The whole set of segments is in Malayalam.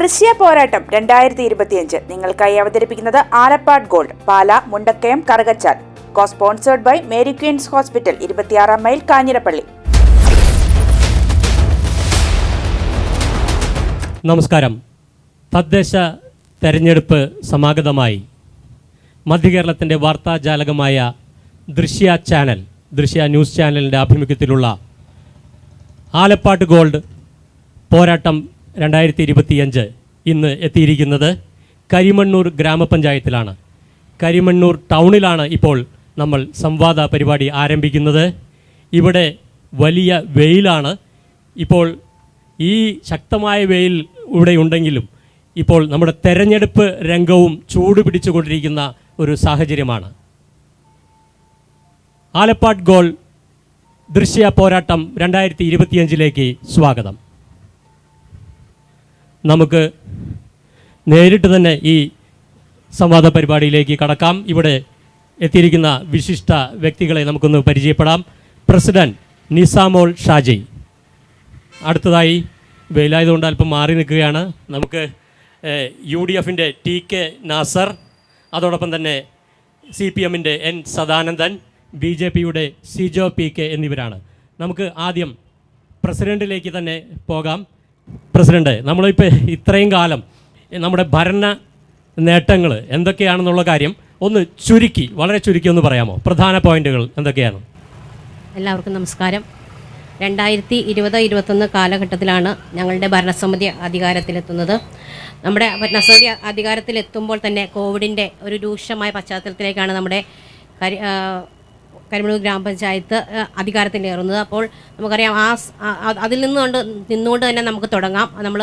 ദൃശ്യ പോരാട്ടം 2025 നിങ്ങൾക്കായി അവതരിപ്പിക്കുന്നത് Alappad gold, Pala, Mundakayam, Karukachal. Sponsored by Mary queens hospital, 26 mile, Kanjirappally. നമസ്കാരം. തദ്ദേശ തെരഞ്ഞെടുപ്പ് സമാഗതമായി മധ്യകേരളത്തിൻ്റെ വാർത്താജാലകമായ ദൃശ്യ ന്യൂസ് ചാനലിൻ്റെ ആഭിമുഖ്യത്തിലുള്ള ആലപ്പാട് ഗോൾഡ് പോരാട്ടം 2025 ഇന്ന് എത്തിയിരിക്കുന്നത് കരിമണ്ണൂർ ഗ്രാമപഞ്ചായത്തിലാണ്. കരിമണ്ണൂർ ടൗണിലാണ് ഇപ്പോൾ നമ്മൾ സംവാദ പരിപാടി ആരംഭിക്കുന്നത്. ഇവിടെ വലിയ വെയിലാണ്. ഇപ്പോൾ ഈ ശക്തമായ വെയിൽ ഇവിടെ ഉണ്ടെങ്കിലും ഇപ്പോൾ നമ്മുടെ തെരഞ്ഞെടുപ്പ് രംഗവും ചൂട് പിടിച്ചുകൊണ്ടിരിക്കുന്ന ഒരു സാഹചര്യമാണ്. ആലപ്പാട് ഗോൾഡ് ദൃശ്യ പോരാട്ടം 2025 സ്വാഗതം. നമുക്ക് നേരിട്ട് തന്നെ ഈ സംവാദ പരിപാടിയിലേക്ക് കടക്കാം. ഇവിടെ എത്തിയിരിക്കുന്ന വിശിഷ്ട വ്യക്തികളെ നമുക്കൊന്ന് പരിചയപ്പെടാം. പ്രസിഡന്റ് നിസാമോൾ ഷാജി. അടുത്തതായി വെയിലായതുകൊണ്ട് അല്പം മാറി നിൽക്കുകയാണ്. നമുക്ക് UDFൻ്റെ TK നാസർ, അതോടൊപ്പം തന്നെ CPMൻ്റെ N സദാനന്ദൻ, BJPയുടെ സിജോ PK എന്നിവരാണ്. നമുക്ക് ആദ്യം പ്രസിഡന്റിലേക്ക് തന്നെ പോകാം. പ്രസിഡന്റ്, നമ്മളിപ്പോൾ ഇത്രയും കാലം നമ്മുടെ ഭരണ നേട്ടങ്ങൾ എന്തൊക്കെയാണെന്നുള്ള കാര്യം ഒന്ന് വളരെ ചുരുക്കി ഒന്ന് പറയാമോ? പ്രധാന പോയിന്റുകൾ എന്തൊക്കെയാണ്? എല്ലാവർക്കും നമസ്കാരം. 2020-21 കാലഘട്ടത്തിലാണ് ഞങ്ങളുടെ ഭരണസമിതി അധികാരത്തിലെത്തുന്നത്. നമ്മുടെ ഭരണസമിതി അധികാരത്തിലെത്തുമ്പോൾ തന്നെ കോവിഡിൻ്റെ ഒരു രൂക്ഷമായ പശ്ചാത്തലത്തിലേക്കാണ് നമ്മുടെ കരിമണ്ണൂർ ഗ്രാമപഞ്ചായത്ത് അധികാരത്തിലേറുന്നത്. അപ്പോൾ നമുക്കറിയാം അതിൽ നിന്നുകൊണ്ട് തന്നെ നമുക്ക് തുടങ്ങാം. നമ്മൾ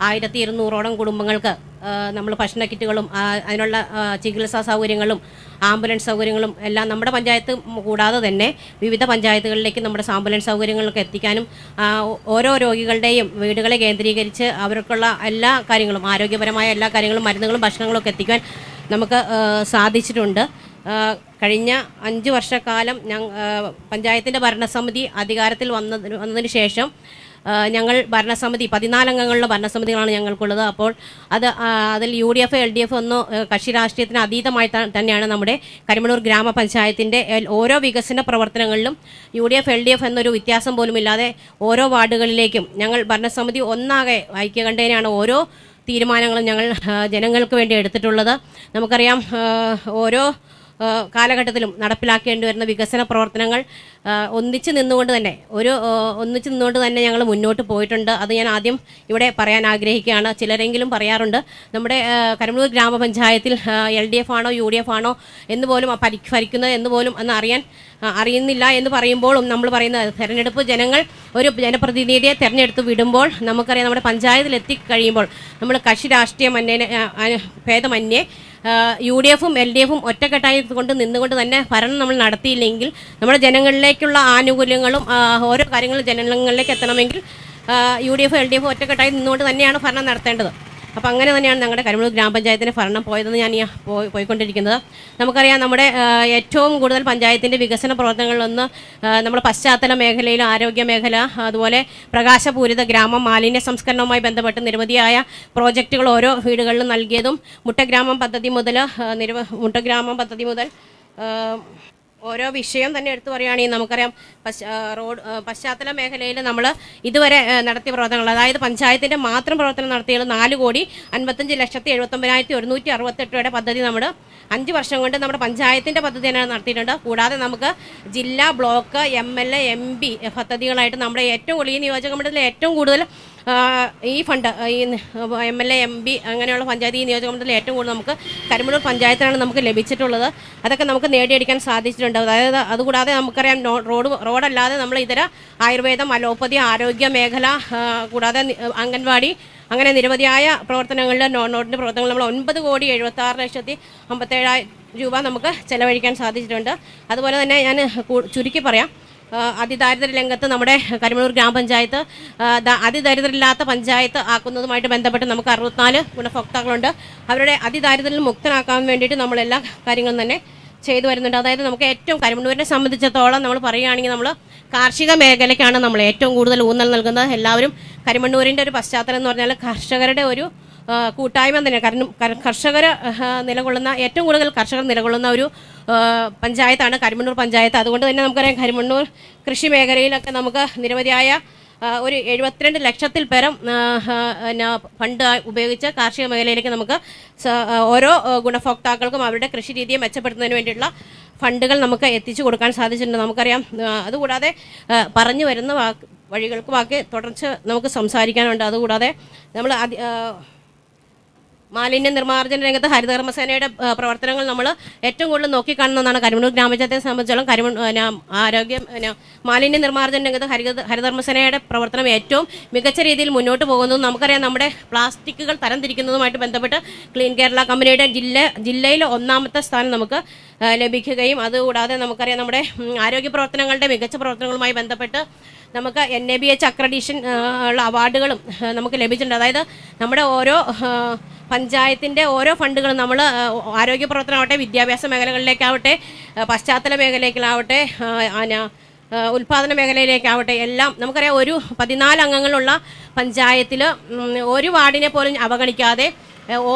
1200ഓളം കുടുംബങ്ങൾക്ക് നമ്മൾ ഭക്ഷണ കിറ്റുകളും അതിനുള്ള ചികിത്സാ സൗകര്യങ്ങളും ആംബുലൻസ് സൗകര്യങ്ങളും എല്ലാം നമ്മുടെ പഞ്ചായത്ത് കൂടാതെ തന്നെ വിവിധ പഞ്ചായത്തുകളിലേക്ക് നമ്മുടെ ആംബുലൻസ് സൗകര്യങ്ങളൊക്കെ എത്തിക്കാനും ഓരോ രോഗികളുടെയും വീടുകളെ കേന്ദ്രീകരിച്ച് അവർക്കുള്ള എല്ലാ കാര്യങ്ങളും, ആരോഗ്യപരമായ എല്ലാ കാര്യങ്ങളും, മരുന്നുകളും ഭക്ഷണങ്ങളൊക്കെ എത്തിക്കാൻ നമുക്ക് സാധിച്ചിട്ടുണ്ട്. കഴിഞ്ഞ 5 വർഷക്കാലം പഞ്ചായത്തിൻ്റെ ഭരണസമിതി അധികാരത്തിൽ വന്നതിന് ശേഷം ഞങ്ങൾ ഭരണസമിതി 14 അംഗങ്ങളുടെ ഭരണസമിതികളാണ് ഞങ്ങൾക്കുള്ളത്. അപ്പോൾ അതിൽ UDF LDF ഒന്നും കക്ഷി രാഷ്ട്രീയത്തിന് അതീതമായി തന്നെയാണ് നമ്മുടെ കരിമണ്ണൂർ ഗ്രാമപഞ്ചായത്തിൻ്റെ ഓരോ വികസന പ്രവർത്തനങ്ങളിലും UDF LDF എന്നൊരു വ്യത്യാസം പോലുമില്ലാതെ ഓരോ വാർഡുകളിലേക്കും ഞങ്ങൾ ഭരണസമിതി ഒന്നാകെ ഐക്യകണ്ഠേനയാണ് ഓരോ തീരുമാനങ്ങളും ഞങ്ങൾ ജനങ്ങൾക്ക് വേണ്ടി എടുത്തിട്ടുള്ളത്. നമുക്കറിയാം ഓരോ കാലഘട്ടത്തിലും നടപ്പിലാക്കേണ്ടി വരുന്ന വികസന പ്രവർത്തനങ്ങൾ ഒന്നിച്ച് നിന്നുകൊണ്ട് തന്നെ ഞങ്ങൾ മുന്നോട്ട് പോയിട്ടുണ്ട്. അത് ഞാൻ ആദ്യം ഇവിടെ പറയാൻ ആഗ്രഹിക്കുകയാണ്. ചിലരെങ്കിലും പറയാറുണ്ട് നമ്മുടെ കരിമണ്ണൂർ ഗ്രാമപഞ്ചായത്തിൽ LDF ആണോ UDF ആണോ എന്ന് പോലും ഭരിക്കുന്നത് എന്ന് പോലും അറിയുന്നില്ല എന്ന് പറയുമ്പോഴും നമ്മൾ പറയുന്നത് തെരഞ്ഞെടുപ്പ് ജനങ്ങൾ ഒരു ജനപ്രതിനിധിയെ തിരഞ്ഞെടുത്ത് വിടുമ്പോൾ നമുക്കറിയാം നമ്മുടെ പഞ്ചായത്തിൽ എത്തിക്കഴിയുമ്പോൾ നമ്മൾ കക്ഷി രാഷ്ട്രീയ ഭേദമന്യേ UDFും LDFും ഒറ്റക്കെട്ടായി നിന്നുകൊണ്ട് തന്നെ ഭരണം നമ്മൾ നടത്തിയില്ലെങ്കിൽ നമ്മുടെ ജനങ്ങളിലേക്കുള്ള ആനുകൂല്യങ്ങളും ഓരോ കാര്യങ്ങളും ജനങ്ങളിലേക്ക് എത്തണമെങ്കിൽ UDF LDF ഒറ്റക്കെട്ടായി നിന്നുകൊണ്ട് തന്നെയാണ് ഭരണം നടത്തേണ്ടത്. അപ്പോൾ അങ്ങനെ തന്നെയാണ് ഞങ്ങളുടെ കരിമണ്ണൂർ ഗ്രാമപഞ്ചായത്തിൻ്റെ ഭരണം പോയതെന്ന് ഞാൻ പോയിക്കൊണ്ടിരിക്കുന്നത്. നമുക്കറിയാം നമ്മുടെ ഏറ്റവും കൂടുതൽ പഞ്ചായത്തിൻ്റെ വികസന പ്രവർത്തനങ്ങളിലൊന്ന് നമ്മുടെ പശ്ചാത്തല മേഖലയിൽ ആരോഗ്യ മേഖല, അതുപോലെ പ്രകാശപൂരിത ഗ്രാമം, മാലിന്യ സംസ്കരണവുമായി ബന്ധപ്പെട്ട് നിരവധിയായ പ്രോജക്റ്റുകൾ ഓരോ വീടുകളിലും നൽകിയതും മുട്ടഗ്രാമം പദ്ധതി മുതൽ ഓരോ വിഷയം തന്നെ എടുത്തു പറയുകയാണെങ്കിൽ നമുക്കറിയാം പശ്ചാത്തല മേഖലയിൽ നമ്മൾ ഇതുവരെ നടത്തിയ പ്രവർത്തനങ്ങൾ, അതായത് പഞ്ചായത്തിൻ്റെ മാത്രം പ്രവർത്തനം നടത്തിയത് 4,55,79,168 രൂപയുടെ പദ്ധതി നമ്മൾ 5 വർഷം കൊണ്ട് നമ്മുടെ പഞ്ചായത്തിൻ്റെ പദ്ധതി തന്നെ നടത്തിയിട്ടുണ്ട്. കൂടാതെ നമുക്ക് ജില്ലാ, ബ്ലോക്ക്, MLA, MP പദ്ധതികളായിട്ട് നമ്മുടെ ഏറ്റവും കൂടുതൽ ഈ നിയോജക മണ്ഡലത്തിൽ ഏറ്റവും കൂടുതൽ ഈ ഫണ്ട് ഈ MLA, MP അങ്ങനെയുള്ള പഞ്ചായത്ത് ഈ നിയോജക മണ്ഡലത്തിൽ ഏറ്റവും കൂടുതൽ നമുക്ക് കരിമണ്ണൂർ പഞ്ചായത്തിനാണ് നമുക്ക് ലഭിച്ചിട്ടുള്ളത്. അതൊക്കെ നമുക്ക് നേടിയെടുക്കാൻ സാധിച്ചിട്ടുണ്ട്. അതായത് അതുകൂടാതെ നമുക്കറിയാം റോഡല്ലാതെ നമ്മൾ ഇതര ആയുർവേദം, അലോപ്പതി, ആരോഗ്യ മേഖല, കൂടാതെ അംഗൻവാടി, അങ്ങനെ നിരവധിയായ പ്രവർത്തനങ്ങളിൽ നോട്ടിൻ്റെ പ്രവർത്തനങ്ങൾ നമ്മൾ 9,76,57,000 രൂപ നമുക്ക് ചെലവഴിക്കാൻ സാധിച്ചിട്ടുണ്ട്. അതുപോലെ തന്നെ ഞാൻ ചുരുക്കി പറയാം, അതിദാരിദ്ര്യ രംഗത്ത് നമ്മുടെ കരിമണ്ണൂർ ഗ്രാമപഞ്ചായത്ത് അതിദരിദ്രമില്ലാത്ത പഞ്ചായത്ത് ആക്കുന്നതുമായിട്ട് ബന്ധപ്പെട്ട് നമുക്ക് 64 ഗുണഭോക്താക്കളുണ്ട്. അവരുടെ അതിദാരിദ്ര്യം മുക്തനാക്കാൻ വേണ്ടിയിട്ട് നമ്മളെല്ലാ കാര്യങ്ങളും തന്നെ ചെയ്തു വരുന്നുണ്ട്. അതായത് നമുക്ക് ഏറ്റവും കരിമണ്ണൂരിനെ സംബന്ധിച്ചിടത്തോളം നമ്മൾ പറയുകയാണെങ്കിൽ നമ്മൾ കാർഷിക മേഖലയ്ക്കാണ് നമ്മൾ ഏറ്റവും കൂടുതൽ ഊന്നൽ നൽകുന്നത്. എല്ലാവരും കരിമണ്ണൂരിൻ്റെ ഒരു പശ്ചാത്തലം എന്ന് പറഞ്ഞാൽ കർഷകരുടെ ഒരു കൂട്ടായ്മ തന്നെ. കാരണം കർഷകർ നിലകൊള്ളുന്ന, ഏറ്റവും കൂടുതൽ കർഷകർ നിലകൊള്ളുന്ന ഒരു പഞ്ചായത്താണ് കരിമണ്ണൂർ പഞ്ചായത്ത്. അതുകൊണ്ട് തന്നെ നമുക്കറിയാം കരിമണ്ണൂർ കൃഷി മേഖലയിലൊക്കെ നമുക്ക് നിരവധിയായ ഒരു 72 ലക്ഷത്തിൽ പരം ഫണ്ട് ഉപയോഗിച്ച് കാർഷിക മേഖലയിലേക്ക് നമുക്ക് ഓരോ ഗുണഭോക്താക്കൾക്കും അവരുടെ കൃഷി രീതിയെ മെച്ചപ്പെടുത്തുന്നതിന് വേണ്ടിയുള്ള ഫണ്ടുകൾ നമുക്ക് എത്തിച്ചു കൊടുക്കാൻ സാധിച്ചിട്ടുണ്ട്. നമുക്കറിയാം. അതുകൂടാതെ പറഞ്ഞു വരുന്ന വഴികൾക്ക് ബാക്കി തുടർച്ച് നമുക്ക് സംസാരിക്കാനുണ്ട്. അതുകൂടാതെ നമ്മൾ മാലിന്യ നിർമ്മാർജ്ജന രംഗത്ത് ഹരിതകർമ്മസേനയുടെ പ്രവർത്തനങ്ങൾ നമ്മൾ ഏറ്റവും കൂടുതൽ നോക്കിക്കാണുന്നതാണ്. കരിമണ്ണൂർ ഗ്രാമപഞ്ചായത്തെ സംബന്ധിച്ചിടത്തോളം മാലിന്യ നിർമ്മാർജ്ജന രംഗത്ത് ഹരിതകർമ്മസേനയുടെ പ്രവർത്തനം ഏറ്റവും മികച്ച രീതിയിൽ മുന്നോട്ട് പോകുന്നതും നമുക്കറിയാം. നമ്മുടെ പ്ലാസ്റ്റിക്കുകൾ തരംതിരിക്കുന്നതുമായിട്ട് ബന്ധപ്പെട്ട് ക്ലീൻ കേരള കമ്പനിയുടെ ജില്ലയിൽ 1ാമത്തെ സ്ഥാനം നമുക്ക് ലഭിക്കുകയും, അതുകൂടാതെ നമുക്കറിയാം നമ്മുടെ ആരോഗ്യ പ്രവർത്തനങ്ങളുടെ മികച്ച പ്രവർത്തനങ്ങളുമായി ബന്ധപ്പെട്ട് നമുക്ക് NABH അക്രഡീഷൻ ഉള്ള അവാർഡുകളും നമുക്ക് ലഭിച്ചിട്ടുണ്ട്. അതായത് നമ്മുടെ ഓരോ പഞ്ചായത്തിൻ്റെ ഓരോ ഫണ്ടുകളും നമ്മൾ ആരോഗ്യ പ്രവർത്തനമാവട്ടെ, വിദ്യാഭ്യാസ മേഖലകളിലേക്കാവട്ടെ, പശ്ചാത്തല മേഖലയിലേക്കാവട്ടെ, ഉൽപ്പാദന മേഖലയിലേക്കാവട്ടെ എല്ലാം നമുക്കറിയാം. ഒരു 14 അംഗങ്ങളുള്ള പഞ്ചായത്തിൽ ഒരു വാർഡിനെ പോലും അവഗണിക്കാതെ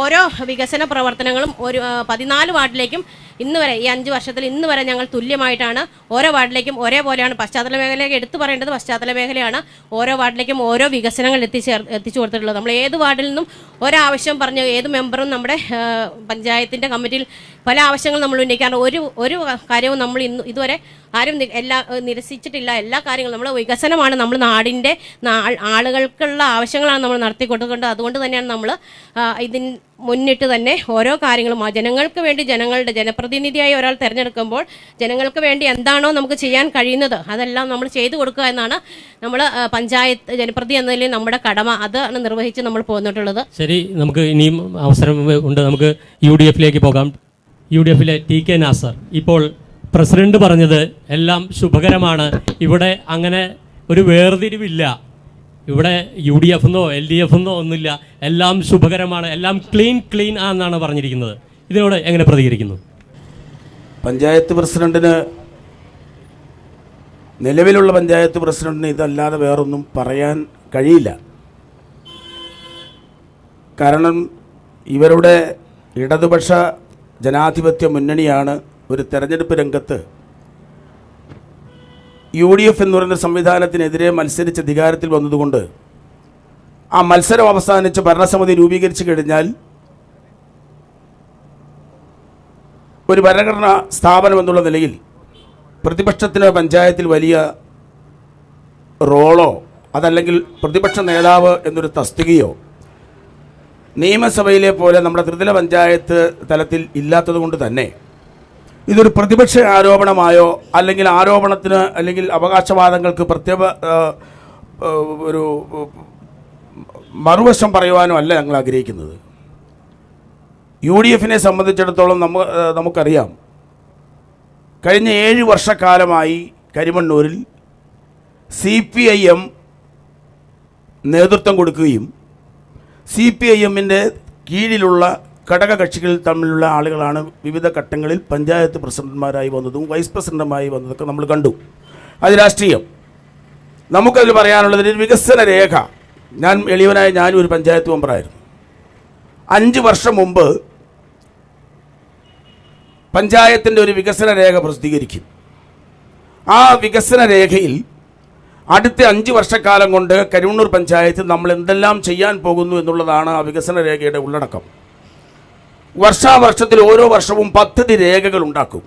ഓരോ വികസന പ്രവർത്തനങ്ങളും ഒരു 14 വാർഡിലേക്കും ഇന്ന് വരെ, ഈ 5 വർഷത്തിൽ ഇന്ന് വരെ ഞങ്ങൾ തുല്യമായിട്ടാണ് ഓരോ വാർഡിലേക്കും ഒരേപോലെയാണ്. പശ്ചാത്തല മേഖലയിലേക്ക് എടുത്തു പറയേണ്ടത് പശ്ചാത്തല മേഖലയാണ്. ഓരോ വാർഡിലേക്കും ഓരോ വികസനങ്ങൾ എത്തിച്ചു കൊടുത്തിട്ടുള്ളത്. നമ്മൾ ഏത് വാർഡിൽ നിന്നും ഒരാവശ്യം പറഞ്ഞ് ഏത് മെമ്പറും നമ്മുടെ പഞ്ചായത്തിൻ്റെ കമ്മിറ്റിയിൽ പല ആവശ്യങ്ങളും നമ്മൾ ഉന്നയിക്കാറുണ്ട്. ഒരു കാര്യവും നമ്മൾ ഇതുവരെ ആരും നിരസിച്ചിട്ടില്ല. എല്ലാ കാര്യങ്ങളും നമ്മൾ വികസനമാണ്, നമ്മൾ നാടിൻ്റെ ആളുകൾക്കുള്ള ആവശ്യങ്ങളാണ് നമ്മൾ നടത്തിക്കൊടുക്കുന്നത്. അതുകൊണ്ട് തന്നെയാണ് നമ്മൾ ഇതിന് മുന്നിട്ട് തന്നെ ഓരോ കാര്യങ്ങളും ജനങ്ങൾക്ക് വേണ്ടി, ജനങ്ങളുടെ ജനപ്രതിനിധിയായി ഒരാൾ തിരഞ്ഞെടുക്കുമ്പോൾ ജനങ്ങൾക്ക് വേണ്ടി എന്താണോ നമുക്ക് ചെയ്യാൻ കഴിയുന്നത് അതെല്ലാം നമ്മൾ ചെയ്തു കൊടുക്കുക എന്നാണ് നമ്മൾ പഞ്ചായത്ത് ജനപ്രതി എന്ന നിലയിൽ നമ്മുടെ കടമ. അതാണ് നിർവഹിച്ച് നമ്മൾ പോന്നിട്ടുള്ളത്. ശരി, നമുക്ക് ഇനിയും അവസരം ഉണ്ട്. നമുക്ക് UDF പോകാം. UDF TK നാസർ, ഇപ്പോൾ പ്രസിഡന്റ് പറഞ്ഞത് എല്ലാം ശുഭകരമാണ്, ഇവിടെ അങ്ങനെ ഒരു വേർതിരിവില്ല, ഇവിടെ UDF എന്നോ LDF എന്നോ ഒന്നുമില്ല, എല്ലാം ശുഭകരമാണ്, എല്ലാം ക്ലീൻ ആണെന്നാണ് പറഞ്ഞിരിക്കുന്നത്. ഇതിനോട് എങ്ങനെ പ്രതികരിക്കുന്നു? പഞ്ചായത്ത് പ്രസിഡന്റിന്, നിലവിലുള്ള പഞ്ചായത്ത് പ്രസിഡന്റിന് ഇതല്ലാതെ വേറൊന്നും പറയാൻ കഴിയില്ല. കാരണം ഇവരുടെ ഇടതുപക്ഷ ജനാധിപത്യ മുന്നണിയാണ് ഒരു തെരഞ്ഞെടുപ്പ് രംഗത്ത് UDF എന്ന് പറയുന്ന സംവിധാനത്തിനെതിരെ മത്സരിച്ച് അധികാരത്തിൽ വന്നതുകൊണ്ട് ആ മത്സരം അവസാനിച്ച് ഭരണസമിതി രൂപീകരിച്ചു കഴിഞ്ഞാൽ ഒരു ഭരണഘടനാ സ്ഥാപനം എന്നുള്ള നിലയിൽ പ്രതിപക്ഷത്തിന് പഞ്ചായത്തിൽ വലിയ റോളോ അതല്ലെങ്കിൽ പ്രതിപക്ഷ നേതാവ് എന്നൊരു തസ്തികയോ നിയമസഭയിലെ പോലെ നമ്മുടെ ത്രിതല പഞ്ചായത്ത് തലത്തിൽ ഇല്ലാത്തതുകൊണ്ട് തന്നെ ഇതൊരു പ്രതിപക്ഷ ആരോപണമായോ അല്ലെങ്കിൽ ആരോപണത്തിന് അല്ലെങ്കിൽ അവകാശവാദങ്ങൾക്ക് പ്രത്യേക ഒരു മറുവശം പറയുവാനോ അല്ല ഞങ്ങൾ ആഗ്രഹിക്കുന്നത്. UDF സംബന്ധിച്ചിടത്തോളം നമുക്കറിയാം, കഴിഞ്ഞ 7 വർഷക്കാലമായി കരിമണ്ണൂരിൽ CPIM നേതൃത്വം കൊടുക്കുകയും CPIM കീഴിലുള്ള ഘടകകക്ഷികൾ തമ്മിലുള്ള ആളുകളാണ് വിവിധ ഘട്ടങ്ങളിൽ പഞ്ചായത്ത് പ്രസിഡന്റുമാരായി വന്നതും വൈസ് പ്രസിഡന്റുമായി വന്നതൊക്കെ നമ്മൾ കണ്ടു. അത് രാഷ്ട്രീയം. നമുക്കതിൽ പറയാനുള്ളത് ഒരു വികസന രേഖ. ഞാനും ഒരു പഞ്ചായത്ത് മെമ്പറായിരുന്നു. 5 വർഷം മുമ്പ് പഞ്ചായത്തിൻ്റെ ഒരു വികസന രേഖ പ്രസിദ്ധീകരിക്കും. ആ വികസന രേഖയിൽ അടുത്ത 5 വർഷക്കാലം കൊണ്ട് കരിമണ്ണൂർ പഞ്ചായത്ത് നമ്മൾ എന്തെല്ലാം ചെയ്യാൻ പോകുന്നു എന്നുള്ളതാണ് ആ വികസന രേഖയുടെ ഉള്ളടക്കം. വർഷാവർഷത്തിൽ ഓരോ വർഷവും പദ്ധതി രേഖകൾ ഉണ്ടാക്കും.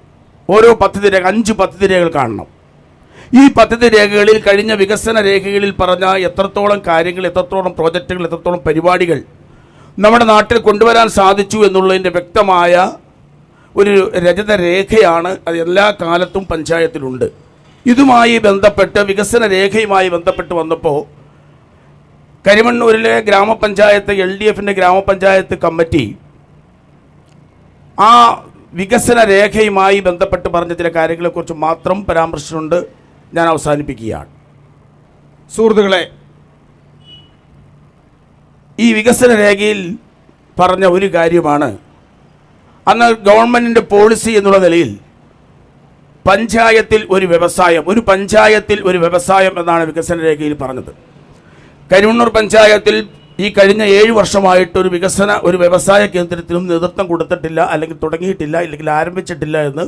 ഓരോ പദ്ധതി രേഖ 5 പദ്ധതി രേഖകൾ കാണണം. ഈ പദ്ധതി രേഖകളിൽ കഴിഞ്ഞ വികസന രേഖകളിൽ പറഞ്ഞ എത്രത്തോളം കാര്യങ്ങൾ, എത്രത്തോളം പ്രോജക്റ്റുകൾ, എത്രത്തോളം പരിപാടികൾ നമ്മുടെ നാട്ടിൽ കൊണ്ടുവരാൻ സാധിച്ചു എന്നുള്ളതിൻ്റെ വ്യക്തമായ ഒരു രചന രേഖയാണ് അത് എല്ലാ കാലത്തും പഞ്ചായത്തിലുണ്ട്. ഇതുമായി ബന്ധപ്പെട്ട് വികസന രേഖയുമായി ബന്ധപ്പെട്ട് വന്നപ്പോൾ കരിമണ്ണൂരിലെ ഗ്രാമപഞ്ചായത്ത് LDF ഗ്രാമപഞ്ചായത്ത് കമ്മിറ്റി ആ വികസന രേഖയുമായി ബന്ധപ്പെട്ട് പറഞ്ഞ ചില കാര്യങ്ങളെക്കുറിച്ച് മാത്രം പരാമർശിച്ചുകൊണ്ട് ഞാൻ അവസാനിപ്പിക്കുകയാണ്. സുഹൃത്തുക്കളെ, ഈ വികസന രേഖയിൽ പറഞ്ഞ ഒരു കാര്യമാണ് അന്ന് ഗവൺമെൻറ്റിൻ്റെ പോളിസി എന്നുള്ള നിലയിൽ പഞ്ചായത്തിൽ ഒരു വ്യവസായം എന്നാണ് വികസന രേഖയിൽ പറഞ്ഞത്. കരിമണ്ണൂർ പഞ്ചായത്തിൽ ഈ കഴിഞ്ഞ 7 വർഷമായിട്ട് ഒരു വ്യവസായ കേന്ദ്രത്തിനും നേതൃത്വം കൊടുത്തിട്ടില്ല, അല്ലെങ്കിൽ തുടങ്ങിയിട്ടില്ല, അല്ലെങ്കിൽ ആരംഭിച്ചിട്ടില്ല എന്ന്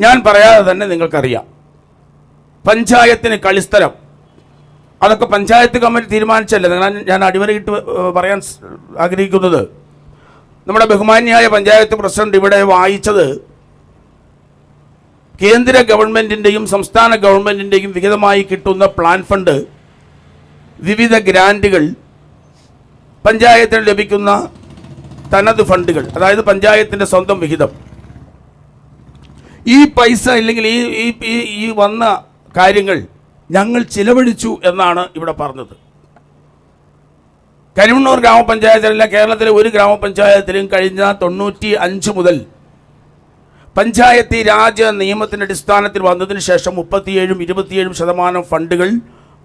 ഞാൻ പറയാതെ തന്നെ നിങ്ങൾക്കറിയാം. പഞ്ചായത്തിന് കളിസ്ഥലം, അതൊക്കെ പഞ്ചായത്ത് കമ്മിറ്റി തീരുമാനിച്ചല്ലേ. ഞാൻ അടിവരയിട്ട് പറയാൻ ആഗ്രഹിക്കുന്നത്, നമ്മുടെ ബഹുമാന്യായ പഞ്ചായത്ത് പ്രസിഡന്റ് ഇവിടെ വായിച്ചത് കേന്ദ്ര ഗവൺമെൻറ്റിൻ്റെയും സംസ്ഥാന ഗവൺമെൻറ്റിൻ്റെയും വിഹിതമായി കിട്ടുന്ന പ്ലാൻ ഫണ്ട്, വിവിധ ഗ്രാൻറ്റുകൾ, പഞ്ചായത്തിന് ലഭിക്കുന്ന തനത് ഫണ്ടുകൾ, അതായത് പഞ്ചായത്തിൻ്റെ സ്വന്തം വിഹിതം, ഈ പൈസ അല്ലെങ്കിൽ ഈ വന്ന കാര്യങ്ങൾ ഞങ്ങൾ ചിലവഴിച്ചു എന്നാണ് ഇവിടെ പറഞ്ഞത്. കരിമണ്ണൂർ ഗ്രാമപഞ്ചായത്തിലല്ല, കേരളത്തിലെ ഒരു ഗ്രാമപഞ്ചായത്തിലും കഴിഞ്ഞ 95 മുതൽ പഞ്ചായത്തി രാജ് നിയമത്തിൻ്റെ അടിസ്ഥാനത്തിൽ വന്നതിന് ശേഷം 37-27% ഫണ്ടുകൾ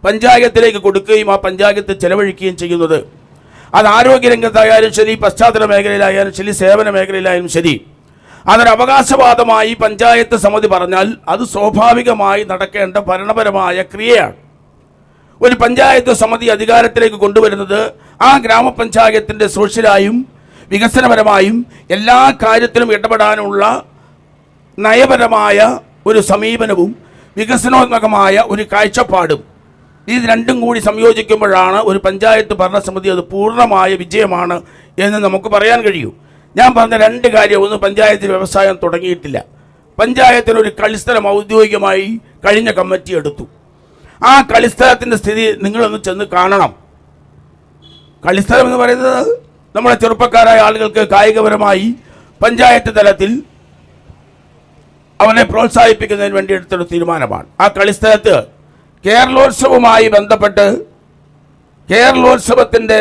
പഞ്ചായത്തിലേക്ക് കൊടുക്കുകയും ആ പഞ്ചായത്ത് ചെലവഴിക്കുകയും ചെയ്യുന്നത്, അത് ആരോഗ്യരംഗത്തായാലും ശരി, പശ്ചാത്തല മേഖലയിലായാലും ശരി, സേവന മേഖലയിലായാലും ശരി, അതൊരു അവകാശവാദമായി പഞ്ചായത്ത് സമിതി പറഞ്ഞാൽ അത് സ്വാഭാവികമായി നടക്കേണ്ട ഭരണപരമായ ക്രിയയാണ്. ഒരു പഞ്ചായത്ത് സമിതി അധികാരത്തിലേക്ക് കൊണ്ടുവരുന്നത് ആ ഗ്രാമപഞ്ചായത്തിൻ്റെ സോഷ്യലായും വികസനപരമായും എല്ലാ കാര്യത്തിലും ഇടപെടാനുള്ള നയപരമായ ഒരു സമീപനവും വികസനോന്മുഖമായ ഒരു കാഴ്ചപ്പാടും, ഇത് രണ്ടും കൂടി സംയോജിക്കുമ്പോഴാണ് ഒരു പഞ്ചായത്ത് ഭരണസമിതി അത് പൂർണ്ണമായ വിജയമാണ് എന്ന് നമുക്ക് പറയാൻ കഴിയൂ. ഞാൻ പറഞ്ഞ 2 കാര്യം: ഒന്ന്, പഞ്ചായത്തിൽ വ്യവസായം തുടങ്ങിയിട്ടില്ല. പഞ്ചായത്തിന് ഒരു കളിസ്ഥലം ഔദ്യോഗികമായി കഴിഞ്ഞ കമ്മിറ്റി എടുത്തു. ആ കളിസ്ഥലത്തിൻ്റെ സ്ഥിതി നിങ്ങളൊന്ന് ചെന്ന് കാണണം. കളിസ്ഥലം എന്ന് പറയുന്നത് നമ്മുടെ ചെറുപ്പക്കാരായ ആളുകൾക്ക് കായികപരമായി പഞ്ചായത്ത് തലത്തിൽ അവനെ പ്രോത്സാഹിപ്പിക്കുന്നതിന് വേണ്ടി എടുത്തൊരു തീരുമാനമാണ്. ആ കളിസ്ഥലത്ത് കേരളോത്സവവുമായി ബന്ധപ്പെട്ട് കേരളോത്സവത്തിൻ്റെ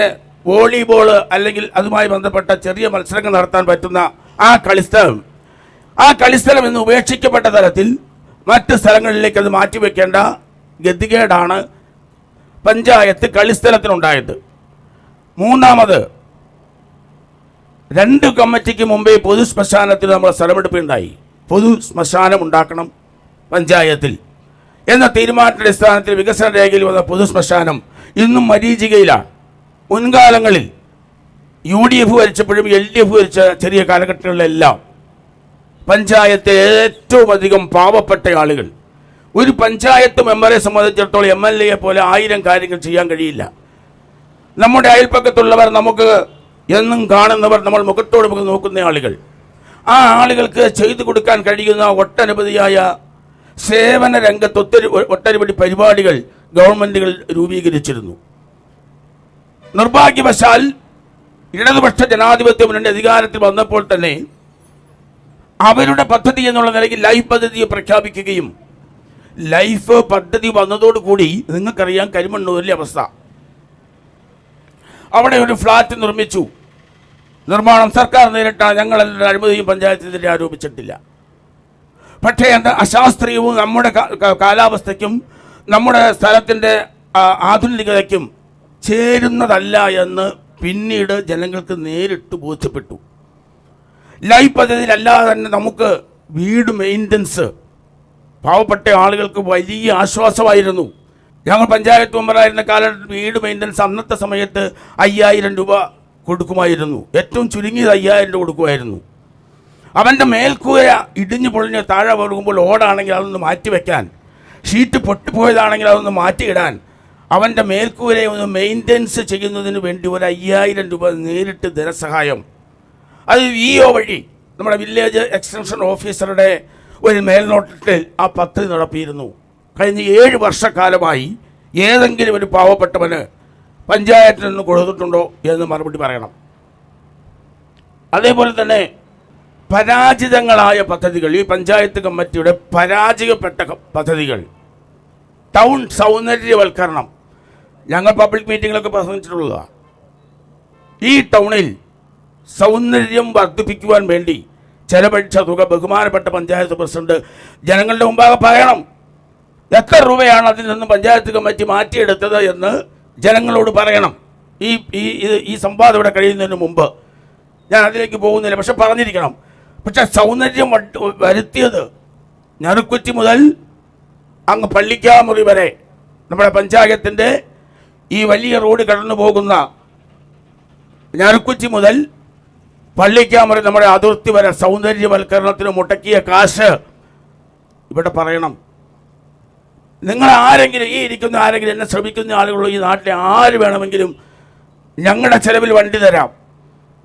വോളിബോൾ അല്ലെങ്കിൽ അതുമായി ബന്ധപ്പെട്ട ചെറിയ മത്സരങ്ങൾ നടത്താൻ പറ്റുന്ന ആ കളിസ്ഥലം ഇന്ന് ഉപേക്ഷിക്കപ്പെട്ട തരത്തിൽ മറ്റ് സ്ഥലങ്ങളിലേക്ക് അത് മാറ്റിവെക്കേണ്ട ഗതികേടാണ് പഞ്ചായത്ത് കളിസ്ഥലത്തിനുണ്ടായത്. മൂന്നാമത്, 2 കമ്മിറ്റിക്ക് മുമ്പേ പൊതു ശ്മശാനത്തിന് നമ്മൾ സ്ഥലമെടുപ്പുണ്ടായി. പൊതു ശ്മശാനം ഉണ്ടാക്കണം പഞ്ചായത്തിൽ എന്ന തീരുമാനത്തിന്റെ അടിസ്ഥാനത്തിൽ വികസന രേഖയിൽ വന്ന പൊതു ശ്മശാനം ഇന്നും മരീചികയിലാണ്. മുൻകാലങ്ങളിൽ UDF ഭരിച്ചപ്പോഴും LDF ഭരിച്ച ചെറിയ കാലഘട്ടങ്ങളിലെല്ലാം പഞ്ചായത്തെ ഏറ്റവും അധികം പാവപ്പെട്ട ആളുകൾ, ഒരു പഞ്ചായത്ത് മെമ്പറെ സംബന്ധിച്ചിടത്തോളം MLA പോലെ 1000 കാര്യങ്ങൾ ചെയ്യാൻ കഴിയില്ല. നമ്മുടെ അയൽപ്പക്കത്തുള്ളവർ, നമുക്ക് എന്നും കാണുന്നവർ, നമ്മൾ മുഖത്തോട് മുഖം നോക്കുന്ന ആളുകൾ, ആ ആളുകൾക്ക് ചെയ്തു കൊടുക്കാൻ കഴിയുന്ന ഒട്ടനവധിയായ സേവന രംഗത്ത് ഒട്ടനവധി പരിപാടികൾ ഗവൺമെൻറ്റുകൾ രൂപീകരിച്ചിരുന്നു. നിർഭാഗ്യവശാൽ ഇടതുപക്ഷ ജനാധിപത്യ മുന്നണി അധികാരത്തിൽ വന്നപ്പോൾ തന്നെ അവരുടെ പദ്ധതി എന്നുള്ള നിലയ്ക്ക് ലൈഫ് പദ്ധതിയെ പ്രഖ്യാപിക്കുകയും, ലൈഫ് പദ്ധതി വന്നതോടുകൂടി നിങ്ങൾക്കറിയാം കരിമണ്ണൂരിലെ അവസ്ഥ. അവിടെ ഒരു ഫ്ലാറ്റ് നിർമ്മിച്ചു. നിർമ്മാണം സർക്കാർ നേരിട്ടാണ്. ഞങ്ങളെല്ലാവരുടെ അഴിമതിയും പഞ്ചായത്തിനെതിരെ ആരോപിച്ചിട്ടില്ല. പക്ഷേ എന്താ അശാസ്ത്രീയവും നമ്മുടെ കാലാവസ്ഥയ്ക്കും നമ്മുടെ സ്ഥലത്തിൻ്റെ ആധുനികതയ്ക്കും ചേരുന്നതല്ല എന്ന് പിന്നീട് ജനങ്ങൾക്ക് നേരിട്ട് ബോധ്യപ്പെട്ടു. ലൈഫ് പദ്ധതിയിലല്ലാതെ തന്നെ നമുക്ക് വീട് മെയിൻ്റനൻസ് പാവപ്പെട്ട ആളുകൾക്ക് വലിയ ആശ്വാസമായിരുന്നു. ഞങ്ങൾ പഞ്ചായത്ത് മെമ്പറായിരുന്ന കാലത്ത് വീട് മെയിൻ്റനൻസ് അന്നത്തെ സമയത്ത് 5000 രൂപ കൊടുക്കുമായിരുന്നു. ഏറ്റവും ചുരുങ്ങിയത് 5000 രൂപ കൊടുക്കുമായിരുന്നു. അവൻ്റെ മേൽക്കൂര ഇടിഞ്ഞു പൊളിഞ്ഞ് താഴെ പോകുമ്പോൾ ഓടാണെങ്കിൽ അതൊന്ന് മാറ്റിവെക്കാൻ, ഷീറ്റ് പൊട്ടിപ്പോയതാണെങ്കിൽ അതൊന്ന് മാറ്റിയിടാൻ, അവൻ്റെ മേൽക്കൂരയെ ഒന്ന് മെയിൻ്റനൻസ് ചെയ്യുന്നതിന് വേണ്ടി ഒരു 5000 രൂപ നേരിട്ട് ധനസഹായം, അത് VO വഴി നമ്മുടെ വില്ലേജ് എക്സ്റ്റൻഷൻ ഓഫീസറുടെ ഒരു മേൽനോട്ടത്തിൽ ആ പദ്ധതി നടപ്പിയിരുന്നു. കഴിഞ്ഞ 7 വർഷക്കാലമായി ഏതെങ്കിലും ഒരു പാവപ്പെട്ടവന് പഞ്ചായത്തിൽ നിന്ന് കൊടുത്തിട്ടുണ്ടോ എന്ന് മറുപടി പറയണം. അതേപോലെ തന്നെ പരാജിതങ്ങളായ പദ്ധതികൾ, ഈ പഞ്ചായത്ത് കമ്മിറ്റിയുടെ പരാജയപ്പെട്ട പദ്ധതികൾ, ടൗൺ സൗന്ദര്യവൽക്കരണം, ഞങ്ങൾ പബ്ലിക് മീറ്റിങ്ങിലൊക്കെ പ്രസംഗിച്ചിട്ടുള്ളതാണ്. ഈ ടൗണിൽ സൗന്ദര്യം വർദ്ധിപ്പിക്കുവാൻ വേണ്ടി ചെലവഴിച്ച തുക ബഹുമാനപ്പെട്ട പഞ്ചായത്ത് പ്രസിഡന്റ് ജനങ്ങളുടെ മുമ്പാകെ പറയണം. എത്ര രൂപയാണ് അതിൽ നിന്ന് പഞ്ചായത്ത് കമ്മിറ്റി മാറ്റിയെടുത്തത് എന്ന് ജനങ്ങളോട് പറയണം. ഈ സംവാദം ഇവിടെ കഴിയുന്നതിന് മുമ്പ് ഞാൻ അതിലേക്ക് പോകുന്നില്ല, പക്ഷെ പറഞ്ഞിരിക്കണം. പക്ഷെ സൗന്ദര്യം വരുത്തിയത് ഞറുക്കുറ്റി മുതൽ അങ്ങ് പള്ളിക്കാമുറി വരെ നമ്മുടെ പഞ്ചായത്തിൻ്റെ ഈ വലിയ റോഡ് കടന്നു പോകുന്ന ഞാറുക്കുറ്റി മുതൽ പള്ളിക്കാമറ നമ്മുടെ അതിർത്തി വരെ സൗന്ദര്യവൽക്കരണത്തിന് മുടക്കിയ കാശ് ഇവിടെ പറയണം. നിങ്ങൾ ആരെങ്കിലും, ഈ ഇരിക്കുന്ന ആരെങ്കിലും, എന്നെ ശ്രമിക്കുന്ന ആളുകളോ ഈ നാട്ടിലെ ആര് വേണമെങ്കിലും ഞങ്ങളുടെ ചെലവിൽ വണ്ടി തരാം.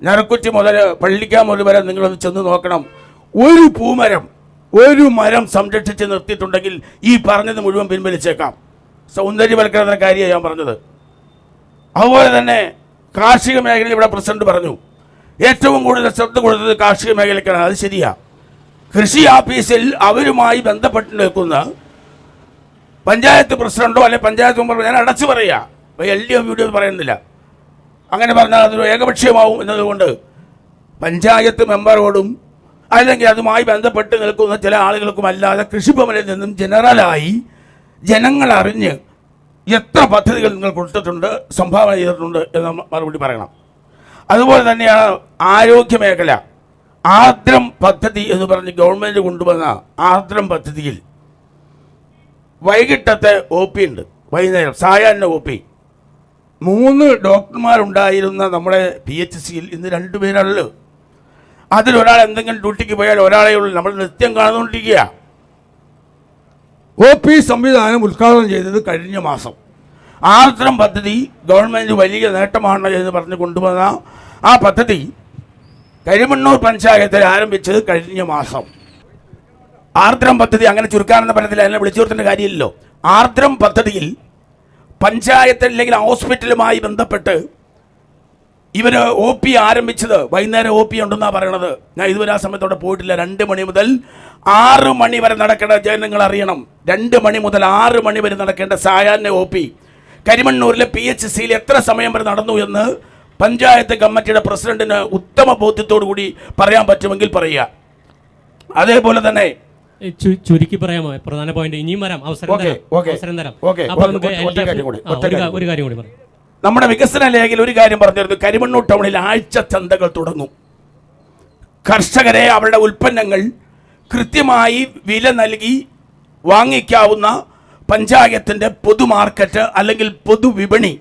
ഞാറുക്കുറ്റി മുതൽ പള്ളിക്കാമറ വരെ നിങ്ങളൊന്ന് ചെന്ന് നോക്കണം. ഒരു പൂമരം, ഒരു മരം സംരക്ഷിച്ച് നിർത്തിയിട്ടുണ്ടെങ്കിൽ ഈ പറഞ്ഞത് മുഴുവൻ പിൻവലിച്ചേക്കാം. സൗന്ദര്യവൽക്കരണ കാര്യമാണ് ഞാൻ പറഞ്ഞത്. അതുപോലെ തന്നെ കാർഷിക മേഖലയിൽ ഇവിടെ പ്രസിഡന്റ് പറഞ്ഞു ഏറ്റവും കൂടുതൽ ശ്രദ്ധ കൊടുത്തത് കാർഷിക മേഖലയ്ക്കാണ്. അത് ശരിയാ. കൃഷി ഓഫീസിൽ അവരുമായി ബന്ധപ്പെട്ട് നിൽക്കുന്ന പഞ്ചായത്ത് പ്രസിഡന്റോ അല്ലെങ്കിൽ പഞ്ചായത്ത് മെമ്പറോ, ഞാൻ അടച്ചു പറയുക, LDO വീഡിയോ പറയുന്നില്ല, അങ്ങനെ പറഞ്ഞാൽ അതൊരു ഏകപക്ഷീയമാവും എന്നതുകൊണ്ട് പഞ്ചായത്ത് മെമ്പറോടും അല്ലെങ്കിൽ അതുമായി ബന്ധപ്പെട്ട് നിൽക്കുന്ന ചില ആളുകൾക്കും അല്ലാതെ കൃഷിഭവനിൽ നിന്നും ജനറലായി ജനങ്ങൾ അറിഞ്ഞ് എത്ര പദ്ധതികൾ നിങ്ങൾ കൊടുത്തിട്ടുണ്ട്, സംഭാവന ചെയ്തിട്ടുണ്ട് എന്ന് മറുപടി പറയണം. അതുപോലെ തന്നെയാണ് ആരോഗ്യ മേഖല. ആർദ്രം പദ്ധതി എന്ന് പറഞ്ഞ് ഗവൺമെൻറ് കൊണ്ടുവന്ന ആർദ്രം പദ്ധതിയിൽ വൈകിട്ടത്തെ OP ഉണ്ട്, വൈകുന്നേരം സായാഹ്ന OP. 3 ഡോക്ടർമാരുണ്ടായിരുന്ന നമ്മുടെ PHCയിൽ ഇന്ന് 2 പേരുള്ളൂ. അതിലൊരാൾ എന്തെങ്കിലും ഡ്യൂട്ടിക്ക് പോയാൽ ഒരാളെ ഉള്ളൂ. നമ്മൾ നിത്യം കാണുന്നുകൊണ്ടിരിക്കുക. OP സംവിധാനം ഉദ്ഘാടനം ചെയ്തത് കഴിഞ്ഞ മാസം. ആർദ്രം പദ്ധതി ഗവൺമെൻറ് വലിയ നേട്ടമാണ് എന്ന് പറഞ്ഞ് കൊണ്ടുവന്ന ആ പദ്ധതി കരിമണ്ണൂർ പഞ്ചായത്തിൽ ആരംഭിച്ചത് കഴിഞ്ഞ മാസം. ആർദ്രം പദ്ധതി അങ്ങനെ ചുരുക്കാനെന്ന പദ്ധതിയിൽ അതിനെ വിളിച്ചു കൊടുത്തേണ്ട കാര്യമില്ലല്ലോ. ആർദ്രം പദ്ധതിയിൽ പഞ്ചായത്ത് അല്ലെങ്കിൽ ഹോസ്പിറ്റലുമായി ബന്ധപ്പെട്ട് ഇവർ OP ആരംഭിച്ചത് വൈകുന്നേരം OP ഉണ്ടെന്നാണ് പറയണത്. ഞാൻ ഇതുവരെ ആ സമയത്തോടെ പോയിട്ടില്ല. 2 മണി മുതൽ 6 മണി വരെ നടക്കേണ്ട, ജനങ്ങൾ അറിയണം, 2 മണി മുതൽ 6 മണി വരെ നടക്കേണ്ട സായാഹ്ന OP കരിമണ്ണൂരിലെ PHCയിൽ എത്ര സമയം വരെ നടന്നു എന്ന് പഞ്ചായത്ത് കമ്മിറ്റിയുടെ പ്രസിഡന്റിന് ഉത്തമ ബോധ്യത്തോടു കൂടി പറയാൻ പറ്റുമെങ്കിൽ പറയുക. അതേപോലെ തന്നെ ചുരുക്കി പറയാമോ പ്രധാന പോയിന്റ്? ഇനിയും വരാം, അവസരം തരാം. അപ്പോൾ നമുക്ക് ഒരു കാര്യം കൂടി പറയാം. നമ്മുടെ വികസന ലേഖയിൽ ഒരു കാര്യം പറഞ്ഞിരുന്നു. കരിമണ്ണൂർ ടൗണിൽ ആഴ്ച ചന്തകൾ തുടങ്ങും. കർഷകരെ അവരുടെ ഉൽപ്പന്നങ്ങൾ കൃത്യമായി വില നൽകി വാങ്ങിക്കാവുന്ന പഞ്ചായത്തിൻ്റെ പൊതു മാർക്കറ്റ് അല്ലെങ്കിൽ പൊതുവിപണി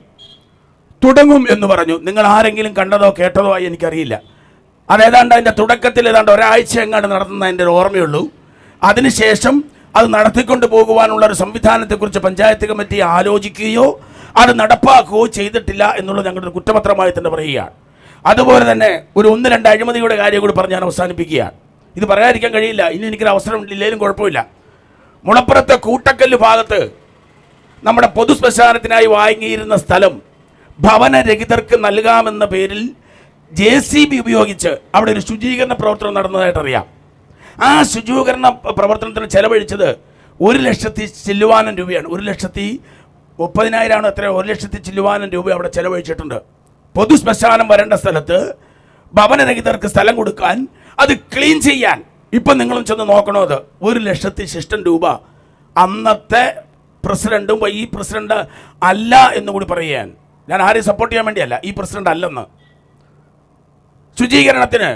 തുടങ്ങും എന്ന് പറഞ്ഞു. നിങ്ങൾ ആരെങ്കിലും കണ്ടതോ കേട്ടതോ ആയി എനിക്കറിയില്ല. അതേതാണ്ട് അതിൻ്റെ തുടക്കത്തിൽ ഏതാണ്ട് ഒരാഴ്ച എങ്ങാണ്ട് നടത്തുന്നതിൻ്റെ ഒരു ഓർമ്മയുള്ളൂ. അതിനുശേഷം അത് നടത്തിക്കൊണ്ട് പോകുവാനുള്ള ഒരു സംവിധാനത്തെക്കുറിച്ച് പഞ്ചായത്ത് കമ്മിറ്റി ആലോചിക്കുകയോ അത് നടപ്പാക്കുകയോ ചെയ്തിട്ടില്ല എന്നുള്ളത് ഞങ്ങളുടെ കുറ്റപത്രമായി തന്നെ പറയുകയാണ്. അതുപോലെ തന്നെ ഒരു 1-2 അഴിമതിയുടെ കാര്യം കൂടി പറഞ്ഞ് ഞാൻ അവസാനിപ്പിക്കുകയാണ്. ഇത് പറയാതിരിക്കാൻ കഴിയില്ല. ഇനി എനിക്കൊരു അവസരം ഇല്ലെങ്കിലും കുഴപ്പമില്ല. മുളപ്പുറത്തെ കൂട്ടക്കല്ല് ഭാഗത്ത് നമ്മുടെ പൊതു ശ്മശാനത്തിനായി വാങ്ങിയിരുന്ന സ്ഥലം ഭവനരഹിതർക്ക് നൽകാമെന്ന പേരിൽ JCB ഉപയോഗിച്ച് അവിടെ ഒരു ശുചീകരണ പ്രവർത്തനം നടന്നതായിട്ടറിയാം. ആ ശുചീകരണ പ്രവർത്തനത്തിന് ചെലവഴിച്ചത് 1,00,000 ചില്ലുവാനം രൂപയാണ്. 1,30,000 എത്ര, 1,00,000 ചില്ലുവാനം രൂപ അവിടെ ചെലവഴിച്ചിട്ടുണ്ട്. പൊതു ശ്മശാനം വരേണ്ട സ്ഥലത്ത് ഭവനരഹിതർക്ക് സ്ഥലം കൊടുക്കാൻ, അത് ക്ലീൻ ചെയ്യാൻ ഇപ്പം നിങ്ങളും ചെന്ന് നോക്കണോ, അത് 1,00,000 രൂപ അന്നത്തെ പ്രസിഡന്റും ഈ പ്രസിഡന്റ് അല്ല എന്നുകൂടി പറയാൻ. ഞാൻ ആരെയും സപ്പോർട്ട് ചെയ്യാൻ വേണ്ടിയല്ല, ഈ പ്രസിഡന്റ് അല്ലെന്ന്. ശുചീകരണത്തിന്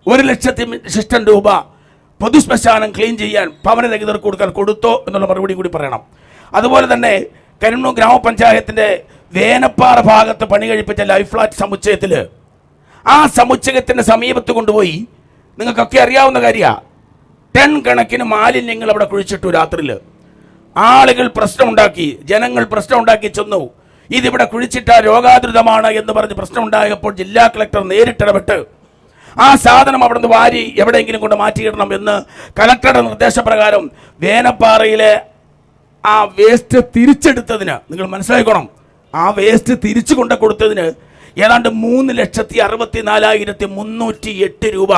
1,00,000 രൂപ പൊതു ശ്മശാനം ക്ലീൻ ചെയ്യാൻ ഭവനരഹിതർക്ക് കൊടുക്കാൻ കൊടുത്തോ എന്നുള്ള മറുപടി കൂടി പറയണം. അതുപോലെ തന്നെ കരിമണ്ണൂർ ഗ്രാമപഞ്ചായത്തിൻ്റെ വേനപ്പാറ ഭാഗത്ത് പണി കഴിപ്പിച്ച ലൈഫ് ഫ്ലാറ്റ് സമുച്ചയത്തിൽ ആ സമുച്ചയത്തിൻ്റെ സമീപത്ത് കൊണ്ടുപോയി, നിങ്ങൾക്കൊക്കെ അറിയാവുന്ന കാര്യമാണ്, ടൺ കണക്കിന് മാലിന്യങ്ങൾ അവിടെ കുഴിച്ചിട്ടു. രാത്രിയിൽ ആളുകൾ പ്രശ്നമുണ്ടാക്കി, ജനങ്ങൾ പ്രശ്നമുണ്ടാക്കി ചെന്നു. ഇതിവിടെ കുഴിച്ചിട്ട രോഗാതുരിതമാണ് എന്ന് പറഞ്ഞ് പ്രശ്നമുണ്ടായപ്പോൾ ജില്ലാ കളക്ടർ നേരിട്ടിടപെട്ട് ആ സാധനം അവിടെ നിന്ന് വാരി എവിടെയെങ്കിലും കൊണ്ട് മാറ്റിയിടണം എന്ന് കളക്ടറുടെ നിർദ്ദേശപ്രകാരം വേനപ്പാറയിലെ ആ വേസ്റ്റ് തിരിച്ചെടുത്തതിന്, നിങ്ങൾ മനസ്സിലാക്കണം, ആ വേസ്റ്റ് തിരിച്ചു കൊണ്ട് കൊടുത്തതിന് ഏതാണ്ട് 3,64,308 രൂപ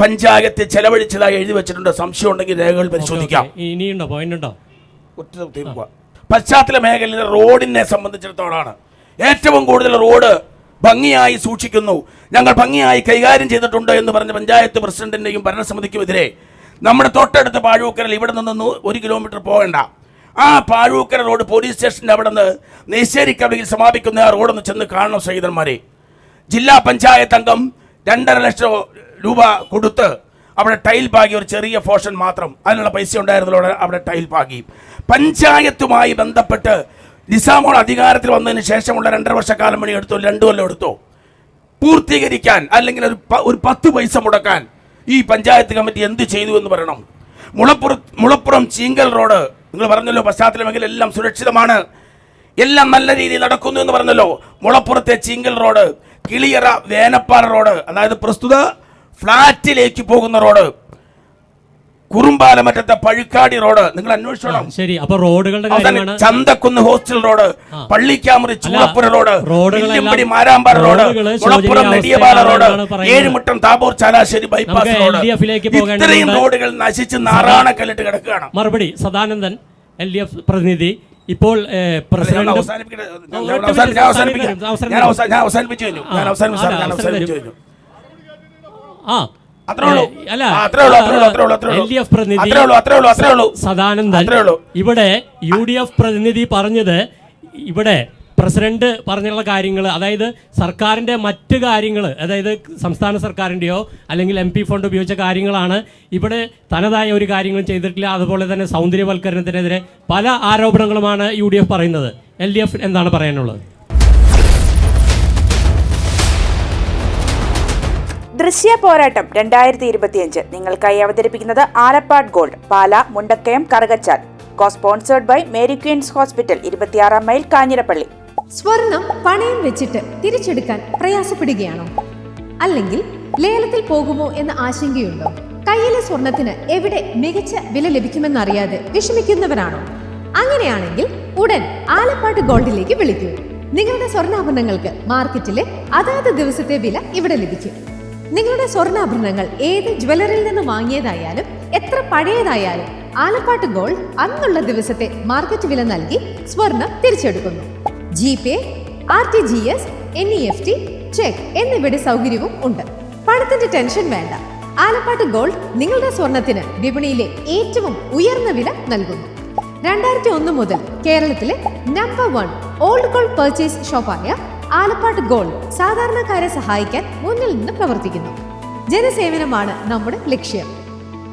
പഞ്ചായത്ത് ചെലവഴിച്ചതായി എഴുതി വെച്ചിട്ടുണ്ട്. സംശയം ഉണ്ടെങ്കിൽ രേഖകൾ പരിശോധിക്കാം. ഇനിയുണ്ടോ പോയിന്റ് ഉണ്ടോ? പശ്ചാത്തല മേഖലയിലെ റോഡിനെ സംബന്ധിച്ചിടത്തോളാണ് ഏറ്റവും കൂടുതൽ റോഡ് ഭംഗിയായി സൂക്ഷിക്കുന്നു, ഞങ്ങൾ ഭംഗിയായി കൈകാര്യം ചെയ്തിട്ടുണ്ട് എന്ന് പറഞ്ഞ പഞ്ചായത്ത് പ്രസിഡന്റിന്റെയും ഭരണസമിതിക്കുമെതിരെ നമ്മുടെ തൊട്ടടുത്ത പാഴൂക്കരൽ ഇവിടെ നിന്ന് 1 കിലോമീറ്റർ പോകേണ്ട ആ പാഴൂക്കര റോഡ് പോലീസ് സ്റ്റേഷൻ്റെ അവിടെ നിന്ന് നെയ്ശ്ശേരിക്കവലയിൽ സമാപിക്കുന്ന ആ റോഡൊന്ന് ചെന്ന് കാണണം സഹോദരന്മാരെ. ജില്ലാ പഞ്ചായത്ത് അംഗം 2.5 ലക്ഷം രൂപ കൊടുത്ത് അവിടെ ടൈൽ പാകി, ഒരു ചെറിയ പോർഷൻ മാത്രം, അതിനുള്ള പൈസ ഉണ്ടായിരുന്നതോടെ അവിടെ ടൈൽ പാകി. പഞ്ചായത്തുമായി ബന്ധപ്പെട്ട് നിസാമോൾ അധികാരത്തിൽ വന്നതിന് ശേഷമുള്ള 2.5 വർഷക്കാലം പണി എടുത്തു, 2 കൊല്ലം എടുത്തു. പൂർത്തീകരിക്കാൻ അല്ലെങ്കിൽ ഒരു 10 പൈസ മുടക്കാൻ ഈ പഞ്ചായത്ത് കമ്മിറ്റി എന്ത് ചെയ്തു എന്ന് പറയണം. മുളപ്പുറം ചീങ്കൽ റോഡ് നിങ്ങൾ പറഞ്ഞല്ലോ, പശ്ചാത്തലമെങ്കിൽ എല്ലാം സുരക്ഷിതമാണ്, എല്ലാം നല്ല രീതിയിൽ നടക്കുന്നു എന്ന് പറഞ്ഞല്ലോ. മുളപ്പുറത്തെ ചീങ്കൽ റോഡ്, കിളിയറ വേനപ്പാറ റോഡ്, അതായത് പ്രസ്തുത ഫ്ളാറ്റിലേക്ക് പോകുന്ന റോഡ്, കുറുമ്പാലമറ്റത്തെ പഴുക്കാടി റോഡ് നിങ്ങൾ അന്വേഷിച്ചോണം. ശരി, അപ്പൊ റോഡുകളുടെ കാര്യമാണ്. Chanthakkunnu hostel road, Pallikkamuri Choolappura road, Illimpadi Marampara road, Mulappuram Nediyapala road, Ezhumuttam Thabor Chalassery bypass road, ഇത്രയും റോഡുകൾ നശിച്ച് നാറാണക്കല്ലിട്ട് കിടക്കുകയാണ്. മറുപടി സദാനന്ദൻ, LDF പ്രതിനിധി. ഇപ്പോൾ പ്രസിഡന്റ് LDF പ്രതിനിധി സദാനന്ദൻ, ഇവിടെ UDF പ്രതിനിധി പറഞ്ഞത് ഇവിടെ പ്രസിഡന്റ് പറഞ്ഞുള്ള കാര്യങ്ങൾ, അതായത് സർക്കാരിൻ്റെ മറ്റ് കാര്യങ്ങൾ, അതായത് സംസ്ഥാന സർക്കാരിൻ്റെയോ അല്ലെങ്കിൽ MP ഫണ്ട് ഉപയോഗിച്ച കാര്യങ്ങളാണ്. ഇവിടെ തനതായ ഒരു കാര്യങ്ങളും ചെയ്തിട്ടില്ല. അതുപോലെ തന്നെ സൗന്ദര്യവൽക്കരണത്തിനെതിരെ പല ആരോപണങ്ങളുമാണ് UDF പറയുന്നത്. LDF എന്താണ് പറയാനുള്ളത്? ദൃശ്യ പോരാട്ടം 2025 നിങ്ങൾക്കായി അവതരിപ്പിക്കുന്നത് Alappad gold, Pala, Mundakayam, Karukachal. Sponsored by Mary queens hospital, 26 mile, Kanjirappally. സ്വർണം പണയം വെച്ചിട്ട് തിരിച്ചെടുക്കാൻ പ്രയാസപ്പെടുകയാണോ? അല്ലെങ്കിൽ ലേലത്തിൽ പോകുമോ എന്ന ആശങ്കയുണ്ടോ? കയ്യിലെ സ്വർണത്തിന് എവിടെ മികച്ച വില ലഭിക്കുമെന്നറിയാതെ വിഷമിക്കുന്നവരാണോ? അങ്ങനെയാണെങ്കിൽ ഉടൻ ആലപ്പാട് ഗോൾഡിലേക്ക് വിളിക്കൂ. നിങ്ങളുടെ സ്വർണ്ണാഭരണങ്ങൾക്ക് മാർക്കറ്റിലെ അതാത് ദിവസത്തെ വില ഇവിടെ ലഭിക്കും. നിങ്ങളുടെ സ്വർണ്ണാഭരണങ്ങൾ ഏത് ജ്വല്ലറിയിൽ നിന്ന് വാങ്ങിയതായാലും എത്ര പഴയതായാലും ആലപ്പാട് ഗോൾഡ് അന്നുള്ള ദിവസത്തെ മാർക്കറ്റ് വില നൽകി സ്വർണം തിരിച്ചെടുക്കുന്നു. GPay, RTGS, NEFT, ചെക്ക് എന്നിവയുടെ സൗകര്യവും ഉണ്ട്. പണത്തിന്റെ ടെൻഷൻ വേണ്ട. ആലപ്പാട് ഗോൾഡ് നിങ്ങളുടെ സ്വർണത്തിന് വിപണിയിലെ ഏറ്റവും ഉയർന്ന വില നൽകുന്നു. 2001 മുതൽ കേരളത്തിലെ നമ്പർ 1 ഓൾഡ് ഗോൾഡ് പർച്ചേസ് ഷോപ്പായ ആലപ്പാട് ഗോൾഡ് സാധാരണക്കാരെ സഹായിക്കാൻ മുന്നിൽ നിന്ന് പ്രവർത്തിക്കുന്നു. ജനസേവനമാണ് നമ്മുടെ ലക്ഷ്യം.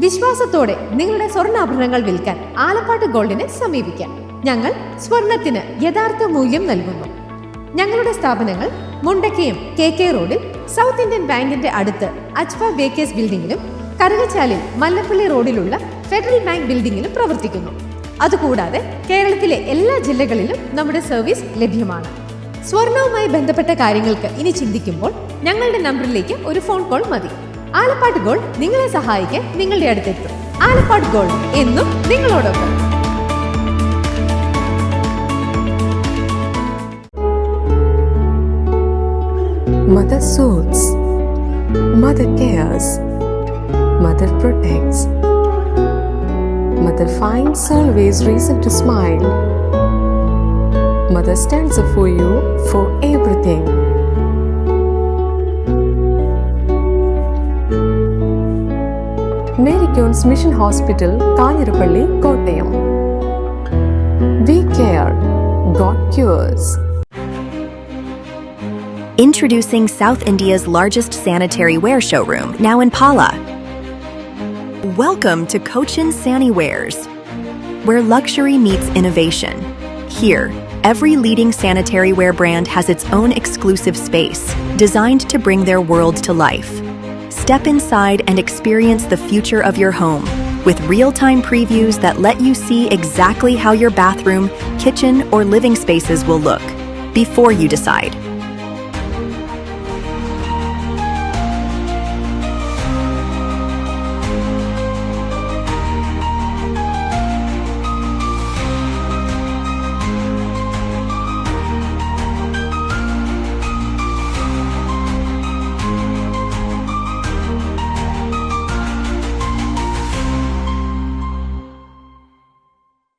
വിശ്വാസത്തോടെ നിങ്ങളുടെ സ്വർണ്ണാഭരണങ്ങൾ വിൽക്കാൻ ആലപ്പാട് ഗോൾഡിനെ സമീപിക്കാം. ഞങ്ങൾ സ്വർണത്തിന് യഥാർത്ഥ മൂല്യം നൽകുന്നു. ഞങ്ങളുടെ സ്ഥാപനങ്ങൾ മുണ്ടക്കയം KK റോഡിൽ സൗത്ത് ഇന്ത്യൻ ബാങ്കിന്റെ അടുത്ത് അജ്ഫ ബേക്കേഴ്സ് ബിൽഡിംഗിലും കറുകച്ചാലിൽ മല്ലപ്പള്ളി റോഡിലുള്ള ഫെഡറൽ ബാങ്ക് ബിൽഡിംഗിലും പ്രവർത്തിക്കുന്നു. അതുകൂടാതെ കേരളത്തിലെ എല്ലാ ജില്ലകളിലും നമ്മുടെ സർവീസ് ലഭ്യമാണ്. സ്വർണവുമായി ബന്ധപ്പെട്ട കാര്യങ്ങൾക്ക് ഇനി ചിന്തിക്കുമ്പോൾ ഞങ്ങളുടെ നമ്പറിലേക്ക് ഒരു ഫോൺ കോൾ മതി. ആലപ്പാട് ഗോൾഡ് നിങ്ങളെ സഹായിക്കാൻ നിങ്ങളുടെ അടുത്തെത്തും. ആലപ്പാട് ഗോൾഡ് എന്നും നിങ്ങളോടൊപ്പം. Mother soothes, Mother cares, Mother protects, Mother finds always reason to smile. Mother stands up for you for everything. Mary Queen's Mission Hospital, Kanirapalli, Kottayam. We care, God cures. Introducing South India's largest sanitary wear showroom, now in Pala. Welcome to Cochin Saniwares, where luxury meets innovation. Here, every leading sanitary wear brand has its own exclusive space, designed to bring their world to life. Step inside and experience the future of your home, with real-time previews that let you see exactly how your bathroom, kitchen, or living spaces will look before you decide.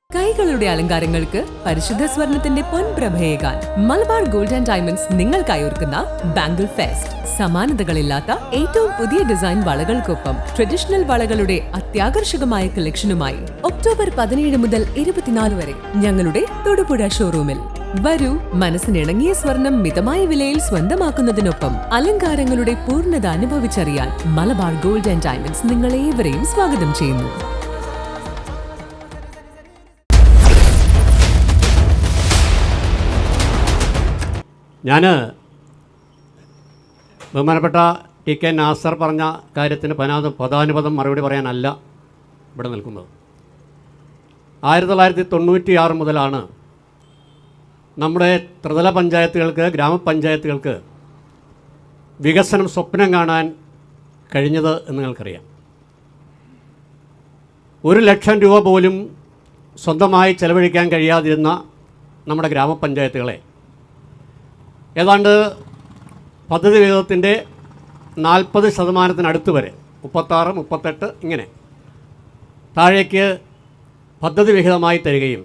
കൈകളുടെ അലങ്കാരങ്ങൾക്ക് പരിശുദ്ധ സ്വർണത്തിന്റെ പൊൻപ്രഭയേകാൻ മലബാർ ഗോൾഡ് ആൻഡ് ഡയമണ്ട്സ് നിങ്ങൾക്കായി ഒരുക്കുന്ന ബാംഗിൾ ഫെസ്റ്റ്. സമാനതകളില്ലാത്ത ഏറ്റവും പുതിയ ഡിസൈൻ വളകൾക്കൊപ്പം ട്രഡീഷണൽ വളകളുടെ അത്യാകർഷകമായ കളക്ഷനുമായി ഒക്ടോബർ 17 മുതൽ 24 വരെ ഞങ്ങളുടെ തൊടുപുഴ ഷോറൂമിൽ വരൂ. മനസ്സിനിണങ്ങിയ സ്വർണം മിതമായ വിലയിൽ സ്വന്തമാക്കുന്നതിനൊപ്പം അലങ്കാരങ്ങളുടെ പൂർണ്ണത അനുഭവിച്ചറിയാൻ മലബാർ ഗോൾഡ് ആൻഡ് ഡയമണ്ട്സ് നിങ്ങളേവരെയും സ്വാഗതം ചെയ്യുന്നു. ഞാൻ ബഹുമാനപ്പെട്ട ടി കെ നാസർ പറഞ്ഞ കാര്യത്തിന് പദാനുപദം മറുപടി പറയാനല്ല ഇവിടെ നിൽക്കുന്നത്. 1996 മുതലാണ് നമ്മുടെ ത്രിതല പഞ്ചായത്തുകൾക്ക്, ഗ്രാമപഞ്ചായത്തുകൾക്ക് വികസനം സ്വപ്നം കാണാൻ കഴിഞ്ഞത് എന്ന് നിങ്ങൾക്കറിയാം. 1 ലക്ഷം രൂപ പോലും സ്വന്തമായി ചെലവഴിക്കാൻ കഴിയാതിരുന്ന നമ്മുടെ ഗ്രാമപഞ്ചായത്തുകളെ ഏതാണ്ട് പദ്ധതി വിഹിതത്തിൻ്റെ 40% വരെ 36, 38 ഇങ്ങനെ താഴേക്ക് പദ്ധതി വിഹിതമായി തരികയും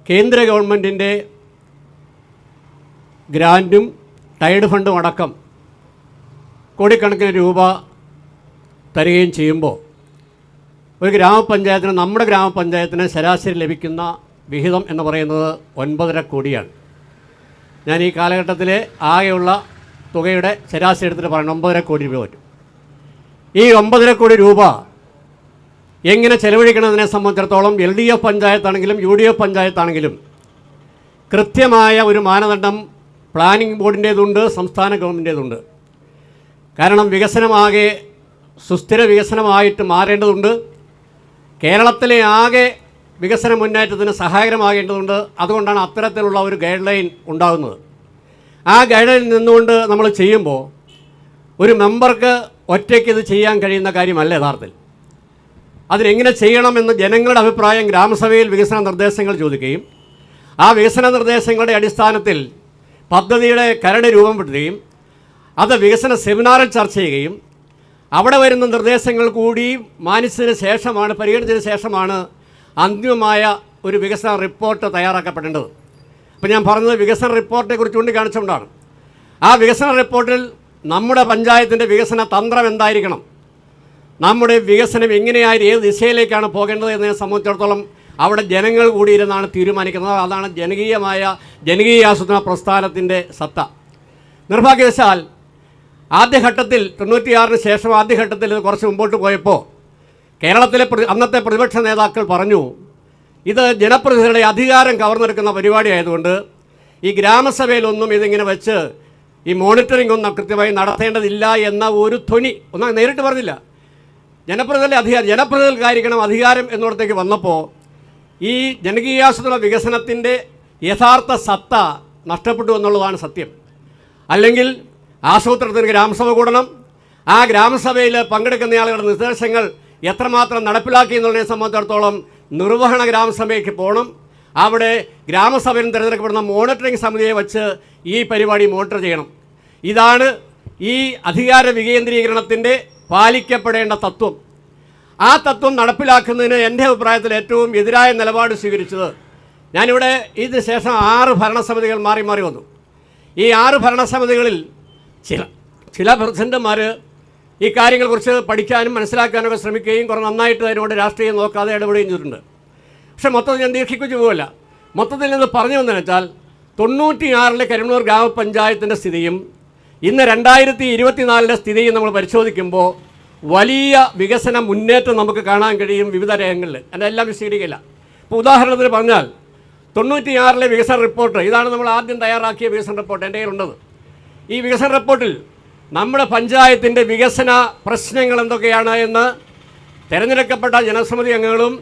കേന്ദ്ര ഗവൺമെൻറ്റിൻ്റെ ഗ്രാൻറ്റും ടൈഡ് ഫണ്ടും അടക്കം കോടിക്കണക്കിന് രൂപ തരികയും ചെയ്യുമ്പോൾ ഒരു ഗ്രാമപഞ്ചായത്തിന്, നമ്മുടെ ഗ്രാമപഞ്ചായത്തിന് ശരാശരി ലഭിക്കുന്ന വിഹിതം എന്ന് പറയുന്നത് 9.5 കോടിയാണ്. ഞാൻ ഈ കാലഘട്ടത്തിലെ ആകെയുള്ള തുകയുടെ ശരാശരി എടുത്തിട്ട് പറയണം, 9.5 കോടി രൂപ പറ്റും. ഈ 9.5 കോടി രൂപ എങ്ങനെ ചെലവഴിക്കണമെന്നതിനെ സംബന്ധിച്ചിടത്തോളം LDF പഞ്ചായത്താണെങ്കിലും UDF പഞ്ചായത്താണെങ്കിലും കൃത്യമായ ഒരു മാനദണ്ഡം പ്ലാനിംഗ് ബോർഡിൻ്റേതുണ്ട്, സംസ്ഥാന ഗവൺമെൻറ്റേതുണ്ട്. കാരണം വികസനമാകെ സുസ്ഥിര വികസനമായിട്ട് മാറേണ്ടതുണ്ട്. കേരളത്തിലെ ആകെ വികസന മുന്നേറ്റത്തിന് സഹായകരമാകേണ്ടതുണ്ട്. അതുകൊണ്ടാണ് അത്തരത്തിലുള്ള ഒരു ഗൈഡ് ലൈൻ ഉണ്ടാകുന്നത്. ആ ഗൈഡ് ലൈനിൽ നിന്നുകൊണ്ട് നമ്മൾ ചെയ്യുമ്പോൾ ഒരു മെമ്പർക്ക് ഒറ്റയ്ക്ക് ഇത് ചെയ്യാൻ കഴിയുന്ന കാര്യമല്ല യഥാർത്ഥത്തിൽ. അതിനെങ്ങനെ ചെയ്യണമെന്ന് ജനങ്ങളുടെ അഭിപ്രായം ഗ്രാമസഭയിൽ വികസന നിർദ്ദേശങ്ങൾ ചോദിക്കുകയും ആ വികസന നിർദ്ദേശങ്ങളുടെ അടിസ്ഥാനത്തിൽ പദ്ധതിയുടെ കരട് രൂപപ്പെടുത്തുകയും അത് വികസന സെമിനാറിൽ ചർച്ച ചെയ്യുകയും അവിടെ വരുന്ന നിർദ്ദേശങ്ങൾ കൂടി മാനിച്ചതിന് ശേഷമാണ്, പരിഗണിച്ചതിന് ശേഷമാണ് അന്തിമമായ ഒരു വികസന റിപ്പോർട്ട് തയ്യാറാക്കപ്പെടേണ്ടത്. അപ്പോൾ ഞാൻ പറഞ്ഞത് വികസന റിപ്പോർട്ടിനെക്കുറിച്ച് ചൂണ്ടിക്കാണിച്ചുകൊണ്ടാണ്. ആ വികസന റിപ്പോർട്ടിൽ നമ്മുടെ പഞ്ചായത്തിൻ്റെ വികസന തന്ത്രം എന്തായിരിക്കണം, നമ്മുടെ വികസനം എങ്ങനെയായി ഏത് ദിശയിലേക്കാണ് പോകേണ്ടത് എന്നതിനെ സംബന്ധിച്ചിടത്തോളം അവിടെ ജനങ്ങൾ കൂടിയിരുന്നാണ് തീരുമാനിക്കുന്നത്. അതാണ് ജനകീയാസൂത്രണ പ്രസ്ഥാനത്തിൻ്റെ സത്ത. നിർഭാഗ്യവശാൽ ആദ്യഘട്ടത്തിൽ 96 ശേഷം ആദ്യഘട്ടത്തിൽ ഇത് കുറച്ച് മുമ്പോട്ട് പോയപ്പോൾ കേരളത്തിലെ അന്നത്തെ പ്രതിപക്ഷ നേതാക്കൾ പറഞ്ഞു, ഇത് ജനപ്രതിനിധികളുടെ അധികാരം കവർന്നെടുക്കുന്ന പരിപാടി ആയതുകൊണ്ട് ഈ ഗ്രാമസഭയിലൊന്നും ഇതിങ്ങനെ വെച്ച് ഈ മോണിറ്ററിംഗ് ഒന്നും കൃത്യമായി നടത്തേണ്ടതില്ല എന്ന ഒരു ധ്വനി ഒന്നും നേരിട്ട് പറഞ്ഞില്ല. ജനപ്രതിനിധികൾക്കായിരിക്കണം അധികാരം എന്നിടത്തേക്ക് വന്നപ്പോൾ ഈ ജനകീയാസൂത്രണ വികസനത്തിൻ്റെ യഥാർത്ഥ സത്ത നഷ്ടപ്പെട്ടു എന്നുള്ളതാണ് സത്യം. അല്ലെങ്കിൽ ആസൂത്രണത്തിന് ഗ്രാമസഭ കൂടണം, ആ ഗ്രാമസഭയിൽ പങ്കെടുക്കുന്ന ആളുകളുടെ നിർദ്ദേശങ്ങൾ എത്രമാത്രം നടപ്പിലാക്കി എന്നുള്ളതിനെ സംബന്ധിച്ചിടത്തോളം നിർവഹണ ഗ്രാമസഭയ്ക്ക് പോകണം. അവിടെ ഗ്രാമസഭയിൽ തിരഞ്ഞെടുക്കപ്പെടുന്ന മോണിറ്ററിംഗ് സമിതിയെ വെച്ച് ഈ പരിപാടി മോണിറ്റർ ചെയ്യണം. ഇതാണ് ഈ അധികാര വികേന്ദ്രീകരണത്തിൻ്റെ പാലിക്കപ്പെടേണ്ട തത്വം. ആ തത്വം നടപ്പിലാക്കുന്നതിന് എൻ്റെ അഭിപ്രായത്തിൽ ഏറ്റവും എതിരായ നിലപാട് സ്വീകരിച്ചത്, ഞാനിവിടെ ഇതിന് ശേഷം 6 ഭരണസമിതികൾ മാറി മാറി വന്നു. ഈ 6 ഭരണസമിതികളിൽ ചില പ്രസിഡന്റുമാർ ഈ കാര്യങ്ങളെക്കുറിച്ച് പഠിക്കാനും മനസ്സിലാക്കാനൊക്കെ ശ്രമിക്കുകയും കുറേ നന്നായിട്ട് അതിനോട് രാഷ്ട്രീയം നോക്കാതെ ഇടപെടുകയും ചെയ്തിട്ടുണ്ട്. പക്ഷേ മൊത്തത്തിൽ ഞാൻ ദീർഘിപ്പിച്ചു പോകില്ല. മൊത്തത്തിൽ നിന്ന് പറഞ്ഞു വന്നതെന്ന് വെച്ചാൽ 96 കരിമണ്ണൂർ ഗ്രാമപഞ്ചായത്തിൻ്റെ സ്ഥിതിയും ഇന്ന് 2024 സ്ഥിതിയും നമ്മൾ പരിശോധിക്കുമ്പോൾ വലിയ വികസന മുന്നേറ്റം നമുക്ക് കാണാൻ കഴിയും വിവിധ രംഗങ്ങളിൽ. എല്ലാം വിശദീകരിക്കില്ല. ഇപ്പോൾ ഉദാഹരണത്തിന് പറഞ്ഞാൽ 96 വികസന റിപ്പോർട്ട്, ഇതാണ് നമ്മൾ ആദ്യം തയ്യാറാക്കിയ വികസന റിപ്പോർട്ട് എൻ്റെ കയ്യിലുള്ളത്. ഈ വികസന റിപ്പോർട്ടിൽ നമ്മുടെ പഞ്ചായത്തിൻ്റെ വികസന പ്രശ്നങ്ങൾ എന്തൊക്കെയാണ് എന്ന് തിരഞ്ഞെടുക്കപ്പെട്ട ജനസമിതി അംഗങ്ങളും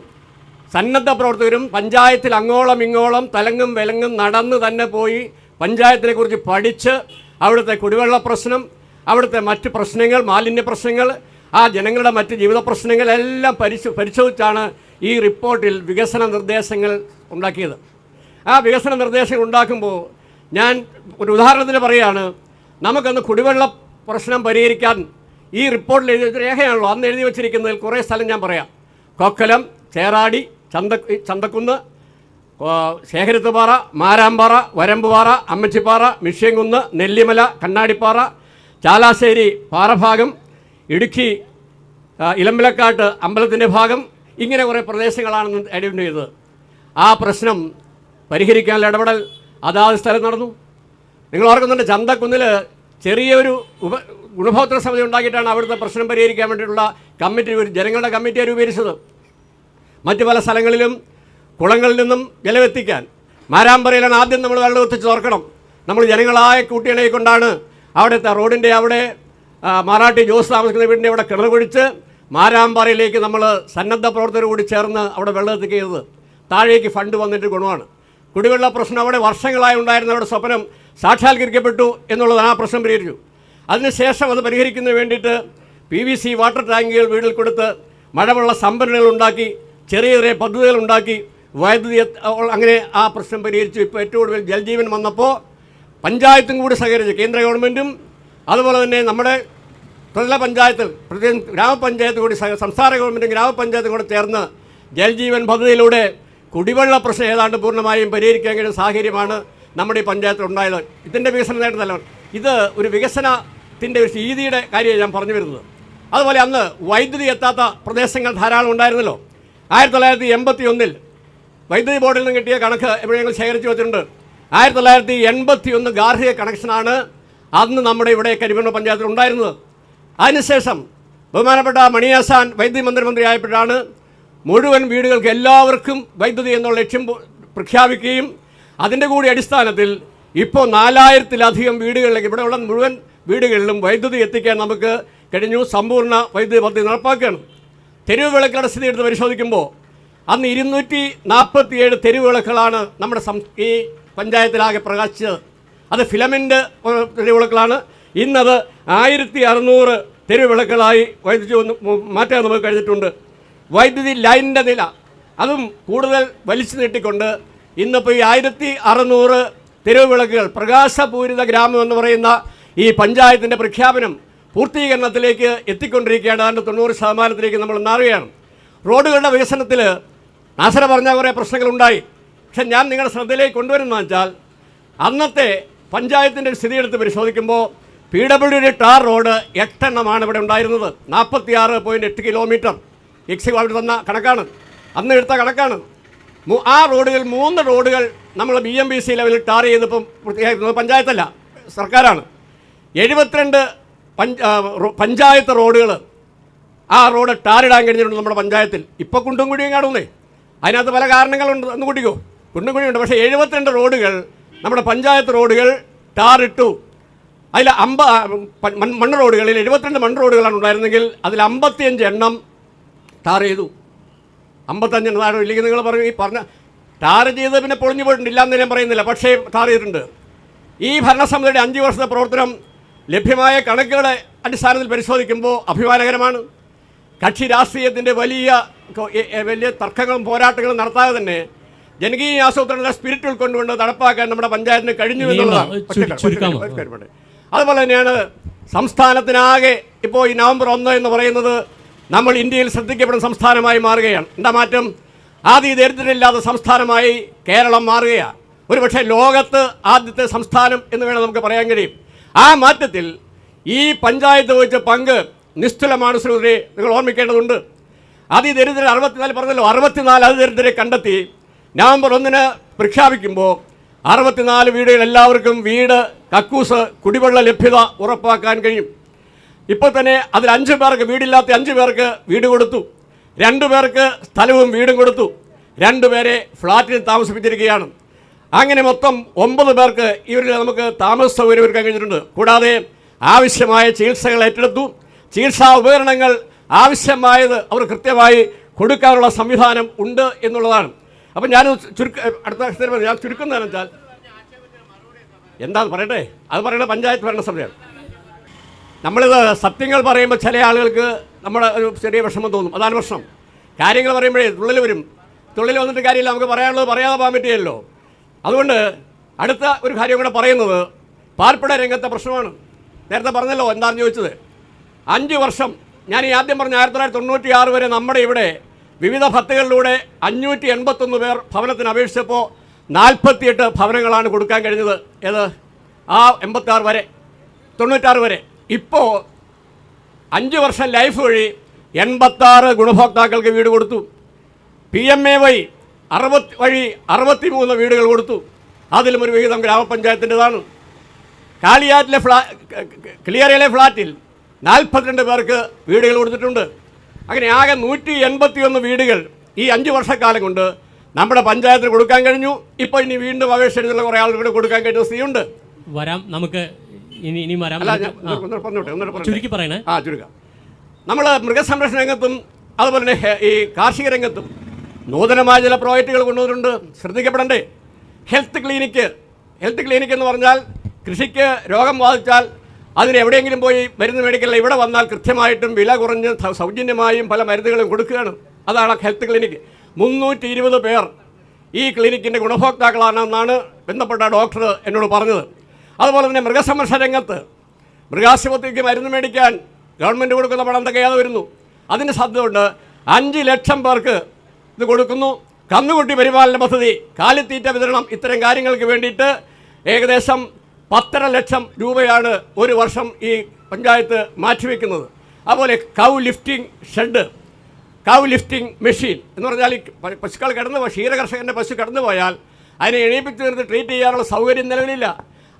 സന്നദ്ധ പ്രവർത്തകരും പഞ്ചായത്തിൽ അങ്ങോളം ഇങ്ങോളം തലങ്ങും വിലങ്ങും നടന്ന് തന്നെ പോയി പഞ്ചായത്തിനെക്കുറിച്ച് പഠിച്ച് അവിടുത്തെ കുടിവെള്ള പ്രശ്നം, അവിടുത്തെ മറ്റ് പ്രശ്നങ്ങൾ, മാലിന്യ പ്രശ്നങ്ങൾ, ആ ജനങ്ങളുടെ മറ്റ് ജീവിത പ്രശ്നങ്ങളെല്ലാം പരിശോധിച്ചാണ് ഈ റിപ്പോർട്ടിൽ വികസന നിർദ്ദേശങ്ങൾ ഉണ്ടാക്കിയത്. ആ വികസന നിർദ്ദേശങ്ങൾ ഉണ്ടാക്കുമ്പോൾ ഞാൻ ഒരു ഉദാഹരണത്തിന് പറയുകയാണ്, നമുക്കന്ന് കുടിവെള്ള പ്രശ്നം പരിഹരിക്കാൻ ഈ റിപ്പോർട്ടിൽ എഴുതി രേഖയാണല്ലോ അന്ന് എഴുതി വച്ചിരിക്കുന്നതിൽ കുറേ സ്ഥലം ഞാൻ പറയാം. കൊക്കലം, ചേറാടി, ചന്തക്കുന്ന്, ശേഖരത്തുപാറ, മാരാമ്പാറ, വരമ്പുപാറ, അമ്മച്ചിപ്പാറ, മിഷ്യങ്കുന്ന്, നെല്ലിമല, കണ്ണാടിപ്പാറ, ചാലാശ്ശേരി പാറഭാഗം, ഇടുക്കി ഇലമ്പലക്കാട്ട് അമ്പലത്തിൻ്റെ ഭാഗം, ഇങ്ങനെ കുറേ പ്രദേശങ്ങളാണെന്ന് ഐഡൻറ്റിഫൈ ചെയ്തത്. ആ പ്രശ്നം പരിഹരിക്കാനുള്ള ഇടപെടൽ അതാത് സ്ഥലം നടന്നു. നിങ്ങൾ ഓർക്കുന്നുണ്ട്, ചന്തക്കുന്നിൽ ചെറിയൊരു ഗുണഭോക്തൃ സമിതി ഉണ്ടാക്കിയിട്ടാണ് അവിടുത്തെ പ്രശ്നം പരിഹരിക്കാൻ വേണ്ടിയിട്ടുള്ള ജനങ്ങളുടെ കമ്മിറ്റിയെ രൂപീകരിച്ചത്. മറ്റ് പല സ്ഥലങ്ങളിലും കുളങ്ങളിൽ നിന്നും ജലമെത്തിക്കാൻ മാരാമ്പറയിലാണ് ആദ്യം നമ്മൾ വെള്ളം എത്തിച്ച് തുറക്കണം. നമ്മൾ ജനങ്ങളായ കൂട്ടിയിണയെ കൊണ്ടാണ് അവിടുത്തെ റോഡിൻ്റെ അവിടെ മാറാട്ടി ജോസ് താമസിക്കുന്ന വീടിൻ്റെ അവിടെ കിണർ കുഴിച്ച് മാരാമ്പാറയിലേക്ക് നമ്മൾ സന്നദ്ധ പ്രവർത്തകർ കൂടി ചേർന്ന് അവിടെ വെള്ളം എത്തിക്കുന്നത് താഴേക്ക് ഫണ്ട് വന്നിട്ട് ഗുണമാണ്. കുടിവെള്ള പ്രശ്നം അവിടെ വർഷങ്ങളായി ഉണ്ടായിരുന്ന അവിടെ സ്വപ്നം സാക്ഷാത്കരിക്കപ്പെട്ടു എന്നുള്ളതാണ്. ആ പ്രശ്നം പരിഹരിച്ചു. അതിനുശേഷം അത് പരിഹരിക്കുന്നതിന് വേണ്ടിയിട്ട് PVC വാട്ടർ ടാങ്കുകൾ വീട്ടിൽ കൊടുത്ത് മഴവെള്ള സംഭരണികൾ ഉണ്ടാക്കി, ചെറിയ ചെറിയ പദ്ധതികൾ ഉണ്ടാക്കി, വൈദ്യുതി അങ്ങനെ ആ പ്രശ്നം പരിഹരിച്ചു. ഇപ്പോൾ ഏറ്റവും കൂടുതൽ ജൽജീവൻ വന്നപ്പോൾ പഞ്ചായത്തും കൂടി സഹകരിച്ച് കേന്ദ്ര ഗവൺമെൻറ്റും അതുപോലെ തന്നെ നമ്മുടെ ത്രിതല പഞ്ചായത്തിൽ പ്രത്യേകം ഗ്രാമപഞ്ചായത്ത് കൂടി സംസ്ഥാന ഗവൺമെൻറ്റും ഗ്രാമപഞ്ചായത്തും കൂടെ ചേർന്ന് ജൽജീവൻ പദ്ധതിയിലൂടെ കുടിവെള്ള പ്രശ്നം ഏതാണ്ട് പൂർണ്ണമായും പരിഹരിക്കാൻ കഴിയുന്ന സാഹചര്യമാണ് നമ്മുടെ ഈ പഞ്ചായത്തിൽ ഉണ്ടായത്. ഇതിൻ്റെ വികസനം നേടുന്നതല്ല, ഇത് ഒരു വികസനത്തിൻ്റെ ഒരു രീതിയുടെ കാര്യമാണ് ഞാൻ പറഞ്ഞു വരുന്നത്. അതുപോലെ അന്ന് വൈദ്യുതി എത്താത്ത പ്രദേശങ്ങൾ ധാരാളം ഉണ്ടായിരുന്നല്ലോ. 1981 വൈദ്യുതി ബോർഡിൽ നിന്ന് കിട്ടിയ കണക്ക് ഇവിടെ ഞങ്ങൾ ശേഖരിച്ച് വെച്ചിട്ടുണ്ട്. 1981 ഗാർഹിക കണക്ഷനാണ് അന്ന് നമ്മുടെ ഇവിടെ കരിമണ്ണ പഞ്ചായത്തിൽ ഉണ്ടായിരുന്നത്. അതിനുശേഷം ബഹുമാനപ്പെട്ട മണിയാസാൻ വൈദ്യുതി മന്ത്രിയായപ്പോഴാണ് മുഴുവൻ വീടുകൾക്ക് എല്ലാവർക്കും വൈദ്യുതി എന്നുള്ള ലക്ഷ്യം പ്രഖ്യാപിക്കുകയും അതിൻ്റെ കൂടി അടിസ്ഥാനത്തിൽ ഇപ്പോൾ 4000-ലധികം വീടുകളിലേക്ക് ഇവിടെയുള്ള മുഴുവൻ വീടുകളിലും വൈദ്യുതി എത്തിക്കാൻ നമുക്ക് കഴിഞ്ഞു. സമ്പൂർണ്ണ വൈദ്യുതി പദ്ധതി നടപ്പാക്കുകയാണ്. തെരുവ് വിളക്കുകളുടെ സ്ഥിതി എടുത്ത് പരിശോധിക്കുമ്പോൾ അന്ന് 247 തെരുവ് വിളക്കുകളാണ് നമ്മുടെ ഈ പഞ്ചായത്തിലാകെ പ്രകാശിച്ചത്. അത് ഫിലമെൻ്റ് തെരുവ് വിളക്കുകളാണ്. ഇന്നത് 1600 തെരുവ് വിളക്കുകളായി വൈദ്യുതി മാറ്റാൻ നമുക്ക് കഴിഞ്ഞിട്ടുണ്ട്. വൈദ്യുതി ലൈനിൻ്റെ നില അതും കൂടുതൽ വലിച്ചു നീട്ടിക്കൊണ്ട് ഇന്നിപ്പോൾ ഈ 1600 തെരുവ് വിളക്കുകൾ പ്രകാശപൂരിത ഗ്രാമം എന്ന് പറയുന്ന ഈ പഞ്ചായത്തിൻ്റെ പ്രഖ്യാപനം പൂർത്തീകരണത്തിലേക്ക് എത്തിക്കൊണ്ടിരിക്കുകയാണ്. ഏതാണ്ട് 90% നമ്മൾ മാറുകയാണ്. റോഡുകളുടെ വികസനത്തിൽ നാസര പറഞ്ഞ കുറേ പ്രശ്നങ്ങളുണ്ടായി. പക്ഷെ ഞാൻ നിങ്ങളുടെ ശ്രദ്ധയിലേക്ക് കൊണ്ടുവരുന്നതെന്ന് വെച്ചാൽ അന്നത്തെ പഞ്ചായത്തിൻ്റെ സ്ഥിതി എടുത്ത് പരിശോധിക്കുമ്പോൾ PWD ടാർ റോഡ് 8 എണ്ണമാണ് ഇവിടെ ഉണ്ടായിരുന്നത്. 46.8 കിലോമീറ്റർ അവിടെ തന്ന കണക്കാണ്, അന്ന് എടുത്ത കണക്കാണ്. ആ റോഡുകൾ 3 റോഡുകൾ നമ്മൾ BMBC ലെവലിൽ ടാർ ചെയ്തപ്പം പൂർത്തിയാക്കുന്നത് പഞ്ചായത്തല്ല, സർക്കാരാണ്. 72 പഞ്ചായത്ത് റോഡുകൾ ആ റോഡ് ടാറിടാൻ കഴിഞ്ഞിട്ടുണ്ട് നമ്മുടെ പഞ്ചായത്തിൽ. ഇപ്പോൾ കുണ്ടും കുഴിയും കാണുന്നേ, അതിനകത്ത് പല കാരണങ്ങളുണ്ട്, ഒന്ന് കൂട്ടിക്കോ, കുണ്ടും കുഴിയുണ്ട്. പക്ഷേ 72 റോഡുകൾ നമ്മുടെ പഞ്ചായത്ത് റോഡുകൾ ടാറിട്ടു. അതിൽ മണ്ണ് റോഡുകളിൽ 72 മണ്ണ് റോഡുകളാണ് ഉണ്ടായിരുന്നെങ്കിൽ അതിൽ 55 എണ്ണം ടാർ ചെയ്തു. 55 എണ്ണം താഴെ ഇല്ലെങ്കിൽ നിങ്ങൾ പറയും ഈ പറഞ്ഞ ടാർ ചെയ്ത് പിന്നെ പൊളിഞ്ഞു പോയിട്ടുണ്ട്, ഇല്ലാന്ന് ഞാൻ പറയുന്നില്ല, പക്ഷേ ടാർ ചെയ്തിട്ടുണ്ട്. ഈ ഭരണസമിതിയുടെ 5 വർഷത്തെ പ്രവർത്തനം ലഭ്യമായ കണക്കുകളുടെ അടിസ്ഥാനത്തിൽ പരിശോധിക്കുമ്പോൾ അഭിമാനകരമാണ്. കക്ഷി രാഷ്ട്രീയത്തിൻ്റെ വലിയ തർക്കങ്ങളും പോരാട്ടങ്ങളും നടത്താതെ തന്നെ ജനകീയ ആസൂത്രണ സ്പിരിറ്റ് ഉൾക്കൊണ്ടുകൊണ്ട് നടപ്പാക്കാൻ നമ്മുടെ പഞ്ചായത്തിന് കഴിഞ്ഞു എന്നുള്ളതാണ്. അതുപോലെ തന്നെയാണ് സംസ്ഥാനത്തിനാകെ ഇപ്പോൾ ഈ നവംബർ 1 എന്ന് പറയുന്നത് നമ്മൾ ഇന്ത്യയിൽ ശ്രദ്ധിക്കപ്പെടുന്ന സംസ്ഥാനമായി മാറുകയാണ്. എന്താ മാറ്റം? ആദ്യ ദരിദ്രരില്ലാത്ത സംസ്ഥാനമായി കേരളം മാറുകയാണ്. ഒരുപക്ഷെ ലോകത്ത് ആദ്യത്തെ സംസ്ഥാനം എന്ന് വേണം നമുക്ക് പറയാൻ കഴിയും. ആ മാറ്റത്തിൽ ഈ പഞ്ചായത്ത് വഹിച്ച പങ്ക് നിസ്തുലമാണ്. ശ്രീ നിങ്ങൾ ഓർമ്മിക്കേണ്ടതുണ്ട്. അതിദരിദ്രർ 64 പറഞ്ഞല്ലോ, 64 അതിദരിദ്രരെ കണ്ടെത്തി നവംബർ 1 പ്രഖ്യാപിക്കുമ്പോൾ 64 വീടുകൾ എല്ലാവർക്കും വീട്, കക്കൂസ്, കുടിവെള്ള ലഭ്യത ഉറപ്പാക്കാൻ കഴിയും. ഇപ്പോൾ തന്നെ അതിൽ 5 പേർക്ക് വീടില്ലാത്ത 5 പേർക്ക് വീട് കൊടുത്തു, 2 പേർക്ക് സ്ഥലവും വീടും കൊടുത്തു, 2 പേരെ ഫ്ലാറ്റിൽ താമസിപ്പിച്ചിരിക്കുകയാണ്. അങ്ങനെ മൊത്തം 9 പേർക്ക് ഇവരിൽ നമുക്ക് താമസ സൗകര്യം ഒരുക്കാൻ കഴിഞ്ഞിട്ടുണ്ട്. കൂടാതെ ആവശ്യമായ ചികിത്സകൾ ഏറ്റെടുത്തു. ചികിത്സാ ഉപകരണങ്ങൾ ആവശ്യമായത് അവർ കൃത്യമായി കൊടുക്കാനുള്ള സംവിധാനം ഉണ്ട് എന്നുള്ളതാണ്. അപ്പം ഞാൻ ഞാൻ ചുരുക്കുന്നതെന്ന് വെച്ചാൽ എന്താണെന്ന് പറയട്ടെ, അത് പറയുന്നത് പഞ്ചായത്ത് ഭരണസമിതിയാണ്. നമ്മളിത് സത്യങ്ങൾ പറയുമ്പോൾ ചില ആളുകൾക്ക് നമ്മുടെ ഒരു ചെറിയ വിഷമം തോന്നും, അതാണ് പ്രശ്നം. കാര്യങ്ങൾ പറയുമ്പോഴേ തുള്ളിൽ വരും. തുള്ളിൽ വന്നിട്ട് കാര്യമില്ല, നമുക്ക് പറയാനുള്ളത് പറയാതെ പോകാൻ പറ്റുകയല്ലോ. അതുകൊണ്ട് അടുത്ത ഒരു കാര്യം കൂടെ പറയുന്നത് പാർപ്പിട രംഗത്തെ പ്രശ്നമാണ്. നേരത്തെ പറഞ്ഞല്ലോ എന്താണെന്ന് ചോദിച്ചത്. 5 വർഷം ഞാൻ ഈ ആദ്യം പറഞ്ഞ 1996 വരെ നമ്മുടെ ഇവിടെ വിവിധ പദ്ധതികളിലൂടെ 581 പേർ ഭവനത്തിന് അപേക്ഷിച്ചപ്പോൾ 48 ഭവനങ്ങളാണ് കൊടുക്കാൻ കഴിഞ്ഞത്. ഏത് ആ 86 വരെ 96 വരെ. ഇപ്പോൾ 5 വർഷം ലൈഫ് വഴി 86 ഗുണഭോക്താക്കൾക്ക് വീട് കൊടുത്തു. PMAY 60 വഴി 63 വീടുകൾ കൊടുത്തു. അതിലും ഒരു വിഹിതം ഗ്രാമപഞ്ചായത്തിൻ്റെതാണ്. കാളിയാറ്റിലെ ക്ലിയറിലെ ഫ്ലാറ്റിൽ 42 പേർക്ക് വീടുകൾ കൊടുത്തിട്ടുണ്ട്. അങ്ങനെ ആകെ 181 വീടുകൾ ഈ 5 വർഷക്കാലം കൊണ്ട് നമ്മുടെ പഞ്ചായത്തിന് കൊടുക്കാൻ കഴിഞ്ഞു. ഇപ്പോൾ ഇനി വീണ്ടും അപേക്ഷ കുറേ ആളുകൾ കൊടുക്കാൻ കഴിയുന്ന സ്ഥിതിയുണ്ട്. വരാം, നമുക്ക് ഇനി വരാം. അല്ല, ഞാൻ ഒന്നുകൂടെ പറഞ്ഞോട്ടെ. ചുരുക്കി പറയണേ. ചുരുക്കാം. നമ്മൾ മൃഗസംരക്ഷണ രംഗത്തും അതുപോലെ തന്നെ ഈ കാർഷിക രംഗത്തും നൂതനമായ ചില പ്രോജക്റ്റുകൾ കൊണ്ടുവന്നിട്ടുണ്ട്. ശ്രദ്ധിക്കപ്പെടണ്ടേ? ഹെൽത്ത് ക്ലിനിക്ക് എന്ന് പറഞ്ഞാൽ കൃഷിക്ക് രോഗം ബാധിച്ചാൽ അതിന് എവിടെയെങ്കിലും പോയി മരുന്ന് മേടിക്കല്ല, ഇവിടെ വന്നാൽ കൃത്യമായിട്ടും വില കുറഞ്ഞ് സൗജന്യമായും പല മരുന്നുകളും കൊടുക്കുകയാണ്. അതാണ് ഹെൽത്ത് ക്ലിനിക്ക്. 320 പേർ ഈ ക്ലിനിക്കിൻ്റെ ഗുണഭോക്താക്കളാണെന്നാണ് ബന്ധപ്പെട്ട ഡോക്ടർ എന്നോട് പറഞ്ഞത്. അതുപോലെ തന്നെ മൃഗസംരക്ഷണ രംഗത്ത് മൃഗാശുപത്രിക്ക് മരുന്ന് മേടിക്കാൻ ഗവൺമെൻറ് കൊടുക്കുന്ന പണം തികയാതെ വരുന്നു. അതിന് സാധ്യതയുണ്ട്. 5 ലക്ഷം പേർക്ക് ഇത് കൊടുക്കുന്നു. കന്നുകുട്ടി പരിപാലന പദ്ധതി, കാലിത്തീറ്റ വിതരണം, ഇത്തരം കാര്യങ്ങൾക്ക് വേണ്ടിയിട്ട് ഏകദേശം 10.5 ലക്ഷം രൂപയാണ് ഒരു വർഷം ഈ പഞ്ചായത്ത് മാറ്റിവെക്കുന്നത്. അതുപോലെ കൗ ലിഫ്റ്റിംഗ് മെഷീൻ എന്ന് പറഞ്ഞാൽ ഈ പശുക്കൾ ക്ഷീരകർഷകൻ്റെ പശു കടന്നു പോയാൽ അതിനെ എണീപ്പിച്ച് നിർത്തി ട്രീറ്റ് ചെയ്യാനുള്ള സൗകര്യം നിലവിലില്ല.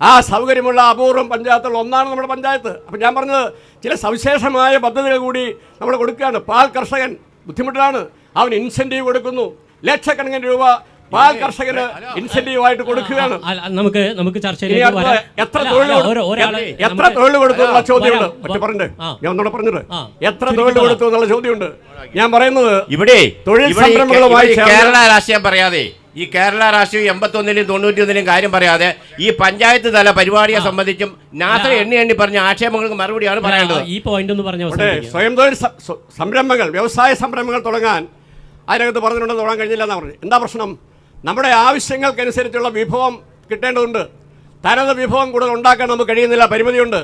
ആ സൗകര്യമുള്ള അപൂർവം പഞ്ചായത്തുകൾ ഒന്നാണ് നമ്മുടെ പഞ്ചായത്ത്. അപ്പം ഞാൻ പറഞ്ഞത് ചില സവിശേഷമായ പദ്ധതികൾ കൂടി നമ്മൾ കൊടുക്കുകയാണ്. പാൽ കർഷകൻ ബുദ്ധിമുട്ടിലാണ്, അവന് ഇൻസെൻറ്റീവ് കൊടുക്കുന്നു. ലക്ഷക്കണക്കിന് രൂപ പാൽ കർഷകന് ഇൻസെന്റീവ് ആയിട്ട് കൊടുക്കുകയാണ്. നമുക്ക് എത്ര തൊഴിൽ കൊടുത്തു എന്നുള്ള ചോദ്യമുണ്ട്. ഞാൻ ഒന്നുകൂടെ പറഞ്ഞത്, എത്ര തൊഴിൽ കൊടുത്തു എന്നുള്ള ചോദ്യമുണ്ട്. ഞാൻ പറയുന്നത് ഇവിടെ തൊഴിൽ സംരംഭങ്ങളുമായി കേരള രാഷ്ട്രീയം പറയാതെ, ഈ കേരള രാഷ്ട്രീയം 81-ലും 91-ലും കാര്യം പറയാതെ ഈ പഞ്ചായത്ത് തല പരിപാടിയെ സംബന്ധിച്ചും നാസർ എണ്ണി പറഞ്ഞ ആക്ഷേപങ്ങൾക്ക് മറുപടിയാണ് പറയേണ്ടത്. ഈ പോയിന്റ് ഒന്ന് പറഞ്ഞ സ്വയം തൊഴിൽ സംരംഭങ്ങൾ, വ്യവസായ സംരംഭങ്ങൾ തുടങ്ങാൻ അതിനകത്ത് പറഞ്ഞിട്ടുണ്ടെന്ന് തുടങ്ങാൻ കഴിഞ്ഞില്ല എന്നാണ് പറഞ്ഞത്. എന്താ പ്രശ്നം? നമ്മുടെ ആവശ്യങ്ങൾക്കനുസരിച്ചുള്ള വിഭവം കിട്ടേണ്ടതുണ്ട്. തനത് വിഭവം കൂടുതൽ ഉണ്ടാക്കാൻ നമുക്ക് കഴിയുന്നില്ല, പരിമിതിയുണ്ട്.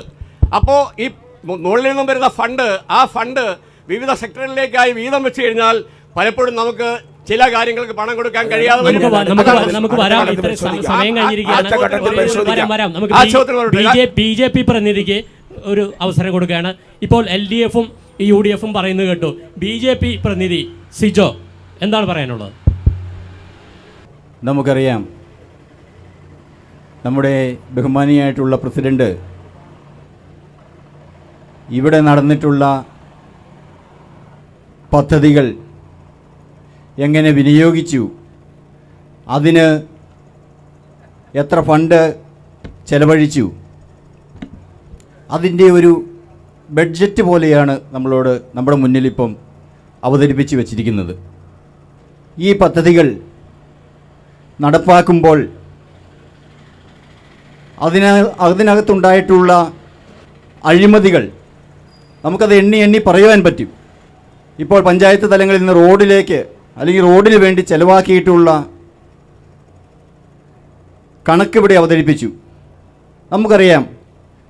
അപ്പോൾ ഈ മുകളിൽ നിന്നും വരുന്ന ആ ഫണ്ട് വിവിധ സെക്ടറിലേക്കായി വീതം വെച്ച് കഴിഞ്ഞാൽ പലപ്പോഴും നമുക്ക് ചില കാര്യങ്ങൾക്ക് പണം കൊടുക്കാൻ കഴിയാതെ BJP പ്രതിനിധിക്ക് ഒരു അവസരം കൊടുക്കുകയാണ്. ഇപ്പോൾ LDFും UDFും പറയുന്നത് കേട്ടു. BJP പ്രതിനിധി സിജോ എന്താണ് പറയാനുള്ളത്? നമുക്കറിയാം, നമ്മുടെ ബഹുമാനിയായിട്ടുള്ള പ്രസിഡന്റ് ഇവിടെ നടന്നിട്ടുള്ള പദ്ധതികൾ എങ്ങനെ വിനിയോഗിച്ചു, അതിന് എത്ര ഫണ്ട് ചെലവഴിച്ചു, അതിൻ്റെ ഒരു ബഡ്ജറ്റ് പോലെയാണ് നമ്മുടെ മുന്നിലിപ്പം അവതരിപ്പിച്ച് വച്ചിരിക്കുന്നത്. ഈ പദ്ധതികൾ നടപ്പാക്കുമ്പോൾ അതിനകത്തുണ്ടായിട്ടുള്ള അഴിമതികൾ നമുക്കത് എണ്ണി പറയുവാൻ പറ്റും. ഇപ്പോൾ പഞ്ചായത്ത് തലങ്ങളിൽ നിന്ന് റോഡിലേക്ക് അല്ലെങ്കിൽ റോഡിന് വേണ്ടി ചെലവാക്കിയിട്ടുള്ള കണക്ക് ഇവിടെ അവതരിപ്പിച്ചു. നമുക്കറിയാം,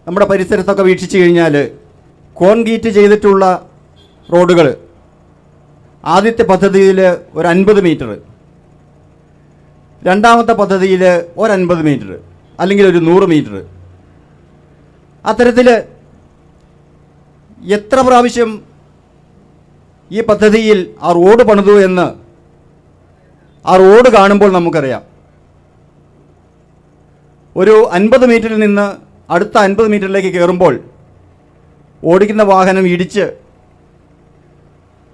നമ്മുടെ പരിസരത്തൊക്കെ വീക്ഷിച്ചു കഴിഞ്ഞാൽ കോൺക്രീറ്റ് ചെയ്തിട്ടുള്ള റോഡുകൾ ആദ്യത്തെ പദ്ധതിയിൽ ഒരു 50 മീറ്റർ, രണ്ടാമത്തെ പദ്ധതിയിൽ ഒരു 50 മീറ്റർ അല്ലെങ്കിൽ ഒരു 100 മീറ്റർ, അത്തരത്തിൽ എത്ര പ്രാവശ്യം ഈ പദ്ധതിയിൽ ആ റോഡ് പണിതു എന്ന് ആ റോഡ് കാണുമ്പോൾ നമുക്കറിയാം. ഒരു 50 മീറ്ററിൽ നിന്ന് അടുത്ത 50 മീറ്ററിലേക്ക് കയറുമ്പോൾ ഓടിക്കുന്ന വാഹനം ഇടിച്ച്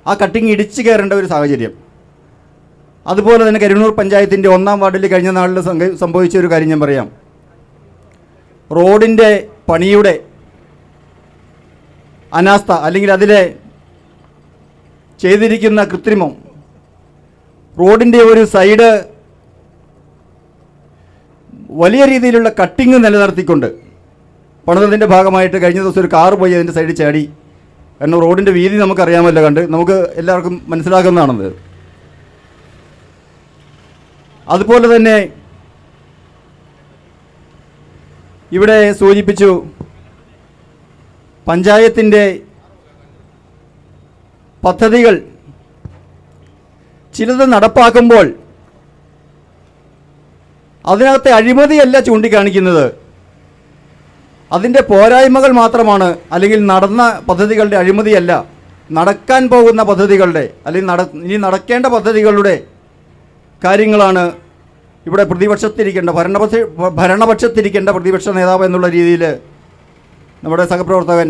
ആ കട്ടിങ് ഇടിച്ച് കയറേണ്ട ഒരു സാഹചര്യം. അതുപോലെ തന്നെ കരിവണ്ണൂർ പഞ്ചായത്തിൻ്റെ 1-ാം വാർഡിൽ കഴിഞ്ഞ നാളിൽ സംഭവിച്ച ഒരു കാര്യം ഞാൻ പറയാം. റോഡിൻ്റെ പണിയുടെ അനാസ്ഥ അല്ലെങ്കിൽ അതിലെ ചെയ്തിരിക്കുന്ന കൃത്രിമം, റോഡിൻ്റെ ഒരു സൈഡ് വലിയ രീതിയിലുള്ള കട്ടിങ് നിലനിർത്തിക്കൊണ്ട് പണിതതിൻ്റെ ഭാഗമായിട്ട് കഴിഞ്ഞ ദിവസം ഒരു കാറ് പോയി അതിൻ്റെ സൈഡിൽ ചാടി. കാരണം റോഡിൻ്റെ വീതി നമുക്കറിയാമല്ലോ, നമുക്ക് എല്ലാവർക്കും മനസ്സിലാക്കുന്നതാണത്. അതുപോലെ തന്നെ ഇവിടെ സൂചിപ്പിച്ചു, പഞ്ചായത്തിൻ്റെ പദ്ധതികൾ ചിലത് നടപ്പാക്കുമ്പോൾ അതിനകത്തെ അഴിമതിയല്ല ചൂണ്ടിക്കാണിക്കുന്നത്, അതിൻ്റെ പോരായ്മകൾ മാത്രമാണ്. അല്ലെങ്കിൽ നടന്ന പദ്ധതികളുടെ അഴിമതിയല്ല, നടക്കാൻ പോകുന്ന പദ്ധതികളുടെ അല്ലെങ്കിൽ ഇനി നടക്കേണ്ട പദ്ധതികളുടെ കാര്യങ്ങളാണ് ഇവിടെ ഭരണപക്ഷത്തിരിക്കേണ്ട പ്രതിപക്ഷ നേതാവ് എന്നുള്ള രീതിയിൽ നമ്മുടെ സഹപ്രവർത്തകൻ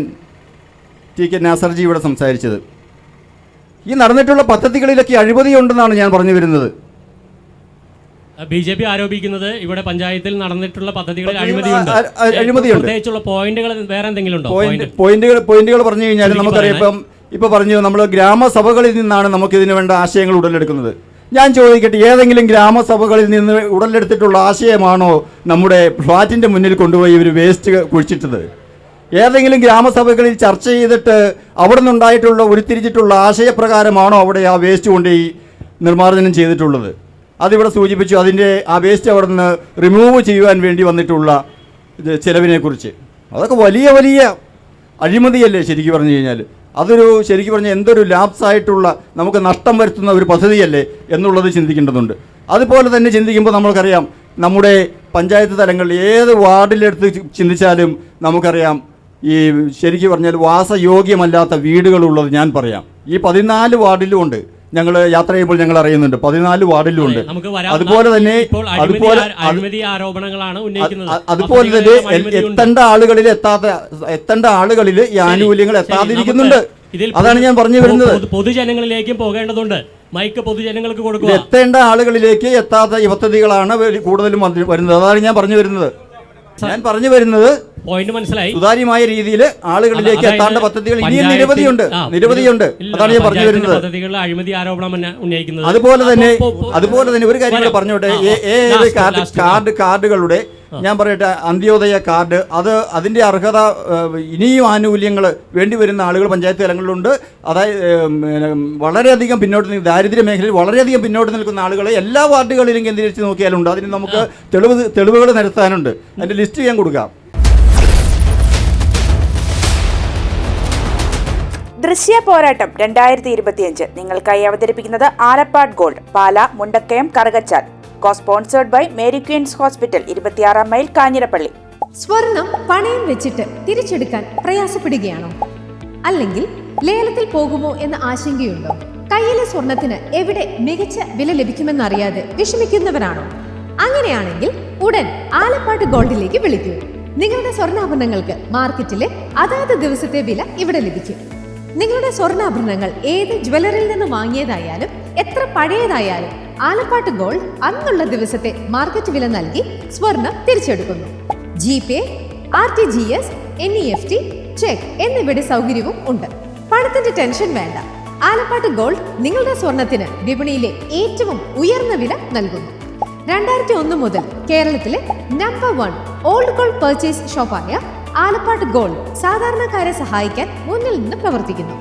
TK നാസർജി ഇവിടെ സംസാരിച്ചത്. ഈ നടന്നിട്ടുള്ള പദ്ധതികളിലൊക്കെ അഴിമതിയുണ്ടെന്നാണ് ഞാൻ പറഞ്ഞു വരുന്നത്. BJP ആരോപിക്കുന്നത് ഇവിടെ പഞ്ചായത്തിൽ നടന്നിട്ടുള്ള പദ്ധതികളിൽ അഴിമതിയുണ്ട്. പ്രത്യേകിച്ചുള്ള പോയിന്റുകൾ വേറെ എന്തെങ്കിലും ഉണ്ടോ? പോയിന്റുകൾ പറഞ്ഞു കഴിഞ്ഞാൽ നമുക്കറിയാം, ഇപ്പൊ പറഞ്ഞു നമ്മൾ ഗ്രാമസഭകളിൽ നിന്നാണ് നമുക്ക് ഇതിനു വേണ്ട ആശയങ്ങൾ ഉടലെടുക്കുന്നത്. ഞാൻ ചോദിക്കട്ടെ, ഏതെങ്കിലും ഗ്രാമസഭകളിൽ നിന്ന് ഉടലെടുത്തിട്ടുള്ള ആശയമാണോ നമ്മുടെ ഫ്ലാറ്റിന്റെ മുന്നിൽ കൊണ്ടുപോയി ഇവർ വേസ്റ്റ് കുഴിച്ചിട്ടത്? ഏതെങ്കിലും ഗ്രാമസഭകളിൽ ചർച്ച ചെയ്തിട്ട് അവിടെ നിന്നുണ്ടായിട്ടുള്ള ഉരുത്തിരിച്ചിട്ടുള്ള ആശയപ്രകാരമാണോ അവിടെ ആ വേസ്റ്റ് കൊണ്ടുപോയി നിർമ്മാർജ്ജനം ചെയ്തിട്ടുള്ളത്? അതിവിടെ സൂചിപ്പിച്ചു, അതിൻ്റെ ആ വേസ്റ്റ് അവിടെ നിന്ന് റിമൂവ് ചെയ്യുവാൻ വേണ്ടി വന്നിട്ടുള്ള ചിലവിനെക്കുറിച്ച്. അതൊക്കെ വലിയ വലിയ അഴിമതിയല്ലേ ശരിക്കും പറഞ്ഞു കഴിഞ്ഞാൽ? അതൊരു ശരിക്കും പറഞ്ഞാൽ എന്തൊരു ലാപ്സായിട്ടുള്ള നമുക്ക് നഷ്ടം വരുത്തുന്ന ഒരു പദ്ധതിയല്ലേ എന്നുള്ളത് ചിന്തിക്കേണ്ടതുണ്ട്. അതുപോലെ തന്നെ ചിന്തിക്കുമ്പോൾ നമ്മൾക്കറിയാം, നമ്മുടെ പഞ്ചായത്ത് തലങ്ങളിൽ ഏത് വാർഡിലെടുത്ത് ചിന്തിച്ചാലും നമുക്കറിയാം ഈ ശരിക്കും പറഞ്ഞാൽ വാസയോഗ്യമല്ലാത്ത വീടുകളുള്ളത്. ഞാൻ പറയാം, ഈ 14 വാർഡിലും ഉണ്ട്. ഞങ്ങൾ യാത്ര ചെയ്യുമ്പോൾ ഞങ്ങൾ അറിയുന്നുണ്ട്, 14 വാർഡിലും ഉണ്ട്. അതുപോലെ തന്നെ എത്തേണ്ട ആളുകളിൽ ഈ ആനുകൂല്യങ്ങൾ എത്താതിരിക്കുന്നുണ്ട്. അതാണ് ഞാൻ പറഞ്ഞു വരുന്നത്. പൊതുജനങ്ങളിലേക്കും പോകേണ്ടതുണ്ട്. മൈക്ക് പൊതുജനങ്ങൾക്ക് കൊടുക്കുക. എത്തേണ്ട ആളുകളിലേക്ക് എത്താത്ത ഈ പദ്ധതികളാണ് കൂടുതലും വരുന്നത്. അതാണ് ഞാൻ പറഞ്ഞു വരുന്നത്. പോയിന്റ് മനസ്സിലായി. സുതാര്യമായ രീതിയിൽ ആളുകളിലേക്ക് എത്താണ്ട പദ്ധതികൾ ഇനിയും നിരവധിയുണ്ട്. അതാണ് ഞാൻ പറഞ്ഞു വരുന്നത്. അഴിമതി ആരോപണം ഉന്നയിക്കുന്നത്. അതുപോലെ തന്നെ ഒരു കാര്യം കൂടെ പറഞ്ഞോട്ടെ. കാർഡുകളുടെ ഞാൻ പറയട്ടെ, അന്ത്യോദയ കാർഡ്, അതിൻ്റെ അർഹത ഇനിയും ആനുകൂല്യങ്ങൾ വേണ്ടി വരുന്ന ആളുകൾ പഞ്ചായത്ത് തലങ്ങളിലുണ്ട്. അതായത് വളരെയധികം പിന്നോട്ട് ദാരിദ്ര്യ മേഖലയിൽ വളരെയധികം പിന്നോട്ട് നിൽക്കുന്ന ആളുകളെ എല്ലാ വാർഡുകളിലും കേന്ദ്രീകരിച്ച് നോക്കിയാലുണ്ട്. അതിന് നമുക്ക് തെളിവുകൾ നിരത്താനുണ്ട്. അതിൻ്റെ ലിസ്റ്റ് ഞാൻ കൊടുക്കാം. ദൃശ്യ പോരാട്ടം 2025 നിങ്ങൾക്കായി അവതരിപ്പിക്കുന്നത് Alappad gold, Pala, Mundakayam, Karukachal. Sponsored by Mary queens hospital, 26 mile, Kanjirappally. സ്വർണം പണയം വെച്ചിട്ട് തിരിച്ചെടുക്കാൻ പ്രയാസപ്പെടുകയാണോ? അല്ലെങ്കിൽ ലേലത്തിൽ പോകുമോ എന്ന ആശങ്കയുണ്ടോ? കയ്യിലെ സ്വർണത്തിന് എവിടെ മികച്ച വില ലഭിക്കുമെന്നറിയാതെ വിഷമിക്കുന്നവരാണോ? അങ്ങനെയാണെങ്കിൽ ഉടൻ ആലപ്പാട് ഗോൾഡിലേക്ക് വിളിക്കൂ. നിങ്ങളുടെ സ്വർണ്ണാഭരണങ്ങൾക്ക് മാർക്കറ്റിലെ അതാത് ദിവസത്തെ വില ഇവിടെ ലഭിക്കും. നിങ്ങളുടെ സ്വർണ്ണാഭരണങ്ങൾ ഏത് ജ്വല്ലറിയിൽ നിന്ന് വാങ്ങിയതായാലും എത്ര പഴയതായാലും ആലപ്പാട് ഗോൾഡ് അന്നുള്ള ദിവസത്തെ മാർക്കറ്റ് വില നൽകി സ്വർണം തിരിച്ചെടുക്കുന്നു. GPay, RTGS, NEFT, ചെക്ക് എന്നിവയുടെ സൗകര്യവും ഉണ്ട്. പണത്തിന്റെ ടെൻഷൻ വേണ്ട. ആലപ്പാട് ഗോൾഡ് നിങ്ങളുടെ സ്വർണത്തിന് വിപണിയിലെ ഏറ്റവും ഉയർന്ന വില നൽകുന്നു. 2001 മുതൽ കേരളത്തിലെ നമ്പർ 1 ഓൾഡ് ഗോൾഡ് പർച്ചേസ് ഷോപ്പായ ആലപ്പാട് ഗോൾഡ് സാധാരണക്കാരെ സഹായിക്കാൻ മുന്നിൽ നിന്ന് പ്രവർത്തിക്കുന്നു.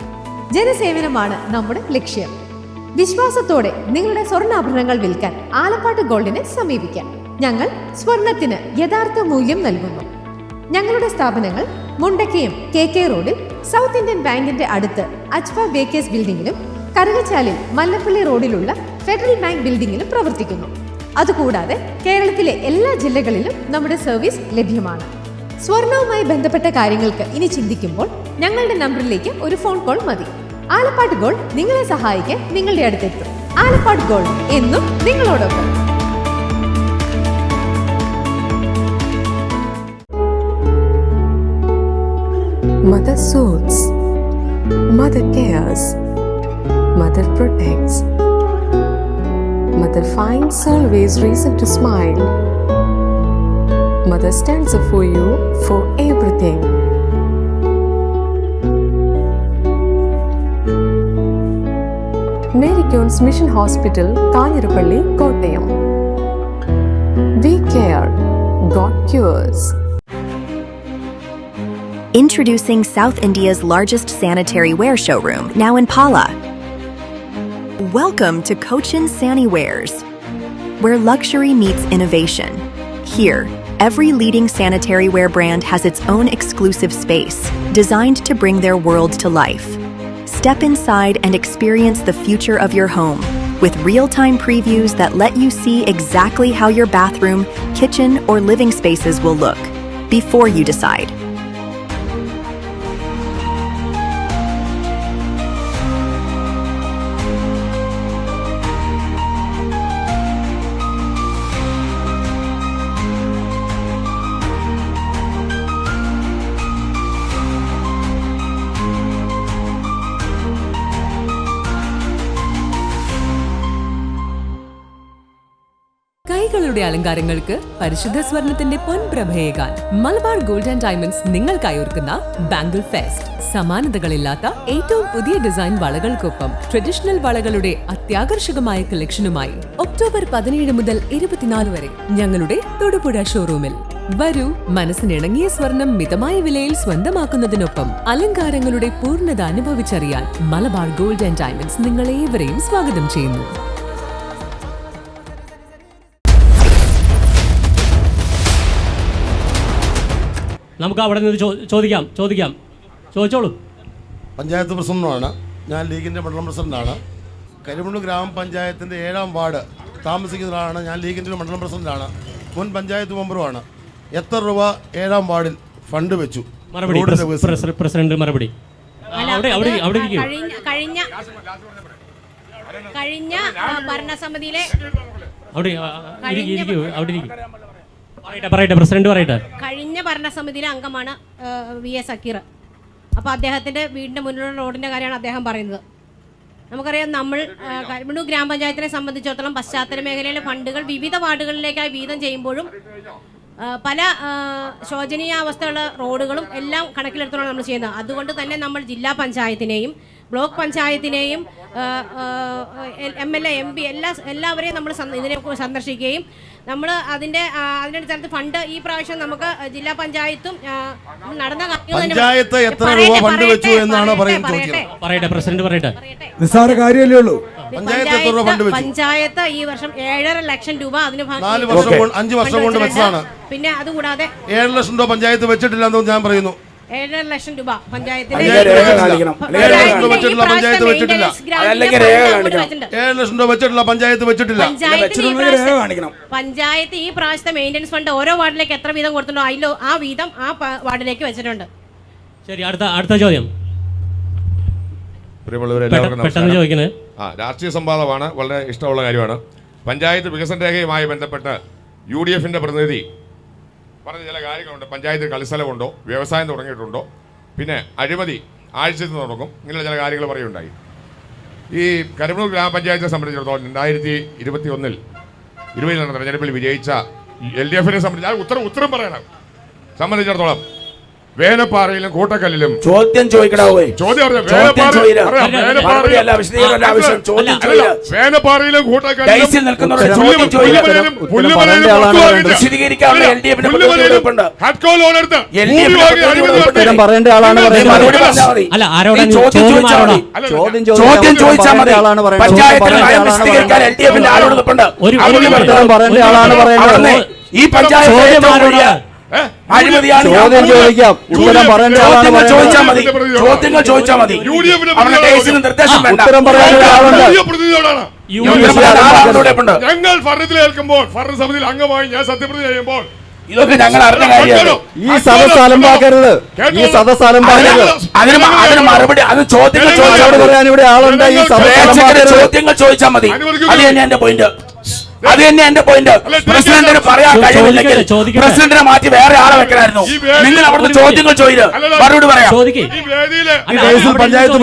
ജനസേവനമാണ് നമ്മുടെ ലക്ഷ്യം. വിശ്വാസത്തോടെ നിങ്ങളുടെ സ്വർണ്ണാഭരണങ്ങൾ വിൽക്കാൻ ആലപ്പാട് ഗോൾഡിനെ സമീപിക്കാം. ഞങ്ങൾ സ്വർണത്തിന് യഥാർത്ഥ മൂല്യം നൽകുന്നു. ഞങ്ങളുടെ സ്ഥാപനങ്ങൾ മുണ്ടക്കയം KK റോഡിൽ സൗത്ത് ഇന്ത്യൻ ബാങ്കിന്റെ അടുത്ത് അജ്ഫ ബേക്കേഴ്സ് ബിൽഡിംഗിലും കറുകച്ചാലിൽ മല്ലപ്പള്ളി റോഡിലുള്ള ഫെഡറൽ ബാങ്ക് ബിൽഡിംഗിലും പ്രവർത്തിക്കുന്നു. അതുകൂടാതെ കേരളത്തിലെ എല്ലാ ജില്ലകളിലും നമ്മുടെ സർവീസ് ലഭ്യമാണ്. സ്വർണവുമായി ബന്ധപ്പെട്ട കാര്യങ്ങൾക്ക് ഇനി ചിന്തിക്കുമ്പോൾ ഞങ്ങളുടെ നമ്പറിലേക്ക് ഒരു ഫോൺ കോൾ മതി. ആലപ്പാട് ഗോൾഡ് നിങ്ങളെ സഹായിക്കാൻ നിങ്ങളുടെ അടുത്തെത്തും. ആലപ്പാട് ഗോൾഡ് എന്നും നിങ്ങളോടൊപ്പം. Mother soothes, Mother cares, Mother protects, Mother finds always reason to smile. Mother stands up for you for everything. Mary Queen's Mission Hospital, Kanirapalli, Kottayam. We care, God cures. Introducing South India's largest sanitary wear showroom, now in Pala. Welcome to Cochin Saniwares, where luxury meets innovation. Here, every leading sanitary wear brand has its own exclusive space, designed to bring their world to life. Step inside and experience the future of your home, with real-time previews that let you see exactly how your bathroom, kitchen, or living spaces will look before you decide. കൈകളുടെ അലങ്കാരങ്ങൾക്ക് പരിശുദ്ധ സ്വർണത്തിന്റെ പൊൻപ്രഭയേകാൻ മലബാർ ഗോൾഡ് ആൻഡ് ഡയമണ്ട്സ് നിങ്ങൾക്കായി ഒരുക്കുന്ന ബാംഗിൾ ഫെസ്റ്റ്. സമാനതകളില്ലാത്ത ഏറ്റവും പുതിയ ഡിസൈൻ വളകൾക്കൊപ്പം ട്രഡീഷണൽ വളകളുടെ അത്യാകർഷകമായ കളക്ഷനുമായി ഒക്ടോബർ 17 മുതൽ 24 വരെ ഞങ്ങളുടെ തൊടുപുഴ ഷോറൂമിൽ വരൂ. മനസ്സിനിണങ്ങിയ സ്വർണം മിതമായ വിലയിൽ സ്വന്തമാക്കുന്നതിനൊപ്പം അലങ്കാരങ്ങളുടെ പൂർണ്ണത അനുഭവിച്ചറിയാൻ മലബാർ ഗോൾഡ് ആൻഡ് ഡയമണ്ട്സ് നിങ്ങളേവരെയും സ്വാഗതം ചെയ്യുന്നു. നമുക്ക് അവിടെ നിന്ന് ചോദിച്ചോളൂ. പഞ്ചായത്ത് പ്രസിഡന്റാണ് ഞാൻ, ലീഗിൻ്റെ മണ്ഡലം പ്രസിഡന്റാണ്. കരിമണ്ണൂർ ഗ്രാമപഞ്ചായത്തിൻ്റെ 7ാം വാർഡ് താമസിക്കുന്നതാണ് ഞാൻ. ലീഗിൻ്റെ മണ്ഡലം പ്രസിഡന്റാണ്, മുൻ പഞ്ചായത്ത് മെമ്പറുമാണ്. എത്ര രൂപ 7ാം വാർഡിൽ ഫണ്ട് വെച്ചു? പ്രസിഡന്റ് മറുപടി. കഴിഞ്ഞ ഭരണസമിതിയിലെ കഴിഞ്ഞ ഭരണസമിതിയിലെ അംഗമാണ് VS സക്കീർ. അപ്പോൾ അദ്ദേഹത്തിൻ്റെ വീടിൻ്റെ മുന്നിലുള്ള റോഡിൻ്റെ കാര്യമാണ് അദ്ദേഹം പറയുന്നത്. നമുക്കറിയാം, നമ്മൾ കരിമണ്ണൂർ ഗ്രാമപഞ്ചായത്തിനെ സംബന്ധിച്ചിടത്തോളം പശ്ചാത്തല മേഖലയിലെ ഫണ്ടുകൾ വിവിധ വാർഡുകളിലേക്കായി വീതം ചെയ്യുമ്പോഴും പല ശോചനീയാവസ്ഥയുള്ള റോഡുകളും എല്ലാം കണക്കിലെടുത്താണ് നമ്മൾ ചെയ്യുന്നത്. അതുകൊണ്ട് തന്നെ നമ്മൾ ജില്ലാ പഞ്ചായത്തിനെയും ബ്ലോക്ക് പഞ്ചായത്തിനെയും MLA MP എല്ലാവരെയും നമ്മൾ ഇതിനെ സന്ദർശിക്കുകയും നമ്മൾ അതിൻ്റെ സ്ഥലത്ത് ഫണ്ട് ഈ പ്രാവശ്യം നമുക്ക് ജില്ലാ പഞ്ചായത്തും നടന്ന പഞ്ചായത്ത് എത്ര രൂപ ഫണ്ട് വെച്ചു എന്നാണ് നിസ്സാര കാര്യമല്ലേ ഉള്ളൂ. പഞ്ചായത്ത് ഈ വർഷം 7.5 ലക്ഷം രൂപ അതിന് 5 വർഷം കൊണ്ട് വെച്ചതാണ്. പിന്നെ അതുകൂടാതെ 7 ലക്ഷം രൂപ പഞ്ചായത്ത് വെച്ചിട്ടില്ല എന്ന് ഞാൻ പറയുന്നു. 7.5 ലക്ഷം രൂപ പഞ്ചായത്തിന് 7 ലക്ഷം രൂപ വെച്ചിട്ടുള്ള പഞ്ചായത്ത് വെച്ചിട്ടില്ല. 7 ലക്ഷം രൂപ വെച്ചിട്ടുള്ള പഞ്ചായത്ത് വെച്ചിട്ടില്ല. പഞ്ചായത്ത് ഈ പ്രാവശ്യത്തെ മെയിൻ്റനൻസ് ഫണ്ട് ഓരോ വാർഡിലേക്ക് എത്ര വീതം കൊടുത്തിട്ടുണ്ടോ അതിലോ ആ വീതം ആ വാർഡിലേക്ക് വെച്ചിട്ടുണ്ട്. ശരി, അടുത്ത ചോദ്യം. രാഷ്ട്രീയ സംവാദമാണ്, വളരെ ഇഷ്ടമുള്ള കാര്യമാണ്. പഞ്ചായത്ത് വികസന രേഖയുമായി ബന്ധപ്പെട്ട് UDFന്റെ പ്രതിനിധി പറഞ്ഞ ചില കാര്യങ്ങളുണ്ട്. പഞ്ചായത്തിൽ കളിസ്ഥലമുണ്ടോ, വ്യവസായം തുടങ്ങിയിട്ടുണ്ടോ, പിന്നെ അഴിമതി ആഴ്ചയിൽ തുടങ്ങും, ഇങ്ങനെ ചില കാര്യങ്ങൾ പറയുകയുണ്ടായി. ഈ കരിമണ്ണൂർ ഗ്രാമപഞ്ചായത്തിനെ സംബന്ധിച്ചിടത്തോളം 2021 നടന്ന തെരഞ്ഞെടുപ്പിൽ വിജയിച്ച LDFനെ സംബന്ധിച്ച് ഉത്തരം പറയണം സംബന്ധിച്ചിടത്തോളം വേനപ്പാറയിലും കൂട്ടക്കല്ലിലും ചോദ്യം വേനപ്പാറയിലും കൂട്ടക്കല്ലിലും ചോദ്യം ചോദിച്ചാൽ മതി. ഈ പഞ്ചായത്ത് ചോദ്യം ചോദിക്കാം, ഉത്തരം പറയേണ്ട ആളാണ് ചോദിച്ചാൽ മതി. ചോദ്യങ്ങൾ ചോദിച്ചാൽ മതി. നിർദ്ദേശം വേണ്ട. ഉത്തരം പറയേണ്ട ആളുണ്ട്. ഞങ്ങൾ ഭരണത്തിലേൽക്കുമ്പോൾ ഭരണസമിതിയിൽ അംഗമായി ഞാൻ സത്യപ്രതിജ്ഞ ചെയ്യുമ്പോൾ ഇതൊക്കെ ഞങ്ങൾ അറിഞ്ഞ കാര്യമാണ്. ഈ സദസ്സ് അലമ്പാക്കരുത്, ഈ സദസ്സ് അലമ്പാക്കരുത്. അതിന് മറുപടി, അത് ചോദ്യങ്ങൾ പറയാൻ ഇവിടെ ആളുണ്ട്. ഈ ചോദ്യങ്ങൾ ചോദിച്ചാൽ മതി. അത് തന്നെ എന്റെ പോയിന്റ്. അത് തന്നെ എന്റെ പോയിന്റ്. പ്രസിഡന്റിന് പറയാൻ കഴിവില്ലെങ്കിൽ പ്രസിഡന്റിനെ മാറ്റി വേറെ ആളെ വെക്കലായിരുന്നു. നിങ്ങൾ അവിടുത്തെ ചോദ്യങ്ങൾ ചോദിച്ചു മറുപടി പറയാം. പഞ്ചായത്ത്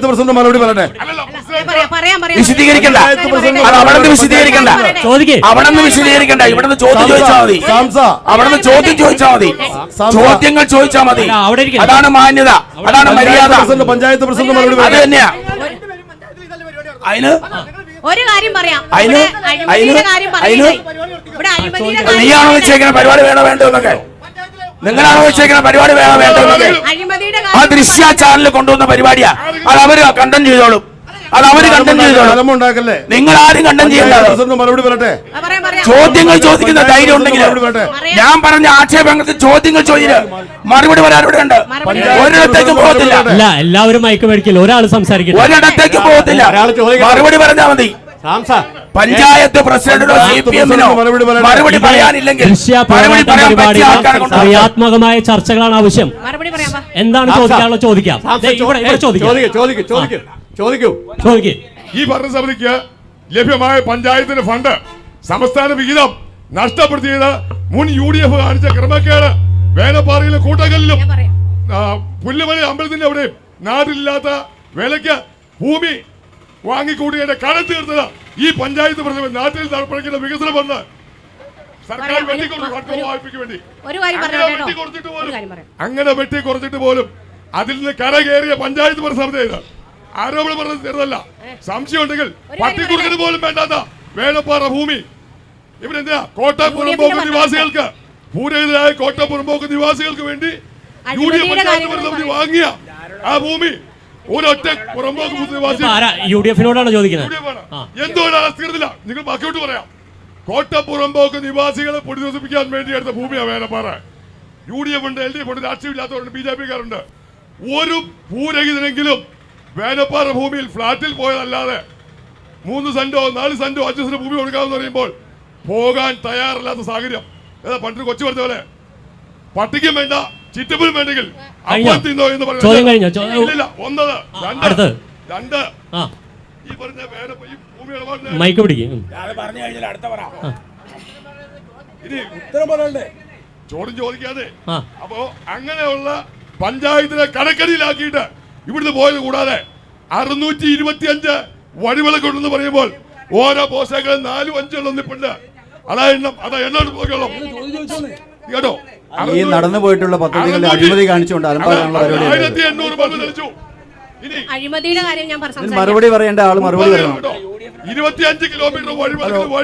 പ്രസിഡന്റ് മറുപടി പറയട്ടെ. വിശദീകരിക്കണ്ട, അവിടെ വിശദീകരിക്കണ്ട, അവിടെ നിന്ന് വിശദീകരിക്കണ്ട. ഇവിടുന്ന് ചോദ്യം ചോദിച്ചാൽ മതി. അവിടുന്ന് ചോദ്യം ചോദിച്ചാൽ മതി. ചോദ്യങ്ങൾ ചോദിച്ചാൽ മതി. അതാണ് മാന്യത, അതാണ് മര്യാദ. പഞ്ചായത്ത് പ്രസിഡന്റ് മറുപടി അത് തന്നെയാ. അതിന് ഒരു കാര്യം പറയാം. നീയാണോ വെച്ചേക്കുന്ന പരിപാടി വേണോ വേണ്ടോ എന്നൊക്കെ? നിങ്ങളാണോ വെച്ചേക്കുന്ന പരിപാടി വേണോ വേണ്ടോ എന്നൊക്കെ? ആ ദൃശ്യ ചാനലിൽ കൊണ്ടുവന്ന പരിപാടിയാ. അത് അവര് കണ്ടം ചെയ്തോളും. അത് അവര് കണ്ടം ചെയ്തോളും. നിങ്ങൾ ആരും കണ്ടം ചെയ്യേണ്ട. മറുപടി പറയട്ടെ. ചോദ്യങ്ങൾ ചോദിക്കുന്ന ധൈര്യം ഉണ്ടെങ്കിൽ ഞാൻ പറഞ്ഞ ആക്ഷേപങ്ങൾക്ക് ചോദ്യങ്ങൾ ചോദിച്ചില്ല മറുപടി പറയാൻ ഇവിടെ ഉണ്ട്. ഒരിടത്തേക്കും പോകത്തില്ല. എല്ലാവരും മയക്ക് മേടിക്കില്ല, ഒരാൾ സംസാരിക്കില്ല. ഒരിടത്തേക്കും പോകത്തില്ല. മറുപടി പറഞ്ഞാൽ മതി. പഞ്ചായത്ത് പ്രസിഡന്റിനോ CPMനോ മറുപടി പറയാനില്ലെങ്കിൽ ക്രിയാത്മകമായ ചർച്ചകളാണ് ആവശ്യം. എന്താണ് ചോദിക്കാനുള്ള ചോദിക്കാം. ഈ ഭരണസമിതിക്ക് ലഭ്യമായ പഞ്ചായത്തിന്റെ ഫണ്ട് സംസ്ഥാന വിഹിതം നഷ്ടപ്പെടുത്തിയത് മുൻ UDF കാണിച്ച ക്രമക്കേട് വേനപ്പാറയിലും കൂട്ടക്കല്ലിലും പുല്ലുമല അമ്പലത്തിന്റെ അവിടെ നാട്ടിലില്ലാത്ത വിലയ്ക്ക് ഭൂമി വാങ്ങിക്കൂട്ടിയുടെ കടം തീർത്തത് ഈ പഞ്ചായത്ത് പ്രസിഡന്റ് നാട്ടിൽ നടപ്പിലാക്കുന്ന വികസന ഫണ്ട് സർക്കാർ പറയാം, വെട്ടിക്കൊടുത്തു കോട്ടയം വായ്പയ്ക്ക് വേണ്ടി. ഒരു കാര്യം അങ്ങനെ പറയാം കേട്ടോ. വെട്ടിക്കൊടുത്തിട്ട് ഒരു പോലും കാര്യം പറയാം. അങ്ങനെ വെട്ടി കുറച്ചിട്ട് പോലും അതിൽ നിന്ന് കരകയറിയ പഞ്ചായത്ത് ഭരണസമിതി ചെയ്ത് ആരോപണം പറഞ്ഞത് ചെറുതല്ല. സംശയം ഉണ്ടെങ്കിൽ പട്ടിക്കുറുക്കിന് പോലും വേണ്ടാത്ത വേണപ്പാറ ഭൂമി ഇവരെന്തിനാ കോട്ടയം പുറമ്പോക്ക് നിവാസികൾക്ക് ഭൂരഹിതരായ കോട്ടയം പുറമ്പോക്ക് നിവാസികൾക്ക് വേണ്ടി UDF പഞ്ചായത്ത് ഭരണസമിതി വാങ്ങിയ ആ ഭൂമി ഒരൊറ്റ പുറമ്പോക്ക് നിവാസി UDF-നോടാണ് ചോദിക്കുന്നത്. എന്തുകൊണ്ടാണ് തീർന്നില്ല? നിങ്ങൾ ബാക്കിയോട്ട് പറയാം. കോട്ടയം പുറമ്പോക്ക് നിവാസികളെ പുനരധിവസിപ്പിക്കാൻ വേണ്ടി എടുത്ത ഭൂമിയാണ് വേനപ്പാറ. UDF ഉണ്ട്, LDF ഉണ്ട്, രാഷ്ട്രീയമില്ലാത്തവരുണ്ട്, BJP-കാരുണ്ട്. ഒരു ഭൂരഹിതനെങ്കിലും വേനപ്പാറ ഭൂമിയിൽ ഫ്ലാറ്റിൽ പോയതല്ലാതെ 3 സെന്റോ 4 സെന്റോ 5 സെന്റ് ഭൂമി കൊടുക്കാമെന്ന് പറയുമ്പോൾ പോകാൻ തയ്യാറല്ലാത്ത സാഹചര്യം. ഏതാ പണ്ട് കൊച്ചു പറഞ്ഞ പോലെ പട്ടിക്കും വേണ്ട ചിറ്റപ്പനും വേണ്ടെങ്കിൽ അപ്പം തിന്നോ എന്ന് പറഞ്ഞില്ല. ഒന്നത് രണ്ട് ഈ പറഞ്ഞ മൈക്ക് പിടിക്കും. ഇനി ഉത്തരം പറയണ്ടേ, ചോദ്യം ചോദിക്കാതെ. അപ്പോ അങ്ങനെയുള്ള പഞ്ചായത്തിനെ കടക്കടിയിലാക്കിയിട്ട് ഇവിടുന്ന് പോയത് കൂടാതെ 625 വഴിവിളക്കുണ്ടെന്ന് പറയുമ്പോൾ ഓരോ പോസ്റ്റേക്കാളും 4-5 ഒന്നിപ്പുണ്ട്. അതാ എണ്ണം പോകണം കേട്ടോ. ഈ നടന്നു പോയിട്ടുള്ള പദ്ധതികളുടെ അഴിമതി കാണിച്ചുകൊണ്ട് അലമ്പാടാനുള്ള പരിപാടി. 1800 ബൾബ് തെളിച്ചു. അഴിമതിയുടെ കാര്യം ഞാൻ മറുപടി പറയേണ്ട ആള് മറുപടി പറയണം. 25 കിലോമീറ്റർ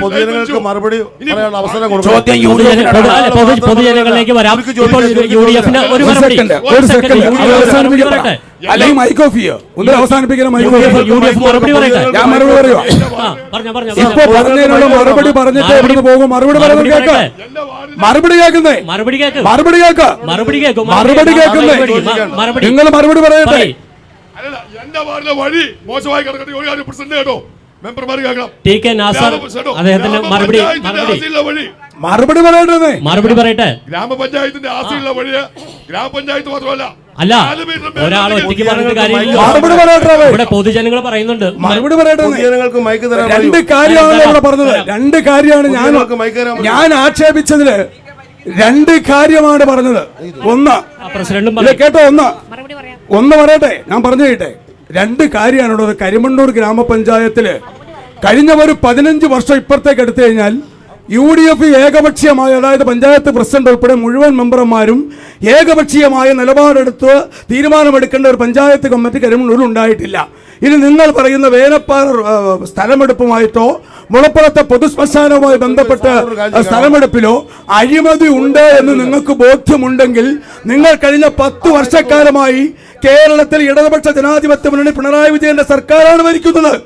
പൊതുജനങ്ങൾക്ക് മറുപടി പറയാനുള്ള അവസരം പൊതുജനങ്ങളിലേക്ക് വരാം. ഒരു അല്ലെങ്കിൽ മൈക്ക് ഓഫ് ചെയ്യോ ഒന്ന് അവസാനിപ്പിക്കുന്ന മറുപടി പറയട്ടെ. ഞാൻ മറുപടി പറയുക. ഇപ്പൊ പറഞ്ഞതിനുള്ള മറുപടി പറഞ്ഞിട്ട് എവിടുന്ന് പോകും? മറുപടി പറയുന്നത് കേൾക്ക. മറുപടി കേൾക്കുന്നേ, മറുപടി കേൾക്ക, മറുപടി കേൾക്കുന്നേ. നിങ്ങൾ മറുപടി പറയട്ടെ. എന്റെ വാർഡിലെ വഴി മോശമായി കിടക്കട്ടെ. ഒരു കാര്യം പ്രസിഡന്റ് കേട്ടോ, മെമ്പർമാർ കേൾക്കണം. TK നാസർ അദ്ദേഹത്തിന്റെ മറുപടി പറയട്ടെ. മറുപടി പറയട്ടെ. ഗ്രാമപഞ്ചായത്തിന്റെ ആസ്തിയുള്ള വഴി ഗ്രാമപഞ്ചായത്ത് മാത്രമല്ല, അല്ല ഒരാൾ ഒറ്റയ്ക്ക് പറഞ്ഞ കാര്യം മറുപടി പറയട്ടെ. ഇവിടെ പൊതുജനങ്ങൾ പറയുന്നുണ്ട്. മറുപടി പറയട്ടെ. പൊതുജനങ്ങൾക്ക് മൈക്ക് തരാൻ 2 കാര്യമാണ് ഇവിടെ പറഞ്ഞത്. 2 കാര്യമാണ് ഞാൻ ആക്ഷേപിച്ചതില് 2 കാര്യമാണ് പറഞ്ഞത്. ഒന്ന് കേട്ടോ, ഒന്ന് പറയട്ടെ, ഞാൻ പറഞ്ഞു കേട്ടെ. 2 കാര്യമാണ് ഇവിടെ. കരിമണ്ണൂർ ഗ്രാമപഞ്ചായത്തില് കഴിഞ്ഞ ഒരു 15 വർഷം ഇപ്പുറത്തേക്ക് എടുത്തു കഴിഞ്ഞാൽ UDF ഏകപക്ഷീയമായ, അതായത് പഞ്ചായത്ത് പ്രസിഡന്റ് ഉൾപ്പെടെ മുഴുവൻ മെമ്പർമാരും ഏകപക്ഷീയമായ നിലപാടെടുത്ത് തീരുമാനമെടുക്കേണ്ട ഒരു പഞ്ചായത്ത് കമ്മിറ്റി കരിമണ്ണൂരിൽ ഉണ്ടായിട്ടില്ല. ഇനി നിങ്ങൾ പറയുന്ന വേനപ്പാറ സ്ഥലമെടുപ്പുമായിട്ടോ മുളപ്പുറത്തെ പൊതുശ്മശാനവുമായി ബന്ധപ്പെട്ട് സ്ഥലമെടുപ്പിലോ അഴിമതി ഉണ്ട് എന്ന് നിങ്ങൾക്ക് ബോധ്യമുണ്ടെങ്കിൽ നിങ്ങൾ കഴിഞ്ഞ 10 വർഷക്കാലമായി കേരളത്തിൽ ഇടതുപക്ഷ ജനാധിപത്യ മുന്നണി പിണറായി വിജയന്റെ സർക്കാരാണ് ഭരിക്കുന്നത്.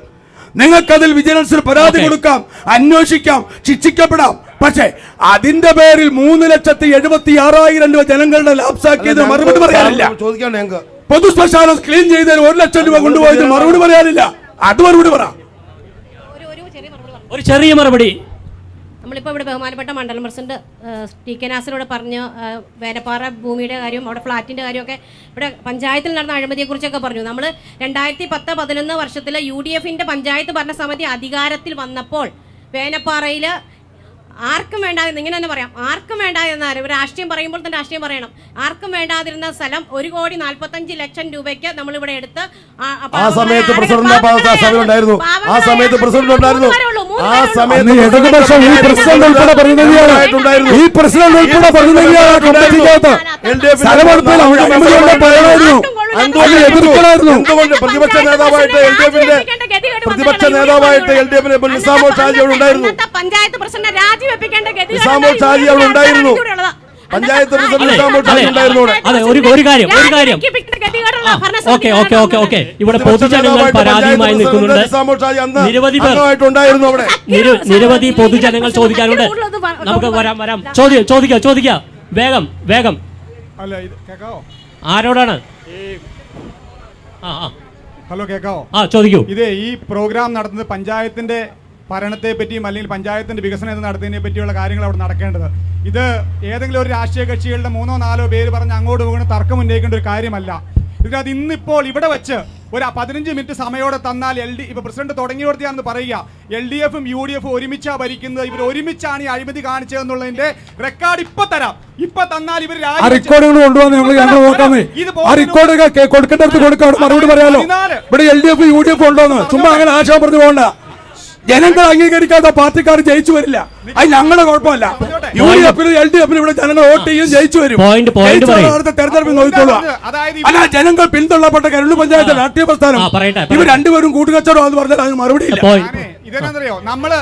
നിങ്ങൾക്കതിൽ വിജിലൻസിന് പരാതി കൊടുക്കാം, അന്വേഷിക്കാം, ശിക്ഷിക്കപ്പെടാം. പക്ഷേ അതിന്റെ പേരിൽ 3,76,000 രൂപ ജനങ്ങളുടെ ലാപ്സാക്കിയത് മറുപടി പറയാനില്ല. പൊതുശ്മശാനം ക്ലീൻ ചെയ്തതിന് 1 ലക്ഷം രൂപ കൊണ്ടുപോയത് മറുപടി പറയാനില്ല. അത് മറുപടി പറ. ഒരു ചെറിയ മറുപടി. നമ്മളിപ്പോൾ ഇവിടെ ബഹുമാനപ്പെട്ട മണ്ഡലം പ്രസിഡന്റ് TK നാസറോട് പറഞ്ഞ് വേനപ്പാറ ഭൂമിയുടെ കാര്യം, അവിടെ ഫ്ലാറ്റിൻ്റെ കാര്യമൊക്കെ ഇവിടെ പഞ്ചായത്തിൽ നടന്ന അഴിമതിയെക്കുറിച്ചൊക്കെ പറഞ്ഞു. നമ്മൾ 2010-11 വർഷത്തിൽ UDF-ന്റെ പഞ്ചായത്ത് ഭരണസമിതി അധികാരത്തിൽ വന്നപ്പോൾ വേനപ്പാറയിൽ ആർക്കും വേണ്ടാതിരുന്ന, ഇങ്ങനെ തന്നെ പറയാം, ആർക്കും വേണ്ടാതിരുന്ന, രാഷ്ട്രീയം പറയുമ്പോൾ തന്നെ രാഷ്ട്രീയം പറയണം, ആർക്കും വേണ്ടാതിരുന്ന സ്ഥലം 1,45,00,000 രൂപയ്ക്ക് നമ്മളിവിടെ എടുത്ത് ആ സമയത്ത് പ്രസിഡന്റ് ഉണ്ടായിരുന്നു. ആ സമയത്ത് പ്രസിഡന്റ് ഉണ്ടായിരുന്നു. ആ സമയത്ത് ഇടതുപക്ഷം ഈ പ്രസിഡന്റ് ഉൾപ്പെടെ പ്രതിനിധിയാണ്. ഈ പ്രസിഡന്റ് ഉൾപ്പെടെ പ്രതിനിധിയാണ്. എന്തുകൊണ്ട് പ്രതിപക്ഷ നേതാവായിട്ട് LDF-ന്റെ നിസാമോ ഷാജി അവിടെ ഉണ്ടായിരുന്നു. പഞ്ചായത്ത് പ്രസിഡന്റ് രാജിവെപ്പിക്കേണ്ട നിസാമോ ഷാജി അവിടെ ഉണ്ടായിരുന്നു. പഞ്ചായത്ത് പ്രസിഡന്റ് നിസാമോ ഷാജി ഉണ്ടായിരുന്നു. അതെ, ഒരു കാര്യം ഓക്കെ ഇവിടെ പൊതുജനങ്ങൾ പരാതിയുമായി നിൽക്കുന്നുണ്ട്. നിരവധി പൊതുജനങ്ങൾ ചോദിക്കാനുണ്ട്. നമുക്ക് വരാം. ചോദിക്കാം. വേഗം. ആരോടാണ്? ഹലോ, കേൾക്കാവോ? ചോദിക്കൂ. ഇതേ ഈ പ്രോഗ്രാം നടത്തുന്നത് പഞ്ചായത്തിന്റെ ഭരണത്തെ പറ്റിയും അല്ലെങ്കിൽ പഞ്ചായത്തിന്റെ വികസനം നടത്തുന്നതിനെ പറ്റിയുള്ള കാര്യങ്ങൾ അവിടെ നടക്കേണ്ടത്. ഇത് ഏതെങ്കിലും ഒരു രാഷ്ട്രീയ കക്ഷികളുടെ 3-4 പേര് പറഞ്ഞ് അങ്ങോട്ട് പോകുന്ന തർക്കം ഉന്നയിക്കേണ്ട ഒരു കാര്യമല്ല. ഇതിനകത്ത് ഇന്നിപ്പോൾ ഇവിടെ വെച്ച് ഒരു 15 മിനിറ്റ് സമയോടെ തന്നാൽ ഇപ്പൊ പ്രസിഡന്റ് തുടങ്ങിയോടത്തെയാണെന്ന് പറയുക, LDF-ഉം UDF-ഉം ഒരുമിച്ചാ ഭരിക്കുന്നത്, ഇവർ ഒരുമിച്ചാണ് ഈ അഴിമതി കാണിച്ചതെന്നുള്ളതിന്റെ റെക്കോർഡ് ഇപ്പൊ തരാം. ഇപ്പൊ തന്നാൽ ഇവർ മറുപടി പറയാലോ. ഇവിടെ LDF UDF ഉണ്ടോന്ന് ചുമ്മാ അങ്ങനെ ആശയം പറഞ്ഞു പോകണ്ട. ജനങ്ങൾ അംഗീകരിക്കാത്ത പാർട്ടിക്കാർ ജയിച്ചു വരില്ല. അത് ഞങ്ങളുടെ കുഴപ്പമല്ല. UDF-ലും LDF-ലും ഇവിടെ ജനങ്ങൾ വോട്ട് ചെയ്യും, ജയിച്ചു വരും. തെരഞ്ഞെടുപ്പിൽ നോക്കിക്കോളാം. അല്ല, ജനങ്ങൾ പിന്തുള്ളപ്പെട്ട കരുളു പഞ്ചായത്ത് രാഷ്ട്രീയ പ്രസ്ഥാനം ഇവർ രണ്ടുപേരും കൂട്ടുകച്ചവടം എന്ന് പറഞ്ഞാൽ അതിന് മറുപടി ഇല്ല. ഇതെന്നറിയോ, നമ്മള്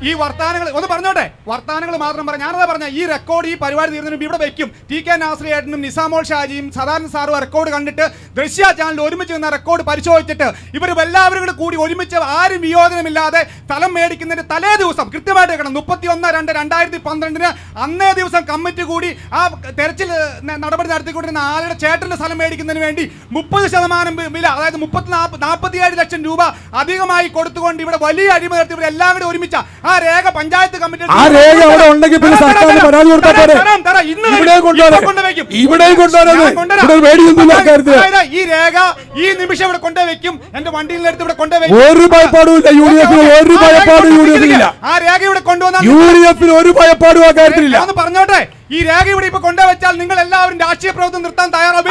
ഈ വർത്താനങ്ങൾ ഒന്ന് പറഞ്ഞോട്ടെ, വർത്താനങ്ങൾ മാത്രം പറയാം. ഞാനതാ പറഞ്ഞ ഈ റെക്കോർഡ് ഈ പരിപാടി തീർന്നതിന് ഇവിടെ വെക്കും. TK നാസർ ഏട്ടനും നിസാമോൾ ഷാജിയും സദാനന്ദ സാറും റെക്കോർഡ് കണ്ടിട്ട് ദൃശ്യ ചാനൽ ഒരുമിച്ച് നിന്ന റെക്കോർഡ് പരിശോധിച്ചിട്ട് ഇവർ എല്ലാവരും കൂടി ഒരുമിച്ച് ആരും വിയോജനമില്ലാതെ സ്ഥലം മേടിക്കുന്നതിന്റെ തലേ ദിവസം കൃത്യമായിട്ട് വെക്കണം, 31/2/2012 അന്നേ ദിവസം കമ്മിറ്റി കൂടി ആ തെരച്ചിൽ നടപടി നടത്തിക്കൊണ്ടിരുന്ന ആളുടെ ചേട്ടന്റെ സ്ഥലം മേടിക്കുന്നതിന് വേണ്ടി 30% വില, അതായത് 47 ലക്ഷം രൂപ അധികമായി കൊടുത്തുകൊണ്ട് ഇവിടെ വലിയ അഴിമതി നടത്തി ഇവരെല്ലാം കൂടി ഒരുമിച്ച ആ രേഖ പഞ്ചായത്ത് കമ്മിറ്റി ഉണ്ടെങ്കിൽ പിന്നെ സർക്കാരിന് പരാതി കൊടുത്താൽ ഈ രേഖ ഈ നിമിഷം ഇവിടെ കൊണ്ടുവയ്ക്കും. എന്റെ വണ്ടിയിൽ എടുത്ത് ഇവിടെ കൊണ്ടുവയ്ക്കും. ഒരു ഭയപ്പാടുമില്ല UDF-ന്, ഒരു ഭയപ്പാടും UDF-ന്. ആ രേഖ ഇവിടെ കൊണ്ടുവന്നാൽ UDF-ന് ഒരു ഭയപ്പാടും ആ കാര്യത്തിലില്ല. ഒന്ന് പറഞ്ഞോട്ടെ, ഈ രേഖ ഇവിടെ ഇപ്പൊ കൊണ്ടുവച്ചാൽ നിങ്ങൾ എല്ലാവരും രാഷ്ട്രീയ പ്രവർത്തനം നിർത്താൻ തയ്യാറാവും.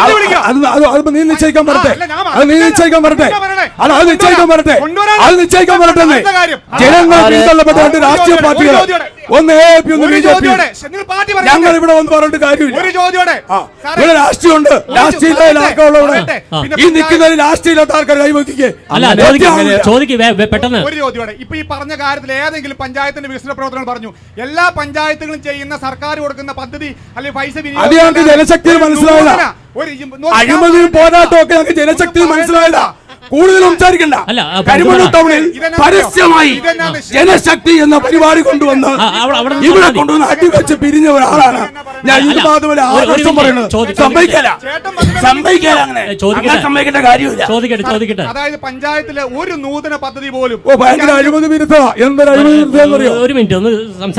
നീ നിശ്ചയിക്കാൻ വരട്ടെ, അത് നീ നിശ്ചയിക്കാൻ വരട്ടെ, അത് നിശ്ചയിക്കാൻ വരട്ടെ, അത് നിശ്ചയിക്കാൻ വരട്ടെ. ജനങ്ങൾ പിന്തള്ളപ്പെട്ട രാഷ്ട്രീയ പാർട്ടികൾ, ഒന്ന് AAP, ഒന്ന് BJP. ഞങ്ങൾ ഇവിടെ വന്ന് പറഞ്ഞിട്ട് കാര്യമില്ല. ഇവിടെ രാഷ്ട്രീയമുണ്ട്, രാഷ്ട്രീയത്തിലെ ഈ നിൽക്കുന്നതിൽ രാഷ്ട്രീയമില്ലാത്ത ആൾക്കാർ കൈവയ്ക്കേ. പെട്ടെന്ന് ഒരു ചോദ്യോടെ, ഇപ്പൊ ഈ പറഞ്ഞ കാര്യത്തിൽ ഏതെങ്കിലും പഞ്ചായത്തിന്റെ വികസന പ്രവർത്തനങ്ങൾ പറഞ്ഞു എല്ലാ പഞ്ചായത്തുകളും ചെയ്യുന്ന സർക്കാർ കൊടുക്കുന്ന പദ്ധതി അല്ലെങ്കിൽ പൈസ അത് ഞങ്ങൾക്ക് ജനശക്തി മനസ്സിലായില്ല. അഴിമതിയും പോരാട്ടവും ഒക്കെ ഞങ്ങൾക്ക് ജനശക്തി മനസ്സിലായില്ല. കൂടുതൽ സംസാരിക്കണ്ട. കരിമണ്ണൂർ ടൗണിൽ പരസ്യമായി ജനശക്തി എന്ന പരിപാടി കൊണ്ടുവന്ന് ഇവിടെ കൊണ്ടുവന്ന് അടിവെച്ച് പിരിഞ്ഞ ഒരാളാണ് ഞാൻ. ഇത് മാത്രമല്ല ആവശ്യം പറയുന്നത് സമ്മതിക്കേണ്ട കാര്യമില്ല. അതായത് പഞ്ചായത്തിലെ ഒരു നൂതന പദ്ധതി പോലും ഭയങ്കര അഴിമതി വിരുദ്ധ. എന്തൊരു അഴിമതി വിരുദ്ധ ഒരു മിനിറ്റ് ഒന്ന്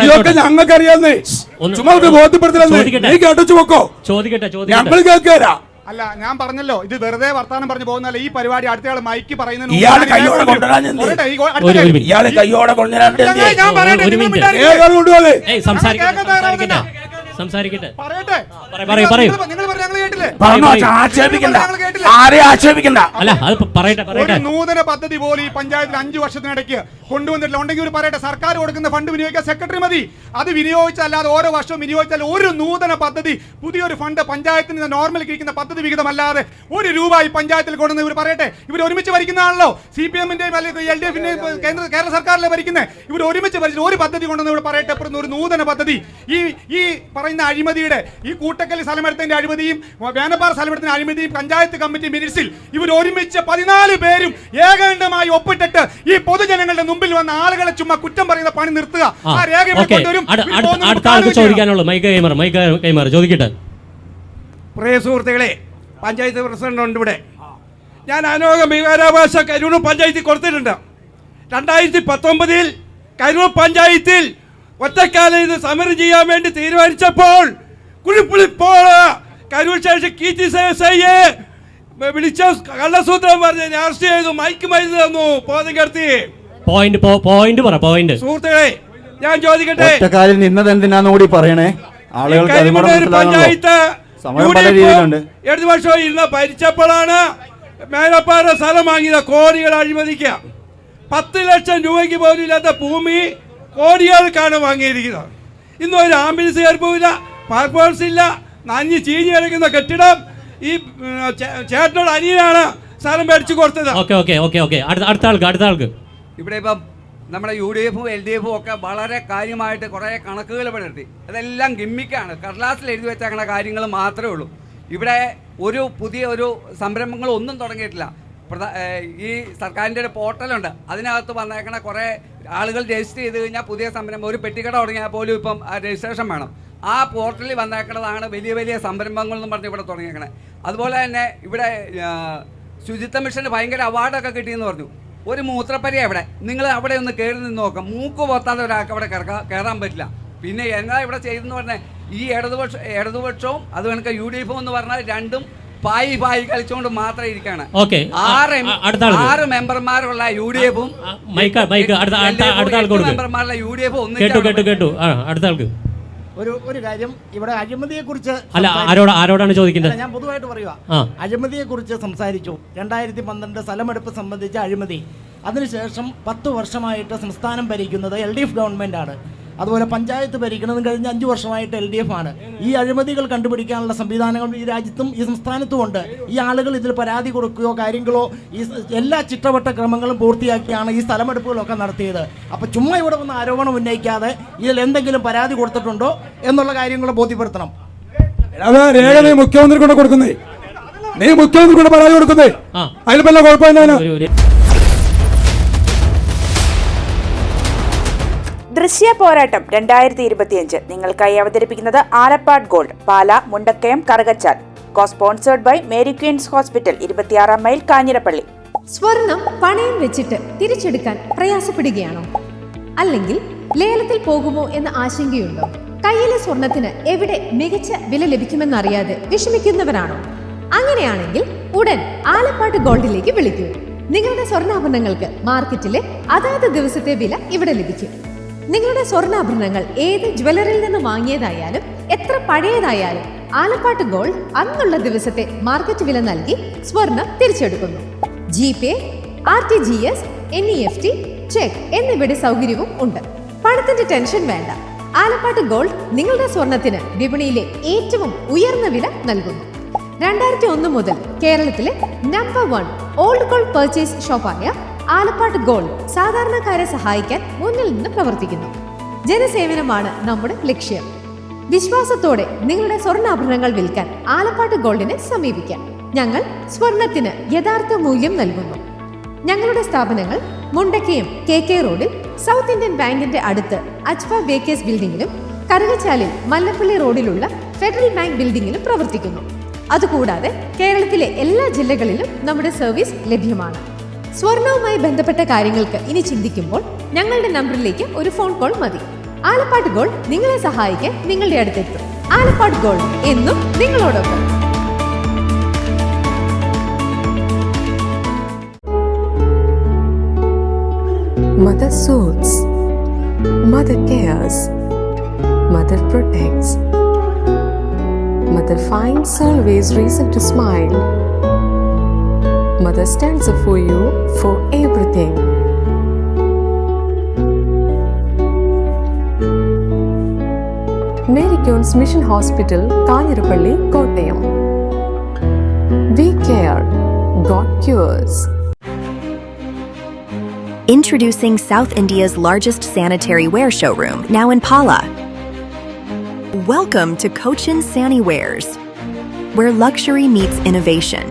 ഇതൊക്കെ ഞങ്ങൾക്കറിയാന്നേ. ചുമ്മാ ബോധ്യപ്പെടുത്തില്ല. നീ കേട്ടു വെക്കോ, ഞങ്ങൾ കേൾക്കാ. അല്ല, ഞാൻ പറഞ്ഞല്ലോ, ഇത് വെറുതെ വർത്താനം പറഞ്ഞു പോകുന്നല്ല. ഈ പരിപാടി അടുത്തയാൾ മൈക്ക് പറയുന്നതിന് ഇയാളെ കയ്യോടെ കൊണ്ടുവരാൻ സംസാരിക്കട്ടെ. അല്ല അത് പറയട്ടെ. നൂതന പദ്ധതി പോലെ ഈ പഞ്ചായത്തിൽ 5 വർഷത്തിനിടയ്ക്ക് കൊണ്ടുവന്നിട്ടില്ല. ഉണ്ടെങ്കിൽ ഒരു പറയട്ടെ, സർക്കാർ കൊടുക്കുന്ന ഫണ്ട് വിനിയോഗിക്കാൻ സെക്രട്ടറി മതി. അത് വിനിയോഗിച്ചല്ലാതെ ഓരോ വർഷവും വിനിയോഗിച്ചാൽ ഒരു നൂതന പദ്ധതി, പുതിയൊരു ഫണ്ട് പഞ്ചായത്തിന് നോർമൽ ഇരിക്കുന്ന പദ്ധതി വിഹിതമല്ലാതെ ഒരു രൂപ ഈ പഞ്ചായത്തിൽ കൊണ്ടുവന്ന് ഇവർ പറയട്ടെ. ഇവർ ഒരുമിച്ച് ഭരിക്കുന്നതാണല്ലോ, CPM-ന്റെയും അല്ലെങ്കിൽ LDF-ന്റെയും കേരള സർക്കാരിലെ ഭരിക്കുന്നത്. ഇവർ ഒരുമിച്ച് ഭരിച്ചിട്ട് ഒരു പദ്ധതി കൊണ്ടുവന്ന് ഇവിടെ പറയട്ടെ ഒരു നൂതന പദ്ധതി. ഈ പറയുന്ന അഴിമതിയുടെ, ഈ കൂട്ടക്കൽ സ്ഥലമെടുത്തതിന്റെ അഴിമതിയും വേനപ്പാറ സ്ഥലമെടുത്തതിന്റെ അഴിമതിയും പഞ്ചായത്ത് കമ്മിറ്റി മിനിറ്റ്സിൽ ഇവർ ഒരുമിച്ച് 14 പേരും ഏകണ്ഠമായി ഒപ്പിട്ടിട്ട് ഈ പൊതുജനങ്ങളുടെ മുമ്പിൽ വന്ന ആളുകളെ ചുമ്മാ കുറ്റം പറയുന്ന പണി നിർത്തുക. ആ രേഖ കൊണ്ടുവരും. അടുത്ത ആൾക്ക് ചോദിക്കാനുള്ളൂ. മൈക്ക് ചോദിക്കട്ടെ. പ്രിയ സുഹൃത്തുക്കളെ, പഞ്ചായത്ത് പ്രസിഡന്റ് ഉണ്ട് ഇവിടെ. ഞാൻ അനോഘ വികാരാഭാസ കരൂർ പഞ്ചായത്തിൽ കൊടുത്തിട്ടുണ്ട്. 2019 കരൂർ പഞ്ചായത്തിൽ ഒറ്റക്കാലം ഇത് സമരം ചെയ്യാൻ വേണ്ടി തീരുമാനിച്ചപ്പോൾ കുഴിപ്പുളിപ്പോൾ കരൂർ സ്റ്റേഷൻ കീറ്റിയെ വിളിച്ച കള്ളസൂത്രം പറഞ്ഞ് അറസ്റ്റ് ചെയ്തു, മൈക്ക് മരുന്ന് തന്നു, ബോധം കെടുത്തി. സുഹൃത്തുക്കളെ, ഞാൻ ചോദിക്കട്ടെ, ഒറ്റക്കാലിൽ നിന്നത് എന്തിനാന്ന് കൂടി പറയണേ. പഞ്ചായത്ത് ഇടതു വർഷം ഇരുന്ന് ഭരിച്ചപ്പോഴാണ് മേലപ്പാറ സ്ഥലം വാങ്ങിയത്. കോടികൾ അഴിമതിക്കുക. 10 ലക്ഷം രൂപയ്ക്ക് പോലും ഇല്ലാത്ത ഭൂമി കോടികൾക്കാണ് വാങ്ങിയിരിക്കുന്നത്. ഇന്നും ഒരു ആംബുലൻസ് കയറിപ്പോവില്ല, ഫയർഫോഴ്സ് ഇല്ല, നഞ്ഞ് ചീഞ്ഞ് കിടക്കുന്ന കെട്ടിടം ഈ ചേട്ടനോട് അനിയനാണ് സ്ഥലം മേടിച്ചു കൊടുത്തത്. അടുത്ത ആൾക്ക് ഇവിടെ ഇപ്പം നമ്മുടെ UDF-ഉം LDF-ഉം ഒക്കെ വളരെ കാര്യമായിട്ട് കുറേ കണക്കുകൾ പെടുത്തി. അതെല്ലാം ഗിമ്മിക്കാണ്, കടലാസിൽ എഴുതി വെച്ചേക്കുന്ന കാര്യങ്ങൾ മാത്രമേ ഉള്ളൂ. ഇവിടെ പുതിയ സംരംഭങ്ങളൊന്നും തുടങ്ങിയിട്ടില്ല. ഈ സർക്കാരിൻ്റെ ഒരു പോർട്ടലുണ്ട്, അതിനകത്ത് വന്നേക്കണ കുറേ ആളുകൾ രജിസ്റ്റർ ചെയ്ത് കഴിഞ്ഞാൽ പുതിയ സംരംഭം, ഒരു പെട്ടിക്കട തുടങ്ങിയാൽ പോലും ഇപ്പം രജിസ്ട്രേഷൻ വേണം. ആ പോർട്ടലിൽ വന്നേക്കുന്നതാണ് വലിയ വലിയ സംരംഭങ്ങൾ എന്ന് പറഞ്ഞ് ഇവിടെ തുടങ്ങിയേക്കണേ. അതുപോലെ തന്നെ ഇവിടെ ശുചിത്വ മിഷന് ഭയങ്കര അവാർഡൊക്കെ കിട്ടിയെന്ന് പറഞ്ഞു. ഒരു മൂത്രപ്പരി എവിടെ, നിങ്ങൾ അവിടെ ഒന്ന് കയറി നിന്ന് നോക്കാം, മൂക്ക് പൊത്താതെ ഒരാൾക്ക് അവിടെ കയറാൻ പറ്റില്ല. പിന്നെ എന്നാ ഇവിടെ ചെയ്തെന്ന് പറഞ്ഞാൽ ഈ ഇടതുപക്ഷവും അത് കണക്ക് UDF-ഉം എന്ന് പറഞ്ഞാൽ രണ്ടും പായി കളിച്ചുകൊണ്ട് മാത്രം ഇരിക്കുകയാണ്. 6 മെമ്പർമാരുള്ള UDF-ഉം മെമ്പർമാരുള്ള UDF-ഉം ഒന്നും. ഒരു കാര്യം, ഇവിടെ അഴിമതിയെ കുറിച്ച് ആരോടാണ് ചോദിക്കുന്നത്? ഞാൻ പൊതുവായിട്ട് പറയുക. അഴിമതിയെ കുറിച്ച് സംസാരിച്ചു. 2012 സ്ഥലമെടുപ്പ് സംബന്ധിച്ച അഴിമതി. അതിനുശേഷം 10 വർഷമായിട്ട് സംസ്ഥാനം ഭരിക്കുന്നത് LDF ഗവൺമെന്റാണ്. അതുപോലെ പഞ്ചായത്ത് ഭരിക്കുന്നതും കഴിഞ്ഞ 5 വർഷമായിട്ട് LDF ആണ്. ഈ അഴിമതികൾ കണ്ടുപിടിക്കാനുള്ള സംവിധാനങ്ങൾ ഈ രാജ്യത്തും ഈ സംസ്ഥാനത്തും ഉണ്ട്. ഈ ആളുകൾ ഇതിൽ പരാതി കൊടുക്കുകയോ കാര്യങ്ങളോ ഈ എല്ലാ ചിട്ടവട്ട ക്രമങ്ങളും പൂർത്തിയാക്കിയാണ് ഈ സ്ഥലമെടുപ്പുകളൊക്കെ നടത്തിയത്. അപ്പോൾ ചുമ്മാ ഇവിടെ വന്ന് ആരോപണം ഉന്നയിക്കാതെ ഇതിൽ എന്തെങ്കിലും പരാതി കൊടുത്തിട്ടുണ്ടോ എന്നുള്ള കാര്യങ്ങൾ ബോധ്യപ്പെടുത്തണം. രേഖ നീ മുഖ്യമന്ത്രി കൊണ്ട് കൊടുക്കുന്നേ, നീ മുഖ്യമന്ത്രി കൊണ്ട് പരാതി കൊടുക്കുന്നേ, അതിൽ വല്ല കുഴപ്പമില്ല. ദൃശ്യ പോരാട്ടം 2025 നിങ്ങൾക്കായി അവതരിപ്പിക്കുന്നത് Alappad gold, Pala, Mundakayam, Karukachal. Sponsored by Mary queens hospital, 26 mile, Kanjirappally. സ്വർണം പണയം വെച്ചിട്ട് തിരിച്ചെടുക്കാൻ പ്രയാസപ്പെടുകയാണോ? അല്ലെങ്കിൽ ലേലത്തിൽ പോകുമോ എന്ന ആശങ്കയുണ്ടോ? കയ്യിലെ സ്വർണത്തിന് എവിടെ മികച്ച വില ലഭിക്കുമെന്നറിയാതെ വിഷമിക്കുന്നവരാണോ? അങ്ങനെയാണെങ്കിൽ ഉടൻ ആലപ്പാട് ഗോൾഡിലേക്ക് വിളിക്കൂ. നിങ്ങളുടെ സ്വർണ്ണാഭരണങ്ങൾക്ക് മാർക്കറ്റിലെ അതാത് ദിവസത്തെ വില ഇവിടെ ലഭിക്കും. നിങ്ങളുടെ സ്വർണ്ണാഭരണങ്ങൾ ഏത് ജ്വല്ലറിയിൽ നിന്ന് വാങ്ങിയതായാലും എത്ര പഴയതായാലും ആലപ്പാട് ഗോൾഡ് അന്നുള്ള ദിവസത്തെ മാർക്കറ്റ് വില നൽകി സ്വർണം തിരിച്ചെടുക്കുന്നു. GPay, RTGS, NEFT, ചെക്ക് എന്നിവയുടെ സൗകര്യവും ഉണ്ട്. പണത്തിന്റെ ടെൻഷൻ വേണ്ട. ആലപ്പാട് ഗോൾഡ് നിങ്ങളുടെ സ്വർണത്തിന് വിപണിയിലെ ഏറ്റവും ഉയർന്ന വില നൽകുന്നു. 2001 മുതൽ കേരളത്തിലെ നമ്പർ 1 ഓൾഡ് ഗോൾഡ് പർച്ചേസ് ഷോപ്പായ ആലപ്പാട് ഗോൾഡ് സാധാരണക്കാരെ സഹായിക്കാൻ മുന്നിൽ നിന്ന് പ്രവർത്തിക്കുന്നു. ജനസേവനമാണ് നമ്മുടെ ലക്ഷ്യം. വിശ്വാസത്തോടെ നിങ്ങളുടെ സ്വർണ്ണാഭരണങ്ങൾ വിൽക്കാൻ ആലപ്പാട് ഗോൾഡിനെ സമീപിക്കാം. ഞങ്ങൾ സ്വർണത്തിന് യഥാർത്ഥ മൂല്യം നൽകുന്നു. ഞങ്ങളുടെ സ്ഥാപനങ്ങൾ മുണ്ടക്കയം KK റോഡിൽ സൗത്ത് ഇന്ത്യൻ ബാങ്കിന്റെ അടുത്ത് അജ്ഫ ബേക്കേഴ്സ് ബിൽഡിംഗിലും കറുകച്ചാലിൽ മല്ലപ്പള്ളി റോഡിലുള്ള ഫെഡറൽ ബാങ്ക് ബിൽഡിംഗിലും പ്രവർത്തിക്കുന്നു. അതുകൂടാതെ കേരളത്തിലെ എല്ലാ ജില്ലകളിലും നമ്മുടെ സർവീസ് ലഭ്യമാണ്. സ്വർണവുമായി ബന്ധപ്പെട്ട കാര്യങ്ങൾക്ക് ഇനി ചിന്തിക്കുമ്പോൾ ഞങ്ങളുടെ നമ്പറിലേക്ക് ഒരു ഫോൺ കോൾ മതി. ആലപ്പാട് ഗോൾഡ് നിങ്ങളെ സഹായിക്കാൻ നിങ്ങളുടെ അടുത്തെത്തും. ആലപ്പാട് ഗോൾഡ് എന്നും നിങ്ങളോടൊപ്പം. Mother soothes, mother cares, mother protects, mother finds always reason to smile. Mother stands up for you for everything. Mary Queen's Mission Hospital, Kanirapalli, Kottayam. We care, God cures. Introducing South India's largest sanitary wear showroom, now in Pala. Welcome to Cochin Saniwares, where luxury meets innovation.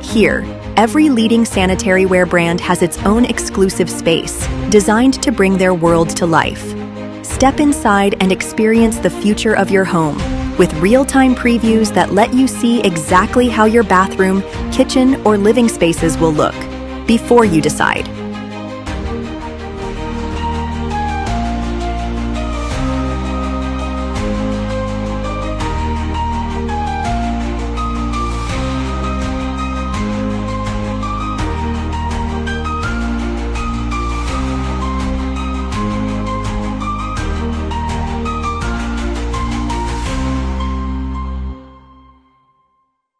Here, every leading sanitary wear brand has its own exclusive space, designed to bring their world to life. Step inside and experience the future of your home, with real-time previews that let you see exactly how your bathroom, kitchen, or living spaces will look before you decide.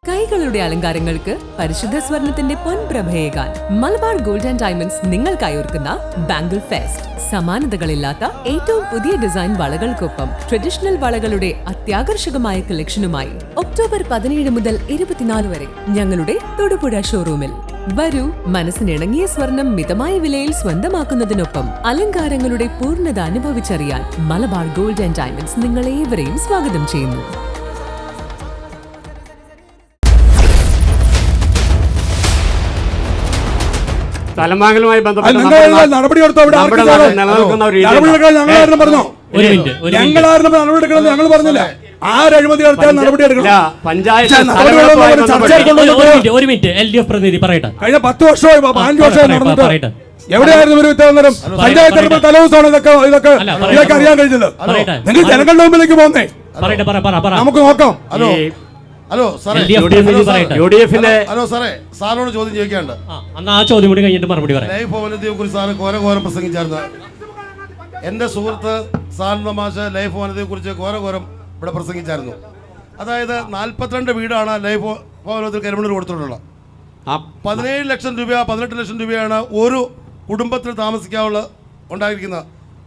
കൈകളുടെ അലങ്കാരങ്ങൾക്ക് പരിശുദ്ധ സ്വർണത്തിന്റെ പൊൻപ്രഭയേകാൻ മലബാർ ഗോൾഡ് ആൻഡ് ഡയമണ്ട്സ് നിങ്ങൾക്കായി ഒരുക്കുന്ന ബാംഗിൾ ഫെസ്റ്റ്. സമാനതകളില്ലാത്ത ഏറ്റവും പുതിയ ഡിസൈൻ വളകൾക്കൊപ്പം ട്രഡീഷണൽ വളകളുടെ അത്യാകർഷകമായ കളക്ഷനുമായി ഒക്ടോബർ 17 മുതൽ 24 വരെ ഞങ്ങളുടെ തൊടുപുഴ ഷോറൂമിൽ വരൂ. മനസ്സിനിണങ്ങിയ സ്വർണം മിതമായ വിലയിൽ സ്വന്തമാക്കുന്നതിനൊപ്പം അലങ്കാരങ്ങളുടെ പൂർണ്ണത അനുഭവിച്ചറിയാൻ മലബാർ ഗോൾഡ് ആൻഡ് ഡയമണ്ട്സ് നിങ്ങളേവരെയും സ്വാഗതം ചെയ്യുന്നു. സ്ഥലമാംഗലുമായി ബന്ധപ്പെട്ട് നടപടിയെടുത്തോ? ഞങ്ങളായിരുന്നു നടപടിയെടുക്കണം. ഞങ്ങൾ പറഞ്ഞില്ല ആരഴിമതി നടത്തിയാൽ നടപടിയെടുക്കണം. ഒരു മിനിറ്റ് LDF പ്രതിനിധി പറയട്ടെ. കഴിഞ്ഞ 10 വർഷമായി 15 വർഷമായി നടന്നിട്ട് എവിടെയായിരുന്നു ഒരു ഉത്തരവാദിത്തം? പഞ്ചായത്ത് തലേദിവസമാണ് ഇതൊക്കെ അറിയാൻ കഴിഞ്ഞത്. നിങ്ങൾ ജനങ്ങളുടെ മുമ്പിലേക്ക് പോകുന്നേ. നമുക്ക് നോക്കാം. ഹലോ സാറേ, ഹലോ സാറേ, സാറിനോട് ചോദ്യം ചോദിക്കാണ്ട്. ആ ചോദ്യം കൂടി കഴിഞ്ഞിട്ട് മറുപടി പറയാം. ലൈഫ് ഭവനത്തെ കുറിച്ച് സാറ് ഘോരം പ്രസംഗിച്ചായിരുന്നു. എൻ്റെ സുഹൃത്ത് സാറിന്റെ മാഷ് ലൈഫ് ഭവനത്തെ കുറിച്ച് ഘോരം ഇവിടെ പ്രസംഗിച്ചായിരുന്നു. അതായത് 42 വീടാണ് ലൈഫ് ഭവനത്തിൽ കരിമണ്ണൂർ കൊടുത്തിട്ടുള്ളത്. 17 ലക്ഷം രൂപ 18 ലക്ഷം രൂപയാണ് ഒരു കുടുംബത്തിൽ താമസിക്കാനുള്ള ഉണ്ടായിരിക്കുന്നത്.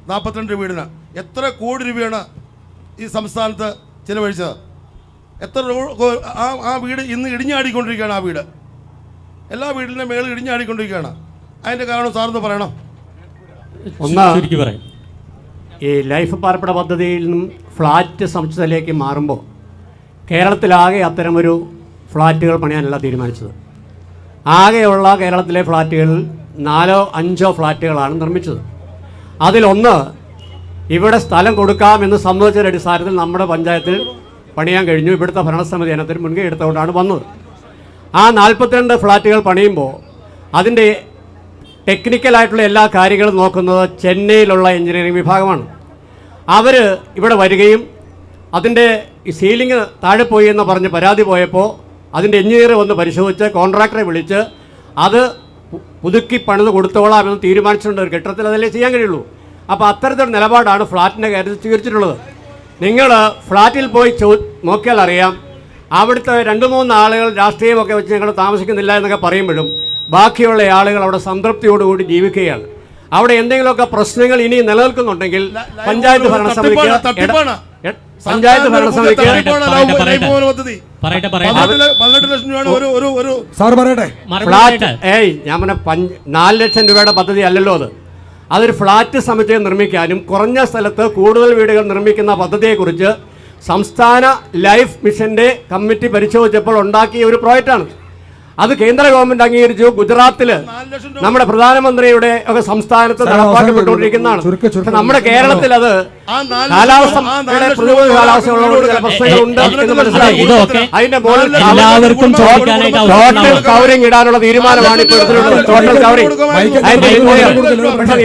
42 വീടിന് എത്ര കോടി രൂപയാണ് ഈ സംസ്ഥാനത്ത് ചിലവഴിച്ചത്? എത്ര ആ വീട് ഇന്ന് ഇടിഞ്ഞാടിക്കൊണ്ടിരിക്കുകയാണ്. ആ വീട് എല്ലാ വീടിൻ്റെ മേളിൽ ഇടിഞ്ഞാടിക്കൊണ്ടിരിക്കുകയാണ്. അതിൻ്റെ കാരണം സാറിന് പറയണം. ഒന്ന്, ഈ ലൈഫ് പാർപ്പിട പദ്ധതിയിൽ നിന്നും ഫ്ലാറ്റ് സമുച്ചയത്തിലേക്ക് മാറുമ്പോൾ കേരളത്തിലാകെ അത്തരമൊരു ഫ്ലാറ്റുകൾ പണിയാനല്ല തീരുമാനിച്ചത്. ആകെയുള്ള കേരളത്തിലെ ഫ്ലാറ്റുകളിൽ 4-5 ഫ്ലാറ്റുകളാണ് നിർമ്മിച്ചത്. അതിലൊന്ന് ഇവിടെ സ്ഥലം കൊടുക്കാമെന്ന് സമ്മതിച്ചൊരു അടിസ്ഥാനത്തിൽ നമ്മുടെ പഞ്ചായത്തിൽ പണിയാൻ കഴിഞ്ഞു. ഇവിടുത്തെ ഭരണസമിതി അതിനകത്ത് മുൻകൈ എടുത്തുകൊണ്ടാണ് വന്നത്. ആ 42 ഫ്ലാറ്റുകൾ പണിയുമ്പോൾ അതിൻ്റെ ടെക്നിക്കലായിട്ടുള്ള എല്ലാ കാര്യങ്ങളും നോക്കുന്നത് ചെന്നൈയിലുള്ള എഞ്ചിനീയറിംഗ് വിഭാഗമാണ്. അവർ ഇവിടെ വരികയും അതിൻ്റെ സീലിംഗ് താഴെ പോയി എന്ന് പറഞ്ഞ് പരാതി പോയപ്പോൾ അതിൻ്റെ എഞ്ചിനീയർ വന്ന് പരിശോധിച്ച് കോൺട്രാക്ടറെ വിളിച്ച് അത് പുതുക്കി പണിത് കൊടുത്തോളാമെന്ന് തീരുമാനിച്ചിട്ടുണ്ട്. ഒരു കെട്ടിടത്തിൽ അതല്ലേ ചെയ്യാൻ കഴിയുള്ളൂ. അപ്പോൾ അത്തരത്തിലുള്ള നിലപാടാണ് ഫ്ലാറ്റിൻ്റെ കാര്യത്തിൽ സ്വീകരിച്ചിട്ടുള്ളത്. നിങ്ങൾ ഫ്ലാറ്റിൽ പോയി നോക്കിയാൽ അറിയാം, അവിടുത്തെ 2-3 ആളുകൾ രാഷ്ട്രീയമൊക്കെ വെച്ച് ഞങ്ങൾ താമസിക്കുന്നില്ല എന്നൊക്കെ പറയുമ്പോഴും ബാക്കിയുള്ള ആളുകൾ അവിടെ സംതൃപ്തിയോടുകൂടി ജീവിക്കുകയാണ്. അവിടെ എന്തെങ്കിലുമൊക്കെ പ്രശ്നങ്ങൾ ഇനി നിലനിൽക്കുന്നുണ്ടെങ്കിൽ പഞ്ചായത്ത് ഭരണസമിതിക്ക് ഞാൻ പറഞ്ഞ 4 ലക്ഷം രൂപയുടെ പദ്ധതി അല്ലല്ലോ അത്. അതൊരു ഫ്ലാറ്റ് സമുച്ചയം നിർമ്മിക്കാനും കുറഞ്ഞ സ്ഥലത്ത് കൂടുതൽ വീടുകൾ നിർമ്മിക്കുന്ന പദ്ധതിയെക്കുറിച്ച് സംസ്ഥാന ലൈഫ് മിഷന്റെ കമ്മിറ്റി പരിശോധിച്ചപ്പോൾ ഉണ്ടാക്കിയ ഒരു പ്രോജക്റ്റാണ്. അത് കേന്ദ്ര ഗവൺമെന്റ് അംഗീകരിച്ചു. ഗുജറാത്തിൽ നമ്മുടെ പ്രധാനമന്ത്രിയുടെ ഒക്കെ സംസ്ഥാനത്ത് നടപ്പാക്കപ്പെട്ടുകൊണ്ടിരിക്കുന്നതാണ്. നമ്മുടെ കേരളത്തിൽ അത് കാലാവസ്ഥയുടെ പ്രതികൂല കാലാവസ്ഥകളോട് ചില പ്രശ്നങ്ങളുണ്ട് എന്ന് മനസ്സിലാക്കി അതിന്റെ മുകളിൽ ടോട്ടൽ കവറിംഗ് ഇടാനുള്ള തീരുമാനമാണ് ഇപ്പോൾ എടുത്തിട്ടുള്ളത്. ടോട്ടൽ കവറിംഗ് പക്ഷേ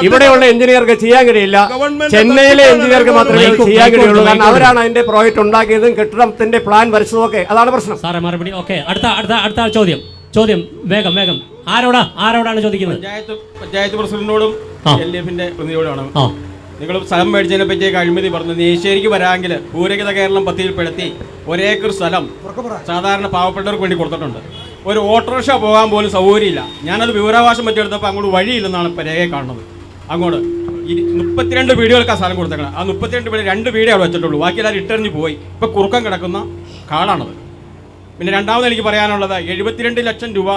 ഇവിടെയുള്ള എഞ്ചിനീയർക്ക് ചെയ്യാൻ കഴിയില്ല. ചെന്നൈയിലെ എഞ്ചിനീയർക്ക് മാത്രമേ ചെയ്യാൻ കഴിയുള്ളൂ. കാരണം അവരാണ് അതിന്റെ പ്രോജക്റ്റ് ഉണ്ടാക്കിയതും കെട്ടിടത്തിന്റെ പ്ലാൻ വരച്ചതും. അതാണ് പ്രശ്നം. മറുപടി ഓക്കെ. അടുത്ത ചോദ്യം വേഗം ആരോടാണ് ചോദിക്കുന്നത്? പഞ്ചായത്ത് പ്രസിഡന്റിനോടും LDFന്റെ പ്രതിനിധിയോടാണ്. നിങ്ങൾ സ്ഥലം മേടിച്ചതിനെ പറ്റിയൊക്കെ അഴിമതി പറഞ്ഞു. നേശ്ശേരിക്ക് വരാമെങ്കിൽ ഭൂരഹിത കേരളം പദ്ധതിയിൽപ്പെടുത്തി 1 ഏക്കർ സ്ഥലം സാധാരണ പാവപ്പെട്ടവർക്ക് വേണ്ടി കൊടുത്തിട്ടുണ്ട്. ഒരു ഓട്ടോറിക്ഷ പോകാൻ പോലും സൗകര്യമില്ല. ഞാനത് വിവരാവകാശം പറ്റിയെടുത്തപ്പോൾ അങ്ങോട്ട് വഴിയില്ലെന്നാണ് ഇപ്പോൾ രേഖയെ കാണുന്നത്. അങ്ങോട്ട് 32 വീടുകൾക്ക് ആ സ്ഥലം കൊടുത്തേക്കണം. ആ 32 വീട് 2 വീടേ അവിടെ വെച്ചിട്ടുള്ളൂ. ബാക്കി എല്ലാവരും ഇട്ടെറിഞ്ഞ് പോയി. ഇപ്പോൾ കുറുക്കം കിടക്കുന്ന കാടാണത്. പിന്നെ രണ്ടാമത് എനിക്ക് പറയാനുള്ളത് 72 ലക്ഷം രൂപ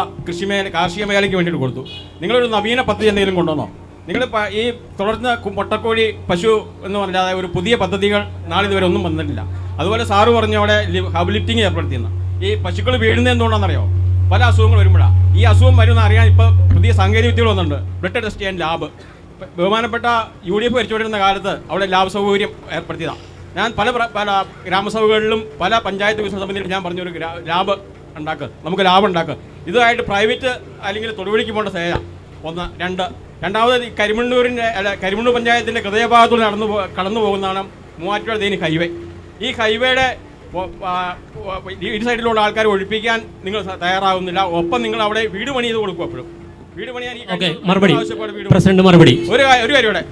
കാർഷിക മേഖലയ്ക്ക് വേണ്ടിയിട്ട് കൊടുത്തു. നിങ്ങളൊരു നവീന പദ്ധതി എന്തെങ്കിലും കൊണ്ടുവന്നോ? നിങ്ങൾ ഈ തുടർന്ന് മുട്ടക്കോഴി പശു എന്ന് പറഞ്ഞാൽ ഒരു പുതിയ പദ്ധതികൾ നാളിതുവരെ ഒന്നും വന്നിട്ടില്ല. അതുപോലെ സാറ് പറഞ്ഞ അവിടെ ഹബ് ലിഫ്റ്റിംഗ് ഏർപ്പെടുത്തിയെന്ന്. ഈ പശുക്കൾ വീഴുന്നത് എന്തുകൊണ്ടാണെന്നറിയോ? പല അസുഖങ്ങൾ വരുമ്പോഴാണ്. ഈ അസുഖം വരുന്ന അറിയാൻ ഇപ്പോൾ പുതിയ സാങ്കേതിക വിദ്യകൾ വന്നിട്ടുണ്ട്. ബ്ലഡ് ടെസ്റ്റ് ചെയ്യാൻ ലാബ്. ബഹുമാനപ്പെട്ട UDF ഭരിച്ചുകൊണ്ടിരുന്ന കാലത്ത് അവിടെ ലാബ് സൗകര്യം ഏർപ്പെടുത്തിയതാണ്. ഞാൻ പല ഗ്രാമസഭകളിലും പല പഞ്ചായത്ത് വികസന സമിതിയിലും ഞാൻ പറഞ്ഞൊരു ലാബ് നമുക്ക് ലാബ് ഉണ്ടാക്കുക. ഇതുമായിട്ട് പ്രൈവറ്റ് അല്ലെങ്കിൽ തൊടുപുഴയ്ക്ക് പോകേണ്ട സേന 1. രണ്ടാമത് ഈ കരിമണ്ണൂർ പഞ്ചായത്തിൻ്റെ ഹൃദയഭാഗത്തൂടെ കടന്നു പോകുന്നതാണ് മൂവാറ്റുപുഴ തേനി ഹൈവേ. ഈ ഹൈവേയുടെ ഈ സൈഡിലുള്ള ആൾക്കാരെ ഒഴിപ്പിക്കാൻ നിങ്ങൾ തയ്യാറാവുന്നില്ല. ഒപ്പം നിങ്ങൾ അവിടെ വീട് പണി ചെയ്ത് കൊടുക്കും. അപ്പോഴും വീട് പണിയാൻ ഒരു കാര്യം ഇവിടെ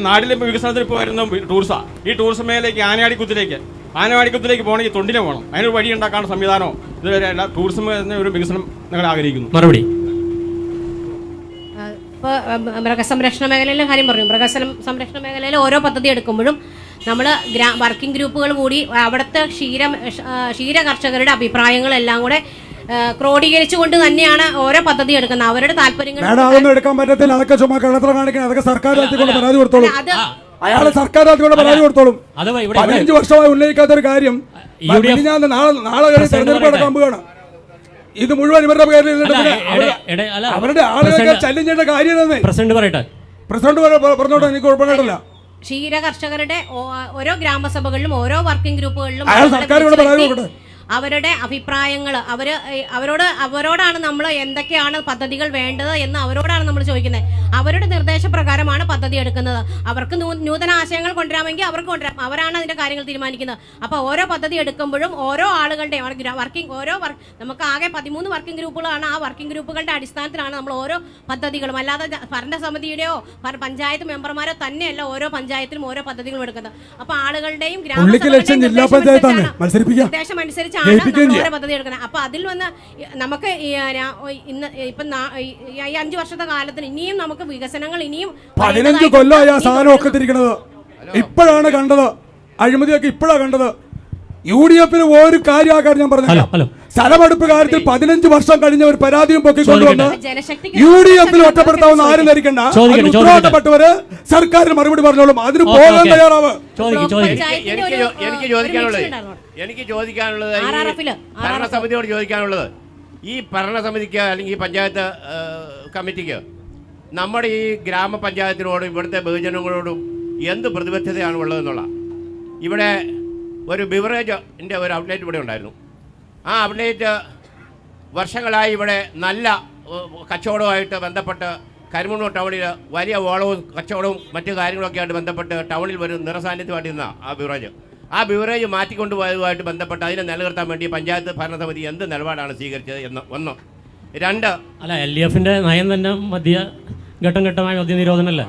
നാട്ടിലെ വികസനത്തിൽ ഇപ്പോൾ വരുന്ന ടൂറിസമാണ്. ഈ ടൂറിസം മേഖലയ്ക്ക് ആനയാടിക്കുത്തിലേക്ക് പോകണമെങ്കിൽ തൊണ്ടിനെ പോകണം. അതിനൊരു വഴി ഉണ്ടാക്കാനുള്ള സംവിധാനമോ ഇതുവരെ ടൂറിസം ഒരു വികസനം ഞങ്ങൾ ആഗ്രഹിക്കുന്നു. മറുപടി. ഇപ്പോൾ മൃഗസംരക്ഷണ മേഖലയിലെ കാര്യം പറഞ്ഞു. മൃഗസംരക്ഷണ മേഖലയിൽ ഓരോ പദ്ധതി എടുക്കുമ്പോഴും നമ്മൾ വർക്കിംഗ് ഗ്രൂപ്പുകൾ കൂടി അവിടുത്തെ ക്ഷീര കർഷകരുടെ അഭിപ്രായങ്ങളെല്ലാം കൂടെ ക്രോഡീകരിച്ചുകൊണ്ട് തന്നെയാണ് ഓരോ പദ്ധതി എടുക്കുന്നത്. അവരുടെ താല്പര്യങ്ങൾ അതൊന്നും എടുക്കാൻ പറ്റത്തില്ല. അതൊക്കെ ചുമ്മാ കള്ളത്തരം കാണിക്കണം. അതൊക്കെ സർക്കാർ കൊണ്ട് പരാതി കൊടുത്തോളും. അയാള് സർക്കാർ കൊണ്ട് പരാതി കൊടുത്തോളും. 15 വർഷമായി ഉന്നയിക്കാത്തൊരു കാര്യം നാളെ തെരഞ്ഞെടുപ്പ് നടക്കാൻ പോവുകയാണ്. ഇത് മുഴുവൻ ഇവരുടെ പേരിൽ അവരുടെ ആളുകളൊക്കെ ശല്യം ചെയ്യേണ്ട കാര്യം പ്രസിഡന്റ് പറഞ്ഞോട്ടെ. എനിക്ക് കുഴപ്പമില്ല. ക്ഷീര കർഷകരുടെ ഓരോ ഗ്രാമസഭകളിലും ഓരോ വർക്കിംഗ് ഗ്രൂപ്പുകളിലും അവരുടെ അഭിപ്രായങ്ങൾ അവരോടാണ് നമ്മൾ എന്തൊക്കെയാണ് പദ്ധതികൾ വേണ്ടത് എന്ന് അവരോടാണ് നമ്മൾ ചോദിക്കുന്നത്. അവരുടെ നിർദ്ദേശപ്രകാരമാണ് പദ്ധതി എടുക്കുന്നത്. അവർക്ക് നൂതന ആശയങ്ങൾ കൊണ്ടുവരാമെങ്കിൽ അവർക്ക് കൊണ്ടുവരാം. അവരാണ് അതിന്റെ കാര്യങ്ങൾ തീരുമാനിക്കുന്നത്. അപ്പോൾ ഓരോ പദ്ധതി എടുക്കുമ്പോഴും ഓരോ ആളുകളുടെയും നമുക്ക് ആകെ 13 വർക്കിംഗ് ഗ്രൂപ്പുകളാണ്. ആ വർക്കിംഗ് ഗ്രൂപ്പുകളുടെ അടിസ്ഥാനത്തിലാണ് നമ്മൾ ഓരോ പദ്ധതികളും. അല്ലാതെ ഭരണസമിതിയുടെയോ പഞ്ചായത്ത് മെമ്പർമാരോ തന്നെയല്ല ഓരോ പഞ്ചായത്തിലും ഓരോ പദ്ധതികളും എടുക്കുന്നത്. അപ്പോൾ ആളുകളുടെയും നിർദ്ദേശം അനുസരിച്ച് പദ്ധതി എടുക്കുന്നത്. അപ്പൊ അതിൽ വന്ന് നമുക്ക് ഇന്ന് ഇപ്പം ഈ 5 വർഷത്തെ കാലത്തിന് ഇനിയും നമുക്ക് നമുക്ക് വികസനങ്ങൾ ഇനിയും 15 കൊല്ലമായി ആ സാധനം ഒക്കെ തിരിക്കണത്. ഇപ്പോഴാണ് കണ്ടത് അഴിമതിയൊക്കെ, ഇപ്പോഴാണ് കണ്ടത്. UDF ഒരു കാര്യമാക്കാൻ ഞാൻ പറഞ്ഞു, സ്ഥലമെടുപ്പ് കാര്യത്തിൽ 15 വർഷം കഴിഞ്ഞ ഒരു പരാതിയും പൊക്കിക്കൊണ്ടുവന്ന് UDF ഒറ്റപ്പെടുത്താവുന്ന ആരും ധരിക്കണ്ട. ഉത്തരവാദിത്തപ്പെട്ടവര് സർക്കാരിന് മറുപടി പറഞ്ഞോളും, അതിന് പോകാൻ തയ്യാറാവ്. എനിക്ക് ചോദിക്കാനുള്ളത് ഭരണസമിതിയോട് ചോദിക്കാനുള്ളത്, ഈ ഭരണസമിതിക്ക് അല്ലെങ്കിൽ ഈ പഞ്ചായത്ത് കമ്മിറ്റിക്ക് നമ്മുടെ ഈ ഗ്രാമപഞ്ചായത്തിനോടും ഇവിടുത്തെ ബഹുജനങ്ങളോടും എന്ത് പ്രതിബദ്ധതയാണ് ഉള്ളതെന്നുള്ള. ഇവിടെ ഒരു ബിവറേജിൻ്റെ ഒരു ഔട്ട്ലെറ്റ് ഇവിടെ ഉണ്ടായിരുന്നു. ആ ഔട്ട്ലെറ്റ് വർഷങ്ങളായി ഇവിടെ നല്ല കച്ചവടവുമായിട്ട് ബന്ധപ്പെട്ട് കരിമണ്ണൂർ ടൗണിൽ വലിയ ഓളവും കച്ചവടവും മറ്റു കാര്യങ്ങളൊക്കെ ആയിട്ട് ബന്ധപ്പെട്ട് ടൗണിൽ ഒരു നിറസാന്നിധ്യമായിട്ട് നിന്ന ആ ബിവറേജ് മാറ്റിക്കൊണ്ടുപോയതുമായിട്ട് ബന്ധപ്പെട്ട് അതിനെ നിലനിർത്താൻ വേണ്ടി പഞ്ചായത്ത് ഭരണസമിതി എന്ത് നിലപാടാണ് സ്വീകരിച്ചത് എന്ന് ഒന്ന്. രണ്ട്, അല്ല LDFന്റെ നയം തന്നെ മദ്യ ഘട്ടം ഘട്ടമായ മദ്യ നിരോധനമല്ലേ?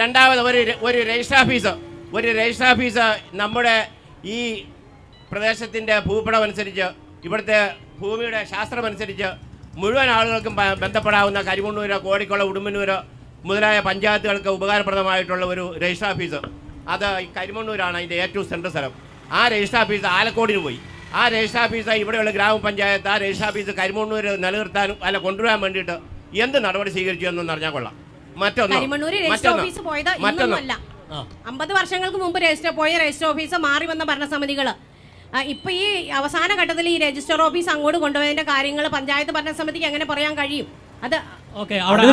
രണ്ടാമത് ഒരു രജിസ്റ്റർ ഓഫീസ് നമ്മുടെ ഈ പ്രദേശത്തിൻ്റെ ഭൂപടം അനുസരിച്ച്, ഇവിടുത്തെ ഭൂമിയുടെ ശാസ്ത്രമനുസരിച്ച് മുഴുവൻ ആളുകൾക്കും ബന്ധപ്പെടാവുന്ന കരിമണ്ണൂര്, കോടിക്കുളം, ഉടുമ്പന്നൂര് മുതലായ പഞ്ചായത്തുകൾക്ക് ഉപകാരപ്രദമായിട്ടുള്ള ഒരു രജിസ്റ്റർ ഓഫീസ്, അത് കരിമണ്ണൂരാണ് അതിൻ്റെ ഏറ്റവും സെൻട്രൽ സ്ഥലം. ആ രജിസ്റ്റർ ഓഫീസ് ആലക്കോടിന് പോയി. ആ രജിസ്റ്റർ ഓഫീസ് ഇവിടെയുള്ള ഗ്രാമപഞ്ചായത്ത് ആ രജിസ്റ്റർ ഓഫീസ് കരിമണ്ണൂര് നിലനിർത്താനും കൊണ്ടുവരാൻ വേണ്ടിയിട്ട് എന്ത് നടപടി സ്വീകരിച്ചു എന്നൊന്ന് അറിഞ്ഞാൽ കൊള്ളാം. മറ്റൊന്ന് 50 വർഷങ്ങൾക്ക് മുമ്പ് രജിസ്റ്റർ ഓഫീസ് മാറി വന്ന ഭരണസമിതികൾ ഇപ്പൊ ഈ അവസാന ഘട്ടത്തിൽ ഈ രജിസ്റ്റർ ഓഫീസ് അങ്ങോട്ട് കൊണ്ടുപോയതിന്റെ കാര്യങ്ങൾ പഞ്ചായത്ത് ഭരണസമിതിക്ക് എങ്ങനെ പറയാൻ കഴിയും? അത്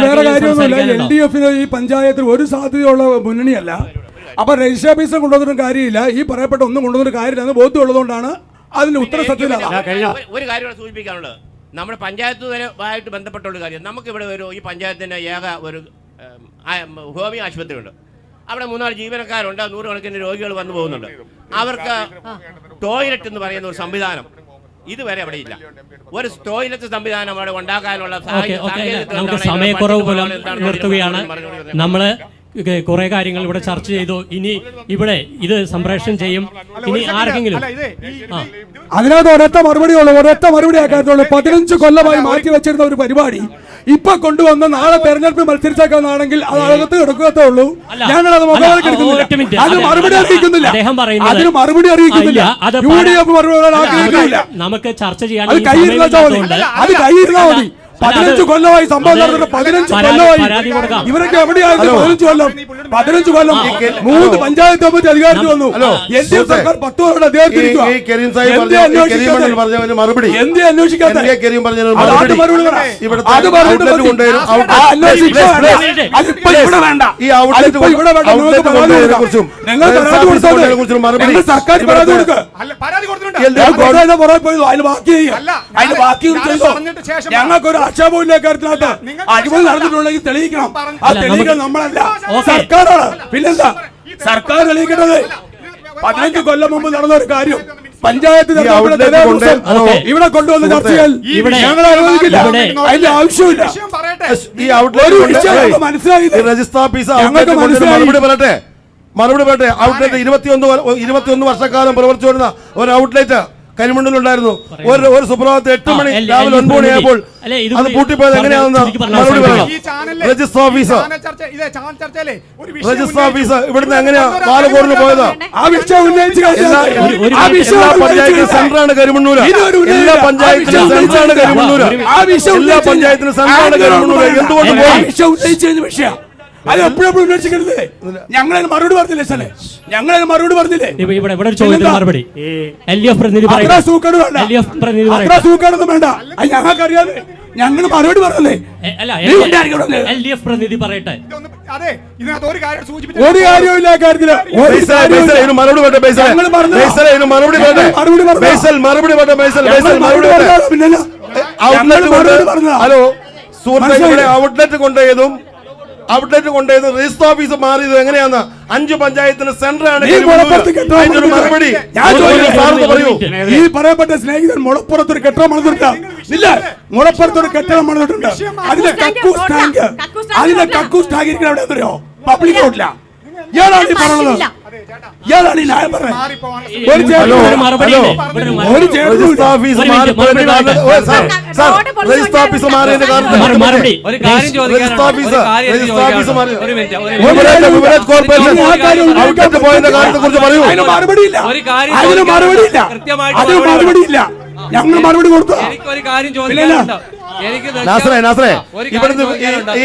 വേറെ കാര്യമൊന്നുമില്ല. LDF ഈ പഞ്ചായത്തിൽ ഒരു സാധ്യതയുള്ള മുന്നണിയല്ല. അപ്പൊ രജിസ്റ്റർ ഓഫീസ് കൊണ്ടുവന്നിട്ടും കാര്യമില്ല, ഈ പറയപ്പെട്ട ഒന്നും കൊണ്ടുവന്നിട്ട് കാര്യമില്ല എന്ന് ബോധ്യമുള്ളതുകൊണ്ടാണ് അതിന്റെ ഉത്തര സത്യത്തിലാണ്. ഒരു കാര്യം സൂചിപ്പിക്കാനുള്ളത്, നമ്മുടെ പഞ്ചായത്തുമായിട്ട് ബന്ധപ്പെട്ടുള്ള കാര്യം, നമുക്കിവിടെ ഈ പഞ്ചായത്തിൻ്റെ ഏക ഒരു ഹോമിയോ ആശുപത്രി ഉണ്ട്. അവിടെ 3-4 ജീവനക്കാരുണ്ട്, 100 കണക്കിന് രോഗികൾ വന്നു പോകുന്നുണ്ട്. അവർക്ക് ടോയ്ലറ്റ് എന്ന് പറയുന്ന ഒരു സംവിധാനം ഇതുവരെ അവിടെ ഇല്ല. ഒരു ടോയ്ലറ്റ് സംവിധാനം അവിടെ ഉണ്ടാക്കാനുള്ള നമുക്ക് സമയക്കുറവ് പോലും നിർത്തുകയാണ്. നമ്മള് കുറെ കാര്യങ്ങൾ ഇവിടെ ചർച്ച ചെയ്തു. ഇനി ഇവിടെ ഇത് സംപ്രേഷണം ചെയ്യും. ഇനി ആർക്കെങ്കിലും അതിനകത്ത് ഒരൊറ്റ മറുപടി ആക്കാത്തുള്ളൂ. 15 കൊല്ലമായി മാറ്റി വെച്ചിരുന്ന ഒരു പരിപാടി ഇപ്പൊ കൊണ്ടുവന്ന് നാളെ തെരഞ്ഞെടുപ്പ് മത്സരിച്ചേക്കാന്നാണെങ്കിൽ അത് അകത്ത് കിടക്കത്തേ ഉള്ളൂ. ഞങ്ങൾ അത് മുഖാലേക്ക് എടുക്കുന്നില്ല, അത് മറുപടി അറിയിക്കുന്നില്ല. അതിന് മറുപടി അറിയിക്കുന്നില്ല. UDF മറുപടി ആഗ്രഹിക്കുന്നില്ല. നമുക്ക് ചർച്ച ചെയ്യാൻ അത് കയ്യിരുന്നാ മതി. 15 കൊല്ലമായി സംഭവം നടന്നിട്ട് 15 കൊല്ലമായി ഇവരൊക്കെ എവിടെയായിരുന്നു? 15 കൊല്ലം 3 പഞ്ചായത്ത് കമ്മിറ്റി അധികാരത്തിൽ വന്നു. LDF സർക്കാർ 10 വർഷം അധികാരത്തിലിരിക്കുക. എന്ത് അന്വേഷിക്കാത്ത സർക്കാർ പരാതി കൊടുക്കുക. അതിന് ബാക്കി ഞങ്ങൾക്കൊരു ആക്ഷേപമില്ല കാര്യത്തിനകത്ത്. അഴിമതി നടന്നിട്ടുണ്ടെങ്കിൽ തെളിയിക്കണം. ആ തെളിയിക്കണം നമ്മളല്ല, സർക്കാരാണ്. പിന്നെന്താ സർക്കാർ തെളിയിക്കേണ്ടത്? 15 കൊല്ലം മുമ്പ് നടന്ന ഒരു കാര്യം പഞ്ചായത്ത് ഇവിടെ കൊണ്ടുവന്ന് ചർച്ച ചെയ്യാൻ ഞങ്ങൾ അനുവദിക്കില്ല. അതിന്റെ ആവശ്യമില്ല. മനസ്സിലായി, ഞങ്ങൾക്ക് മനസ്സിലായി. മറുപടി പറയട്ടെ. ഔട്ട്ലെറ്റ് 21 വർഷക്കാലം പ്രവർത്തിച്ചു വരുന്ന ഒരു ഔട്ട്ലെറ്റ് കരിമണ്ണൂരിലുണ്ടായിരുന്നു. ഒരു സുപ്രഭാതത്തിൽ 8 മണി രാവിലെ 9 മണിയായപ്പോൾ അത് പൂട്ടിപ്പോയത് എങ്ങനെയാണെന്ന് മറുപടി പറയാം. രജിസ്റ്റർ ഓഫീസ് ഇവിടുന്ന് എങ്ങനെയാ പാലക്കോടിന് പോയത്? പഞ്ചായത്തിന് സെന്ററാണ് കരിമണ്ണൂര്. എല്ലാ പഞ്ചായത്തിനും സെന്ററാണ് കരിമണ്ണൂര്. എല്ലാ പഞ്ചായത്തിനും സെന്ററാണ് കരിമണ്ണൂര്. എന്തുകൊണ്ട് പോയി? അത് എപ്പോഴും അന്വേഷിക്കരുത്. ഞങ്ങളതിന് മറുപടി പറഞ്ഞില്ലേ സാറേ? ഞങ്ങളതിന് മറുപടി പറഞ്ഞില്ലേ? മറുപടി അത്ര സൂക്കാടൊന്നും വേണ്ട. അത് ഞങ്ങൾക്കറിയാതെ ഞങ്ങൾ മറുപടി പറഞ്ഞല്ലേ? LDF പ്രതിനിധി പറയട്ടെ. ഒരു കാര്യമില്ല കാര്യത്തില്. ഹലോ സുഹൃത്തുക്കളെ, ഔട്ട്ലെറ്റ് കൊണ്ടുപോയതും രജിസ്റ്റർ ഓഫീസ് മാറിയത് എങ്ങനെയാന്ന് 5 പഞ്ചായത്തിന് സെന്ററാണ് മറുപടി പറയൂ. ഈ പറയപ്പെട്ട സ്നേഹിതൻ മുളപ്പുറത്തൊരു കെട്ടിടം പണിതിട്ടില്ല. മുളപ്പുറത്തൊരു കെട്ടിടം പണിതിട്ടുണ്ട്. അതിന്റെ കക്കൂസ് ടാങ്ക് ഇരിക്കുന്ന എവിടെ അറിയോ? പബ്ലിക് റോഡില്ല. ഇയാളാണ് ഈ പറഞ്ഞത്. ഇയാളാണ് ഈ ന്യായം പറയുന്നത്. ഒരു ചേട്ടനും മറുപടിയില്ല. ഞങ്ങൾ മറുപടി കൊടുത്തു. എനിക്കൊരു കാര്യം ചോദിക്കാനുണ്ട്. ഇവിടുന്ന് ഈ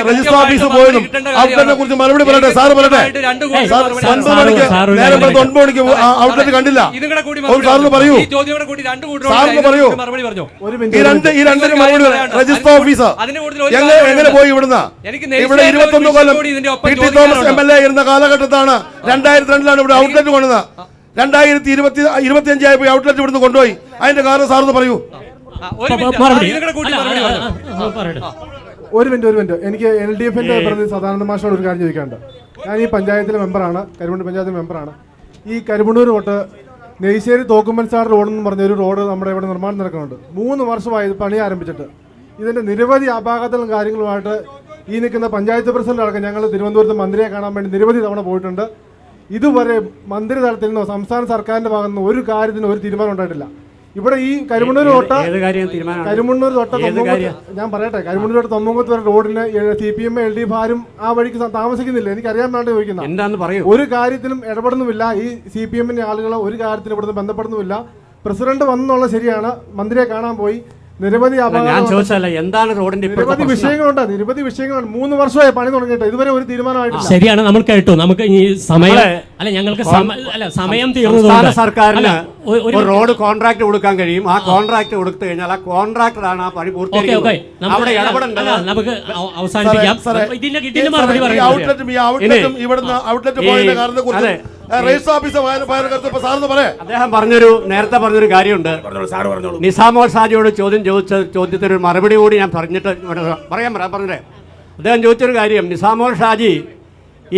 രജിസ്റ്റർ ഓഫീസ് പോയതും ഔട്ട്ലെറ്റിനെ കുറിച്ച് മറുപടി പറയട്ടെ. സാറ് പറയട്ടെ. 9 മണിക്ക് നേരം 9 മണിക്ക് ഔട്ട്ലെറ്റ് കണ്ടില്ല. സാറിന് പറയൂ. സാറിന് പറയൂ. ഈ രണ്ടിന് മറുപടി രജിസ്റ്റർ ഓഫീസ് എങ്ങനെ പോയി ഇവിടുന്ന്? ഇവിടെ 21 കൊല്ലം പി.ടി. തോമസ് MLA ഇരുന്ന കാലഘട്ടത്താണ് 2002 ഇവിടെ ഔട്ട്ലെറ്റ് കൊണ്ടത്. 2025 ആയപ്പോൾ ഔട്ട്ലെറ്റ് ഇവിടുന്ന് കൊണ്ടുപോയി. അതിന്റെ കാരണം സാറിന് പറയൂ. ഒരു മിനിറ്റ്. എനിക്ക് LDFന്റെ പ്രതിനിധി സദാനന്ദ മാഷോട് ഒരു കാര്യം ചോദിക്കാനുണ്ട്. ഞാൻ ഈ പഞ്ചായത്തിലെ മെമ്പറാണ്, കരിമണ്ണൂർ പഞ്ചായത്തിലെ മെമ്പറാണ്. ഈ കരിമണ്ണൂർ തൊട്ട് നെയ്ശ്ശേരി തോക്കുമ്പൻസാട് റോഡെന്ന് പറഞ്ഞ ഒരു റോഡ് നമ്മുടെ ഇവിടെ നിർമ്മാണം നടക്കുന്നുണ്ട്. 3 വർഷമായി പണി ആരംഭിച്ചിട്ട്. ഇതിന്റെ നിരവധി അപാകതകളും കാര്യങ്ങളുമായിട്ട് ഈ നിൽക്കുന്ന പഞ്ചായത്ത് പ്രസിഡന്റ് അടക്കം ഞങ്ങൾ തിരുവനന്തപുരത്ത് മന്ത്രിയെ കാണാൻ വേണ്ടി നിരവധി തവണ പോയിട്ടുണ്ട്. ഇതുവരെ മന്ത്രിതലത്തിൽ നിന്നോ സംസ്ഥാന സർക്കാരിന്റെ ഭാഗത്തു നിന്ന് ഒരു കാര്യത്തിനും ഒരു തീരുമാനം ഉണ്ടായിട്ടില്ല. ഇവിടെ ഈ കരിമണ്ണൂർ തൊട്ട് ഞാൻ പറയട്ടെ, കരിമണ്ണൂർ തൊട്ട് തൊമ്മങ്കത്ത് വരെ റോഡിന് CPM LDF ആരും ആ വഴിക്ക് താമസിക്കുന്നില്ല. എനിക്കറിയാൻ വേണ്ടി ചോദിക്കുന്നത്. ഒരു കാര്യത്തിലും ഇടപെടുന്നുമില്ല. ഈ CPMന്റെ ആളുകൾ ഒരു കാര്യത്തിലും ഇവിടുന്ന് ബന്ധപ്പെടുന്നുമില്ല. പ്രസിഡന്റ് വന്നുള്ള ശരിയാണ്, മന്ത്രിയെ കാണാൻ പോയി. നിരവധി എന്താണ് റോഡിന്റെ നിരവധി വിഷയങ്ങളുണ്ട്. 3 വർഷമായി പണി തുടങ്ങിയിട്ട് ഇതുവരെ ഒരു തീരുമാനമായിട്ടില്ല. ശരിയാണ്. നമ്മൾ കേട്ടു. നമുക്ക് ഈ സമയം ഞങ്ങൾക്ക് സമയം തീർന്നു. സർക്കാരിന് ഒരു റോഡ് കോൺട്രാക്ട് കൊടുക്കാൻ കഴിയും. ആ കോൺട്രാക്ട് കൊടുത്തു കഴിഞ്ഞാൽ ആ കോൺട്രാക്ടറാണ് ആ പണി പൂർത്തിയാക്കുന്നത്. അവിടെ ഇടപെടേണ്ടത് നമുക്ക് അവസാനിപ്പിക്കാം. അദ്ദേഹം നേരത്തെ പറഞ്ഞൊരു കാര്യമുണ്ട്. നിസാമോൾ ഷാജിയോട് ചോദ്യത്തിന് മറുപടി കൂടി ഞാൻ പറഞ്ഞിട്ട് അദ്ദേഹം ചോദിച്ചൊരു കാര്യം, നിസാമോൾ ഷാജി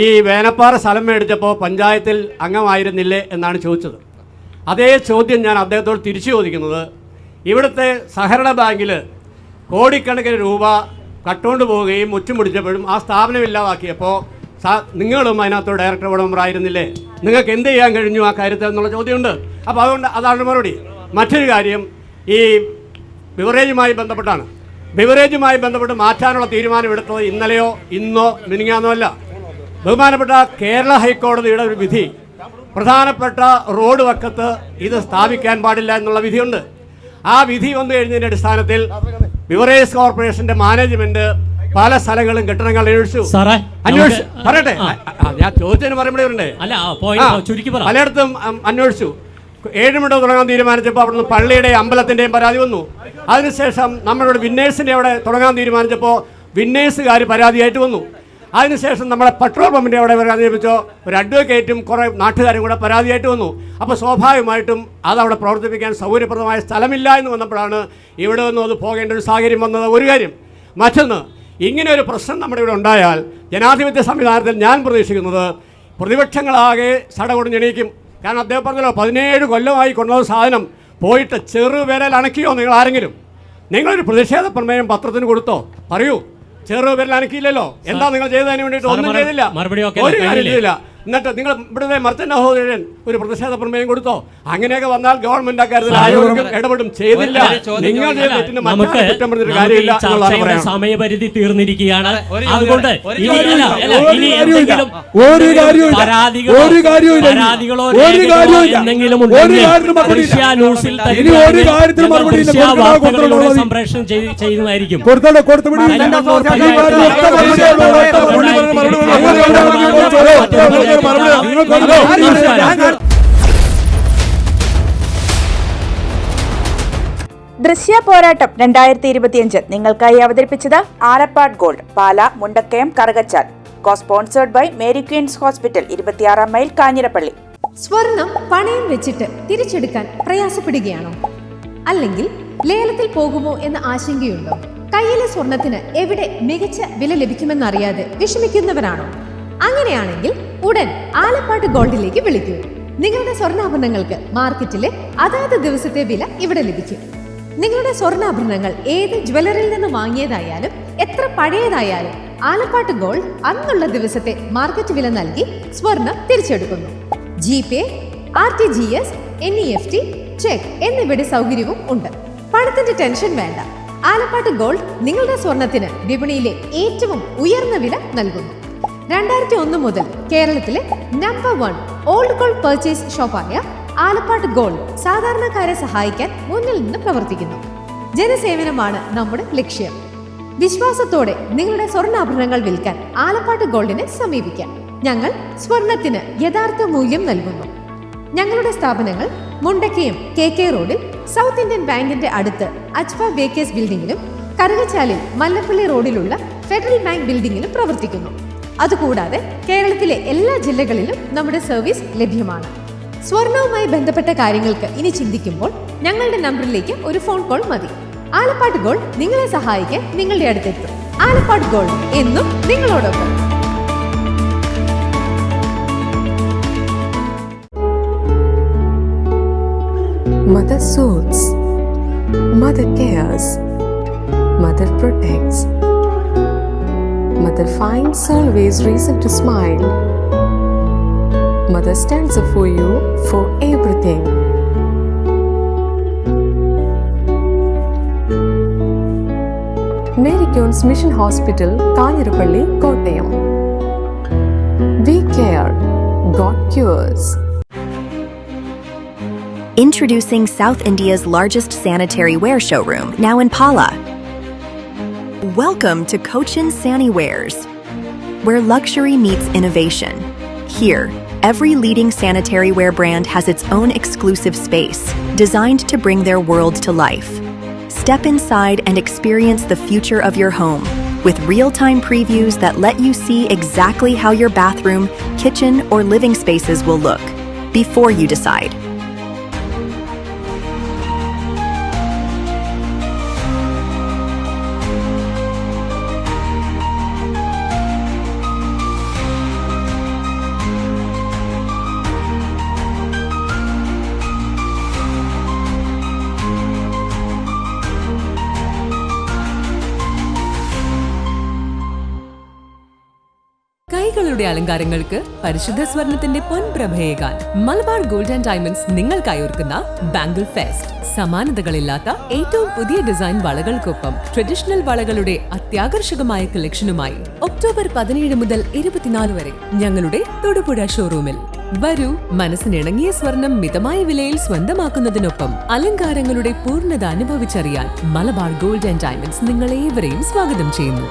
ഈ വേനപ്പാറ സ്ഥലം മേടിച്ചപ്പോൾ പഞ്ചായത്തിൽ അംഗമായിരുന്നില്ലേ എന്നാണ് ചോദിച്ചത്. അതേ ചോദ്യം ഞാൻ അദ്ദേഹത്തോട് തിരിച്ചു ചോദിക്കുന്നത്, ഇവിടുത്തെ സഹകരണ ബാങ്കിൽ കോടിക്കണക്കിന് രൂപ കട്ടുകൊണ്ട് പോവുകയും മുറ്റുമുടിച്ചപ്പോഴും ആ സ്ഥാപനം ഇല്ലാതാക്കിയപ്പോൾ നിങ്ങളും അതിനകത്ത് ഡയറക്ടർ ബോർഡ് മെമ്പർ ആയിരുന്നില്ലേ? നിങ്ങൾക്ക് എന്ത് ചെയ്യാൻ കഴിഞ്ഞു ആ കാര്യത്തിൽ എന്നുള്ള ചോദ്യമുണ്ട്. അപ്പോൾ അതുകൊണ്ട് അതാണ് മറുപടി. മറ്റൊരു കാര്യം ഈ ബിവറേജുമായി ബന്ധപ്പെട്ടാണ്. ബിവറേജുമായി ബന്ധപ്പെട്ട് മാറ്റാനുള്ള തീരുമാനം എടുത്തത് ഇന്നലെയോ ഇന്നോ മിനിങ്ങാന്നോ അല്ല. ബഹുമാനപ്പെട്ട കേരള ഹൈക്കോടതിയുടെ ഒരു വിധി, പ്രധാനപ്പെട്ട റോഡ് വക്കത്ത് ഇത് സ്ഥാപിക്കാൻ പാടില്ല എന്നുള്ള വിധിയുണ്ട്. ആ വിധി വന്നു കഴിഞ്ഞതിൻ്റെ അടിസ്ഥാനത്തിൽ ബിവറേജ് കോർപ്പറേഷന്റെ മാനേജ്മെന്റ് പല സ്ഥലങ്ങളും കെട്ടിടങ്ങൾ പറയട്ടെ, ഞാൻ ചോദിച്ചതിന് മറുപടി ഉണ്ട്. പലയിടത്തും അന്വേഷിച്ചു. 7 മണി തുടങ്ങാൻ തീരുമാനിച്ചപ്പോൾ അവിടുന്ന് പള്ളിയുടെയും അമ്പലത്തിൻ്റെയും പരാതി വന്നു. അതിനുശേഷം നമ്മളുടെ വിന്നേഴ്സിൻ്റെ അവിടെ തുടങ്ങാൻ തീരുമാനിച്ചപ്പോൾ വിന്നേഴ്സുകാർ പരാതിയായിട്ട് വന്നു. അതിനുശേഷം നമ്മുടെ പെട്രോൾ പമ്പിൻ്റെ അവിടെ പരാതി ലഭിച്ചോ ഒരു അഡ്വക്കേറ്റും കുറേ നാട്ടുകാരും കൂടെ പരാതിയായിട്ട് വന്നു. അപ്പോൾ സ്വാഭാവികമായിട്ടും അതവിടെ പ്രവർത്തിപ്പിക്കാൻ സൗകര്യപ്രദമായ സ്ഥലമില്ല എന്ന് വന്നപ്പോഴാണ് ഇവിടെ നിന്നും അത് പോകേണ്ട ഒരു സാഹചര്യം വന്നത്. ഒരു കാര്യം. മറ്റൊന്ന്, ഇങ്ങനെ ഒരു പ്രശ്നം നമ്മുടെ ഇവിടെ ഉണ്ടായാൽ ജനാധിപത്യ സംവിധാനത്തിൽ ഞാൻ പ്രതീക്ഷിക്കുന്നത് പ്രതിപക്ഷങ്ങളാകെ സടകൊടിഞ്ഞെണീക്കും. കാരണം അദ്ദേഹം പറഞ്ഞല്ലോ 17 കൊല്ലമായി കൊണ്ടുവന്ന സാധനം പോയിട്ട് ചെറുവിരൽ അണക്കിയോ നിങ്ങൾ ആരെങ്കിലും? നിങ്ങളൊരു പ്രതിഷേധ പ്രമേയം പത്രത്തിന് കൊടുത്തോ? പറയൂ. ചെറുവിരൽ അനക്കിയില്ലല്ലോ. എന്താ നിങ്ങൾ ചെയ്തതിന് വേണ്ടിയിട്ട്? ഒന്നും ചെയ്തില്ല, ഒരു കാര്യം ചെയ്തില്ല. എന്നിട്ട് നിങ്ങൾ ഇവിടുത്തെ മർച്ചന്റ് സഹോദരൻ ഒരു പ്രതിഷേധ പ്രമേയം കൊടുത്തോ? അങ്ങനെയൊക്കെ വന്നാൽ ഗവൺമെന്റ് അക്കാര്യത്തിൽ ആരോഗ്യം ഇടപെടും. ചെയ്തില്ല. നിങ്ങൾ സമയപരിധി തീർന്നിരിക്കുകയാണ്. അതുകൊണ്ട് എന്തെങ്കിലും സംപ്രേഷണം ചെയ്യുന്നതായിരിക്കും. ദൃശ്യ പോരാട്ടം 2025 നിങ്ങൾക്കായി അവതരിപ്പിച്ചത് Alappad gold, Pala, Mundakayam, Karukachal. Sponsored by Mary queens hospital, 26 mile, Kanjirappally. സ്വർണം പണയം വെച്ചിട്ട് തിരിച്ചെടുക്കാൻ പ്രയാസപ്പെടുകയാണോ? അല്ലെങ്കിൽ ലേലത്തിൽ പോകുമോ എന്ന ആശങ്കയുണ്ടോ? കയ്യിലെ സ്വർണത്തിന് എവിടെ മികച്ച വില ലഭിക്കുമെന്നറിയാതെ വിഷമിക്കുന്നവരാണോ? അങ്ങനെയാണെങ്കിൽ ഉടൻ ആലപ്പാട് ഗോൾഡിലേക്ക് വിളിക്കൂ. നിങ്ങളുടെ സ്വർണ്ണാഭരണങ്ങൾക്ക് മാർക്കറ്റിലെ അതാത് ദിവസത്തെ വില ഇവിടെ ലഭിക്കും. നിങ്ങളുടെ സ്വർണ്ണാഭരണങ്ങൾ ഏത് ജ്വല്ലറിയിൽ നിന്ന് വാങ്ങിയതായാലും എത്ര പഴയതായാലും ആലപ്പാട്ട് ഗോൾഡ് അന്നുള്ള ദിവസത്തെ മാർക്കറ്റ് വില നൽകി സ്വർണം തിരിച്ചെടുക്കുന്നു. GPay, RTGS, NEFT, ചെക്ക് എന്നിവയുടെ സൗകര്യവും ഉണ്ട്. പണത്തിന്റെ ടെൻഷൻ വേണ്ട. ആലപ്പാട്ട് ഗോൾഡ് നിങ്ങളുടെ സ്വർണത്തിന് വിപണിയിലെ ഏറ്റവും ഉയർന്ന വില നൽകുന്നു. 2001 മുതൽ കേരളത്തിലെ നമ്പർ 1 ഓൾഡ് ഗോൾഡ് പർച്ചേസ് ഷോപ്പായ ആലപ്പാട്ട് ഗോൾഡ് സാധാരണക്കാരെ സഹായിക്കാൻ മുന്നിൽ നിന്ന് പ്രവർത്തിക്കുന്നു. ജനസേവനമാണ് നമ്മുടെ ലക്ഷ്യം. വിശ്വാസത്തോടെ നിങ്ങളുടെ സ്വർണ്ണാഭരണങ്ങൾ വിൽക്കാൻ ആലപ്പാട്ട് ഗോൾഡിനെ സമീപിക്കാം. ഞങ്ങൾ സ്വർണത്തിന് യഥാർത്ഥ മൂല്യം നൽകുന്നു. ഞങ്ങളുടെ സ്ഥാപനങ്ങൾ മുണ്ടക്കയം KK റോഡിൽ സൗത്ത് ഇന്ത്യൻ ബാങ്കിന്റെ അടുത്ത് അജ്ഫ ബേക്കേഴ്സ് ബിൽഡിംഗിലും കറുകച്ചാലിൽ മല്ലപ്പള്ളി റോഡിലുള്ള ഫെഡറൽ ബാങ്ക് ബിൽഡിംഗിലും പ്രവർത്തിക്കുന്നു. അതുകൂടാതെ കേരളത്തിലെ എല്ലാ ജില്ലകളിലും നമ്മുടെ സർവീസ് ലഭ്യമാണ്. സ്വർണവുമായി ബന്ധപ്പെട്ട കാര്യങ്ങൾക്ക് ഇനി ചിന്തിക്കുമ്പോൾ ഞങ്ങളുടെ നമ്പറിലേക്ക് ഒരു ഫോൺ കോൾ മതി. ആലപ്പാട്ട് ഗോൾഡ് നിങ്ങളെ സഹായിക്കാൻ നിങ്ങളുടെ അടുത്തെത്തും. ആലപ്പാട്ട് ഗോൾഡ് എന്നും നിങ്ങളോടൊപ്പം. Mother soothes, Mother cares, Mother protects, Mother finds always reason to smile, Mother stands up for you for everything. Mary Queen's Mission Hospital, Kanyarapalli, Kottayam. We care, God cures. Introducing South India's largest sanitary ware showroom, now in Pala. Welcome to Cochin Saniwares, where luxury meets innovation. Here, every leading sanitary ware brand has its own exclusive space, designed to bring their world to life. Step inside and experience the future of your home, with real-time previews that let you see exactly how your bathroom, kitchen, or living spaces will look before you decide. കൈകളുടെ അലങ്കാരങ്ങൾക്ക് പരിശുദ്ധ സ്വർണത്തിന്റെ പൊൻപ്രഭയേകാൻ മലബാർ ഗോൾഡ് ആൻഡ് ഡയമണ്ട്സ് നിങ്ങൾക്കായി ഒരുക്കുന്ന ബാംഗിൾ ഫെസ്റ്റ്. സമാനതകളില്ലാത്ത ഏറ്റവും പുതിയ ഡിസൈൻ വളകൾക്കൊപ്പം ട്രഡീഷണൽ വളകളുടെ അത്യാകർഷകമായ കളക്ഷനുമായി ഒക്ടോബർ 17 മുതൽ 24 വരെ ഞങ്ങളുടെ തൊടുപുഴ ഷോറൂമിൽ വരൂ. മനസ്സിനിണങ്ങിയ സ്വർണം മിതമായ വിലയിൽ സ്വന്തമാക്കുന്നതിനൊപ്പം അലങ്കാരങ്ങളുടെ പൂർണ്ണത അനുഭവിച്ചറിയാൻ മലബാർ ഗോൾഡ് ആൻഡ് ഡയമണ്ട്സ് നിങ്ങളേവരെയും സ്വാഗതം ചെയ്യുന്നു.